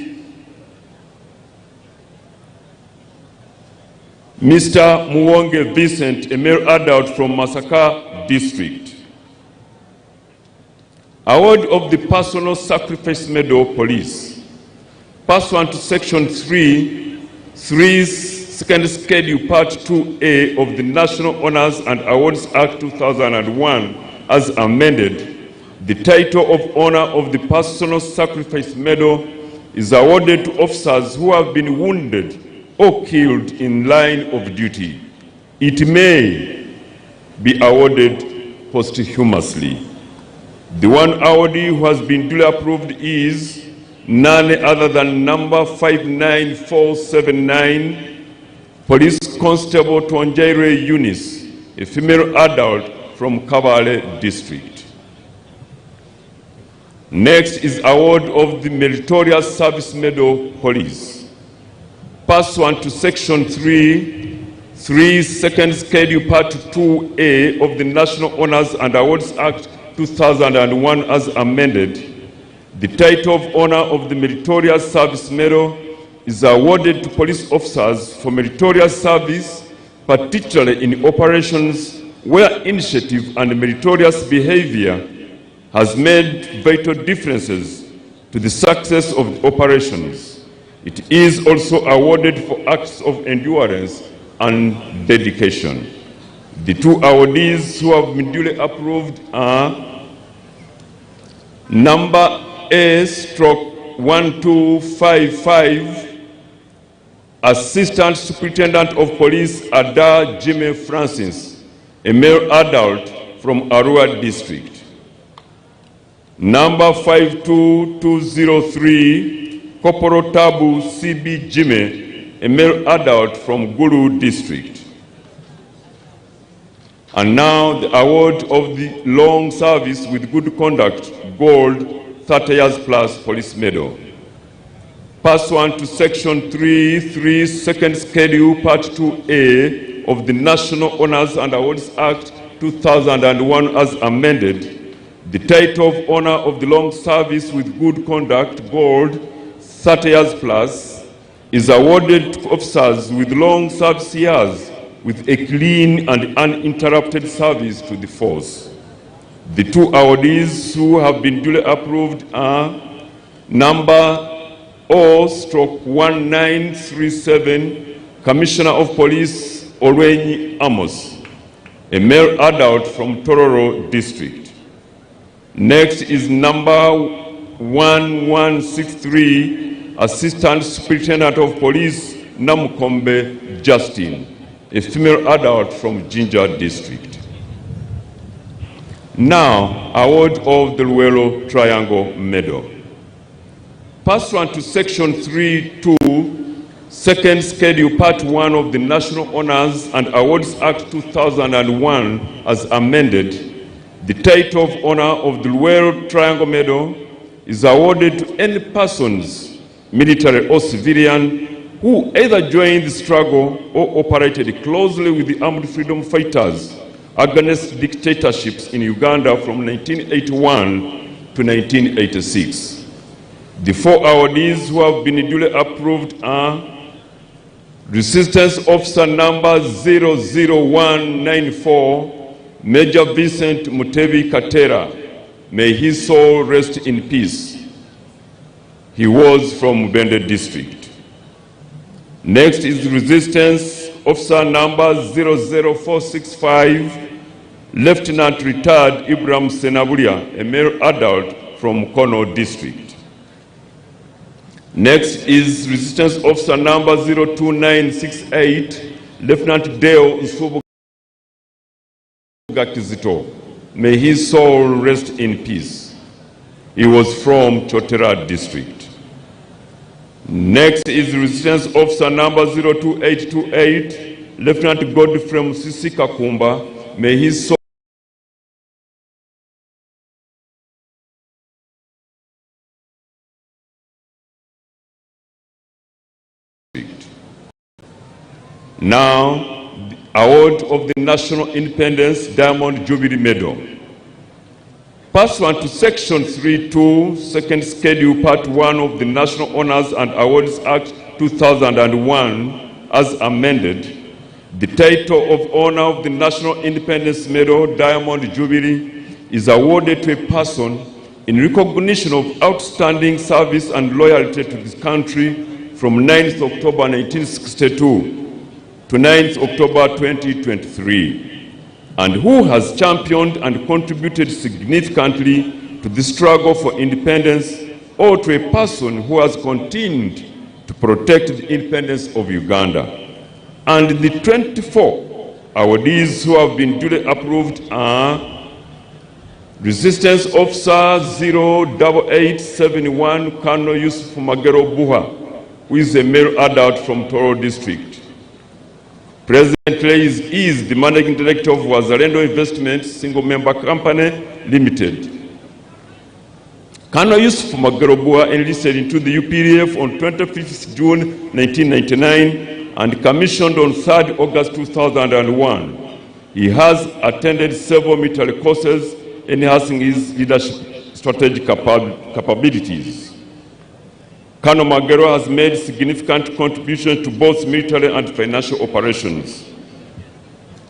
Mr. Muwonge Vincent, a male adult from Masaka district. Award of the Personal Sacrifice Medal Police. Pursuant to Section 3.3 Second Schedule Part 2A of the National Honors and Awards Act 2001 as amended, the title of Honor of the Personal Sacrifice Medal is awarded to officers who have been wounded or killed in line of duty. It may be awarded posthumously. The one awardee who has been duly approved is none other than number 59479, Police Constable Tonjaire Eunice, a female adult from Kabale District. Next is award of the Meritorious Service Medal Police. Pursuant to Section 3, Second Schedule Part 2A of the National Honors and Awards Act 2001 as amended, the title of Honor of the Meritorious Service Medal is awarded to police officers for meritorious service, particularly in operations where initiative and meritorious behavior has made vital differences to the success of the operations. It is also awarded for acts of endurance and dedication. The two awardees who have been duly approved are number A/1255, Assistant Superintendent of Police Ada Jimmy Francis, a male adult from Arua District. Number 52203, Corporal Tabu CB Jimmy, a male adult from Gulu District. And now the award of the Long Service with Good Conduct Gold 30 Years Plus Police Medal. Pursuant to Section 3, Second Schedule Part 2A of the National Honors and Awards Act 2001 as amended, the title of Honor of the Long Service with Good Conduct Gold 30 Years Plus is awarded to officers with long service years with a clean and uninterrupted service to the force. The two awardees who have been duly approved are number O/1937, Commissioner of Police Olwenyi Amos, a male adult from Tororo District. Next is number 1163, Assistant Superintendent of Police Namukombe Justin, a female adult from Jinja District. Now, award of the Luelo Triangle Medal. Pursuant to Section 3.2, Second Schedule Part 1 of the National Honors and Awards Act 2001 as amended, the title of Honor of the Luelo Triangle Medal is awarded to any persons, military or civilian, who either joined the struggle or operated closely with the armed freedom fighters against dictatorships in Uganda from 1981 to 1986. The four awardees who have been duly approved are Resistance Officer number 00194, Major Vincent Mutebi Katera. May his soul rest in peace. He was from Bende District. Next is Resistance Officer number 00465, Lieutenant Retired Ibrahim Senaburia, a male adult from Kono District. Next is Resistance Officer number 02968, Lieutenant Deo Nsubu Gakizito. May his soul rest in peace. He was from Chotera District. Next is Resistance Officer number 02828, Lieutenant Godfrey Musisi Kakumba. May his soul now, the award of the National Independence Diamond Jubilee Medal. Pursuant to Section 3.2, Second Schedule Part 1 of the National Honors and Awards Act 2001 as amended, the title of Honor of the National Independence Medal Diamond Jubilee is awarded to a person in recognition of outstanding service and loyalty to this country from 9th October 1962 to 9th October 2023, and who has championed and contributed significantly to the struggle for independence, or to a person who has continued to protect the independence of Uganda. And the 24 awardees who have been duly approved are Resistance Officer 08871 Colonel Yusuf Magero Buha, who is a male adult from Toro District. Presently is the Managing Director of Wazalendo Investments Single Member Company Limited. Colonel Yusuf Magero Buha enlisted into the UPDF on 25th June 1999 and commissioned on 3rd August 2001. He has attended several military courses, enhancing his leadership strategic capabilities. Colonel Magero has made significant contributions to both military and financial operations.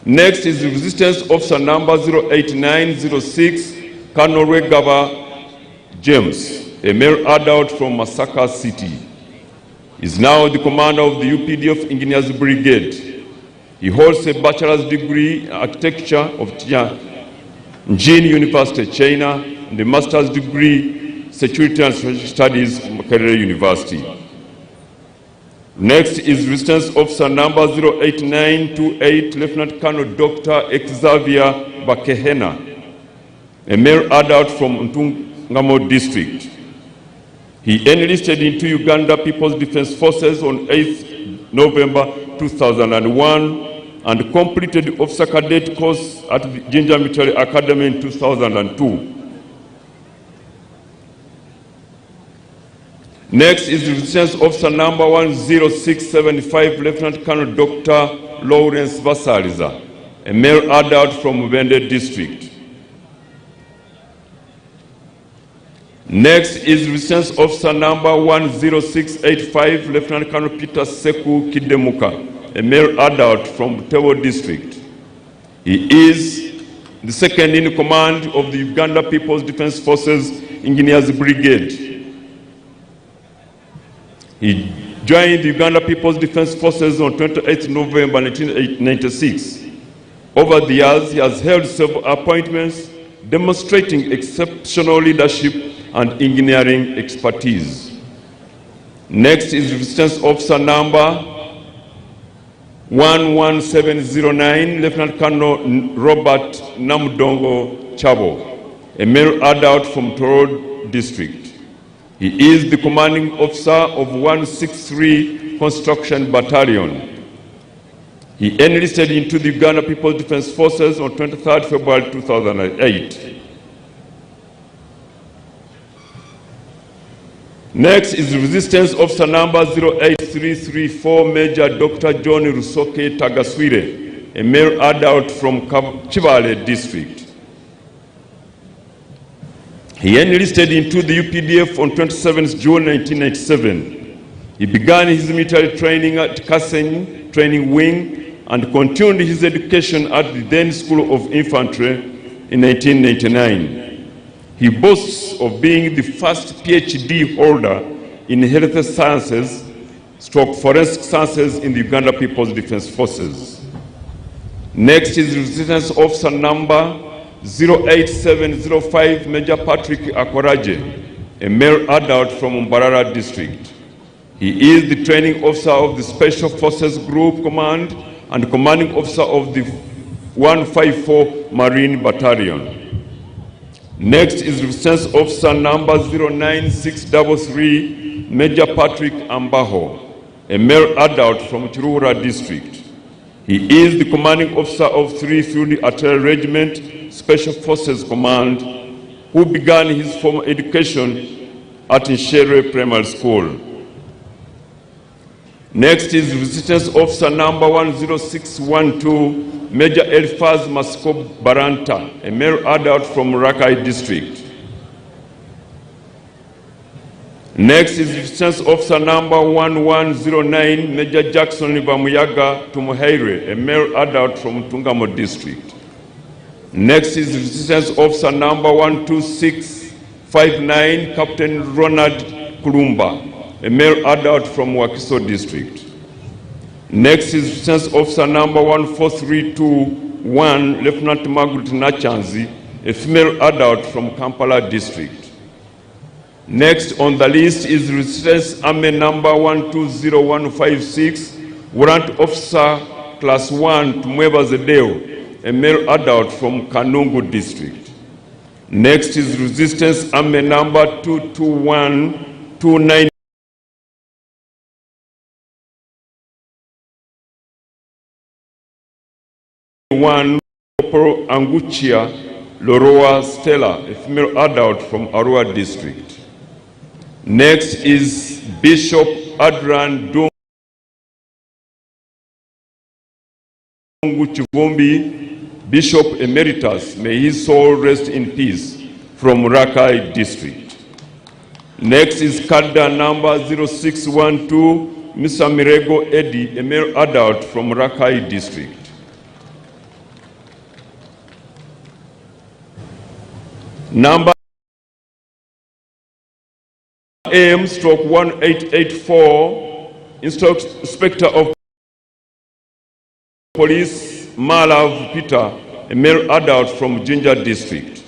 Next is Resistance Officer number 08906, Colonel Regava James, a male adult from Masaka City. He is now the commander of the UPDF Engineers Brigade. He holds a bachelor's degree in architecture of Jin University, China, and a master's degree security and strategic studies from Makerere University. Next is Resistance Officer number 08928, Lieutenant Colonel Dr. Xavier Bakehena, a male adult from Ntungamo District. He enlisted into Uganda People's Defense Forces on 8th November 2001 and completed the officer cadet course at the Jinja Military Academy in 2002. Next is Resistance Officer number 10675, Lieutenant Colonel Dr. Lawrence Vasaliza, a male adult from Mubende District. Next is Resistance Officer number 10685, Lieutenant Colonel Peter Seku Kidemuka, a male adult from Tewo District. He is the second in command of the Uganda People's Defense Forces Engineers Brigade. He joined the Uganda People's Defense Forces on 28 November 1996. Over the years, he has held several appointments, demonstrating exceptional leadership and engineering expertise. Next is Resistance Officer number 11709, Lieutenant Colonel Robert Namdongo Chabo, a male adult from Toro District. He is the commanding officer of 163 Construction Battalion. He enlisted into the Uganda People's Defense Forces on 23rd February 2008. Next is Resistance Officer number 08334, Major Dr. John Rusoke Tagaswire, a male adult from Chibale District. He enlisted into the UPDF on 27th June 1997. He began his military training at Kasenyi Training Wing and continued his education at the then School of Infantry in 1999. He boasts of being the first PhD holder in health sciences, forensic sciences in the Uganda People's Defense Forces. Next is Resistance Officer number 08705, Major Patrick Akoraje, a male adult from Mbarara District. He is the training officer of the Special Forces Group Command and commanding officer of the 154 Marine Battalion. Next is Resistance Officer number 09633, Major Patrick Ambaho, a male adult from Chirura District. He is the commanding officer of 3 Field Artillery Regiment, Special Forces Command, who began his formal education at Nshere Primary School. Next is Resistance Officer number 10612, Major Elfaz Masko Baranta, a male adult from Rakai District. Next is Resistance Officer number 1109, Major Jackson Bamuyaga Tumuheire, a male adult from Tungamo District. Next is Resistance Officer number 12659, Captain Ronald Kulumba, a male adult from Wakiso District. Next is Resistance Officer number 14321, Lieutenant Margaret Nachanzi, a female adult from Kampala district. Next on the list is Resistance Army number 120156, Warrant Officer Class 1 Tumweba Zedeo, a male adult from Kanungu district. Next is Resistance Army number 22129, Corporal Anguchia Loroa Stella, a female adult from Arua district. Next is Bishop Adran Dungu Chivumbi, Bishop Emeritus, may his soul rest in peace, from Rakai district. Next is Kadda number 0612, Mr. Mirego Eddie, a male adult from Rakai district. Number AM/1884, Inspector of Police Malav Peter, a male adult from Jinja district.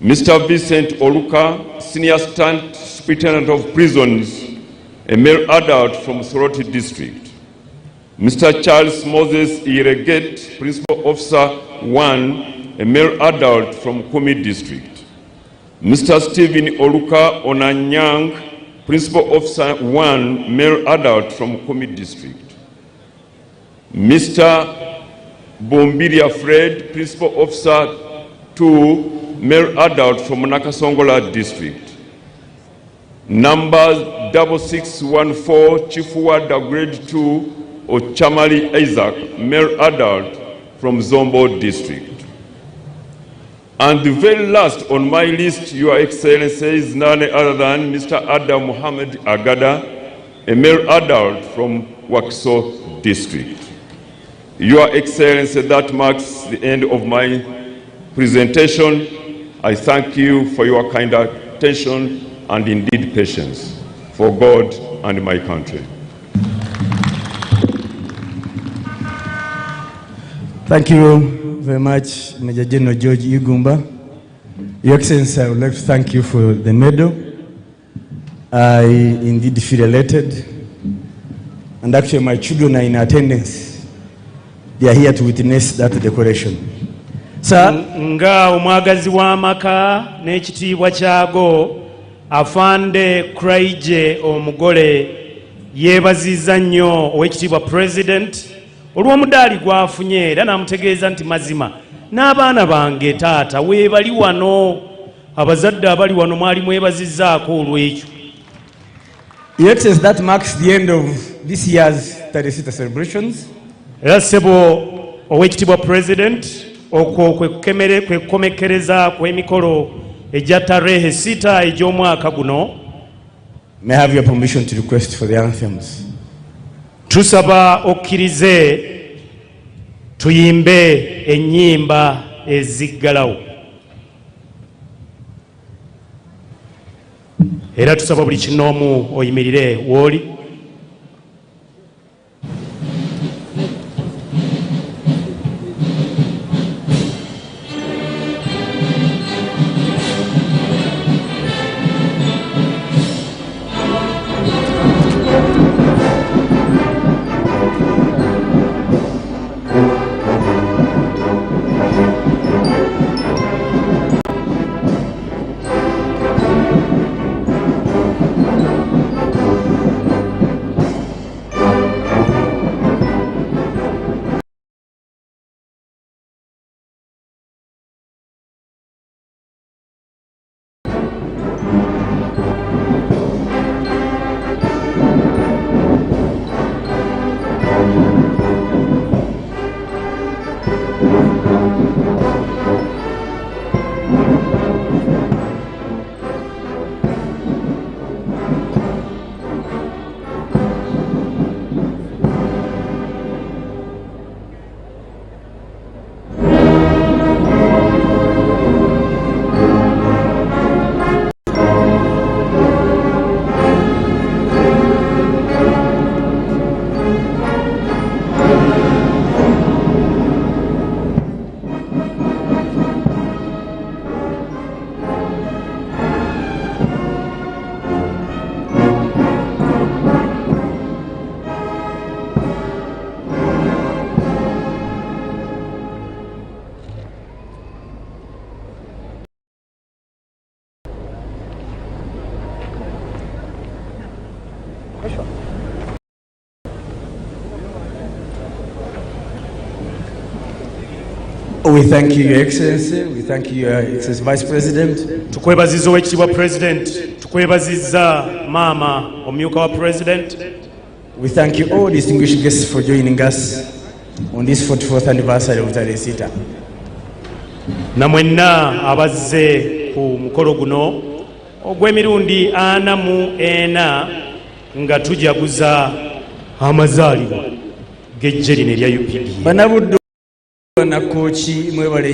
Mr. Vincent Oluka, Senior Assistant Superintendent of Prisons, a male adult from Soroti district. Mr. Charles Moses Ireget, Principal Officer 1, a male adult from Kumi district. Mr. Stephen Oluka Onanyang, Principal Officer 1, male adult from Kumi district. Mr. Bombiria Fred, Principal Officer 2, male adult from Nakasongola district. Number 6614, Chief Warder Grade 2, Ochamali Isaac, male adult from Zombo district. And the very last on my list, Your Excellency, is none other than Mr. Adam Muhammad Agada, a male adult from Wakiso district. Your Excellency, that marks the end of my presentation. I thank you for your kind attention and indeed patience for God and my country. Thank you very much, Major General George Igumba. Your Excellency, I would like to thank you for the medal. I indeed feel elated. And actually, my children are in attendance. They are here to witness that decoration. Sir, nga omwagazi w'amaka n'ekitiibwa kyago Afande Kraije omugole yeebazizza nnyo ow'ekitiibwa President olw'omudaali gwafunye era n'amutegeeza nti mazima n'abaana bange taata weebali wano abazadde abali wano mwali mwebazizzaako olw'ekyo. Yes, that marks the end of this year's Tarehe Sita celebrations. Era ssebo ow'ekitiibwa President okwo kwe kukomekkereza kw'emikolo egya Tarehe Sita egy'omwaka guno. May I have your permission to request for the anthems? Tusaba okkirize tuyimbe ennyimba eziggalawo. Era tusaba buli kinoomu oyimirire w'oli. We thank you, Your Excellency. We thank you, Your Excellency Vice President. Tukwebaziza Oweekitiibwa President. Tukwebaziza Maama omumyuka wa President. We thank you all distinguished guests for joining us on this 44th anniversary of Tarehe Sita. Na mwenna abazze ku mukolo guno ogw'emirundi 44 nga tujaguza amazaalibwa g'eggye lino erya UPD. Banabuddo na Kochi mwebale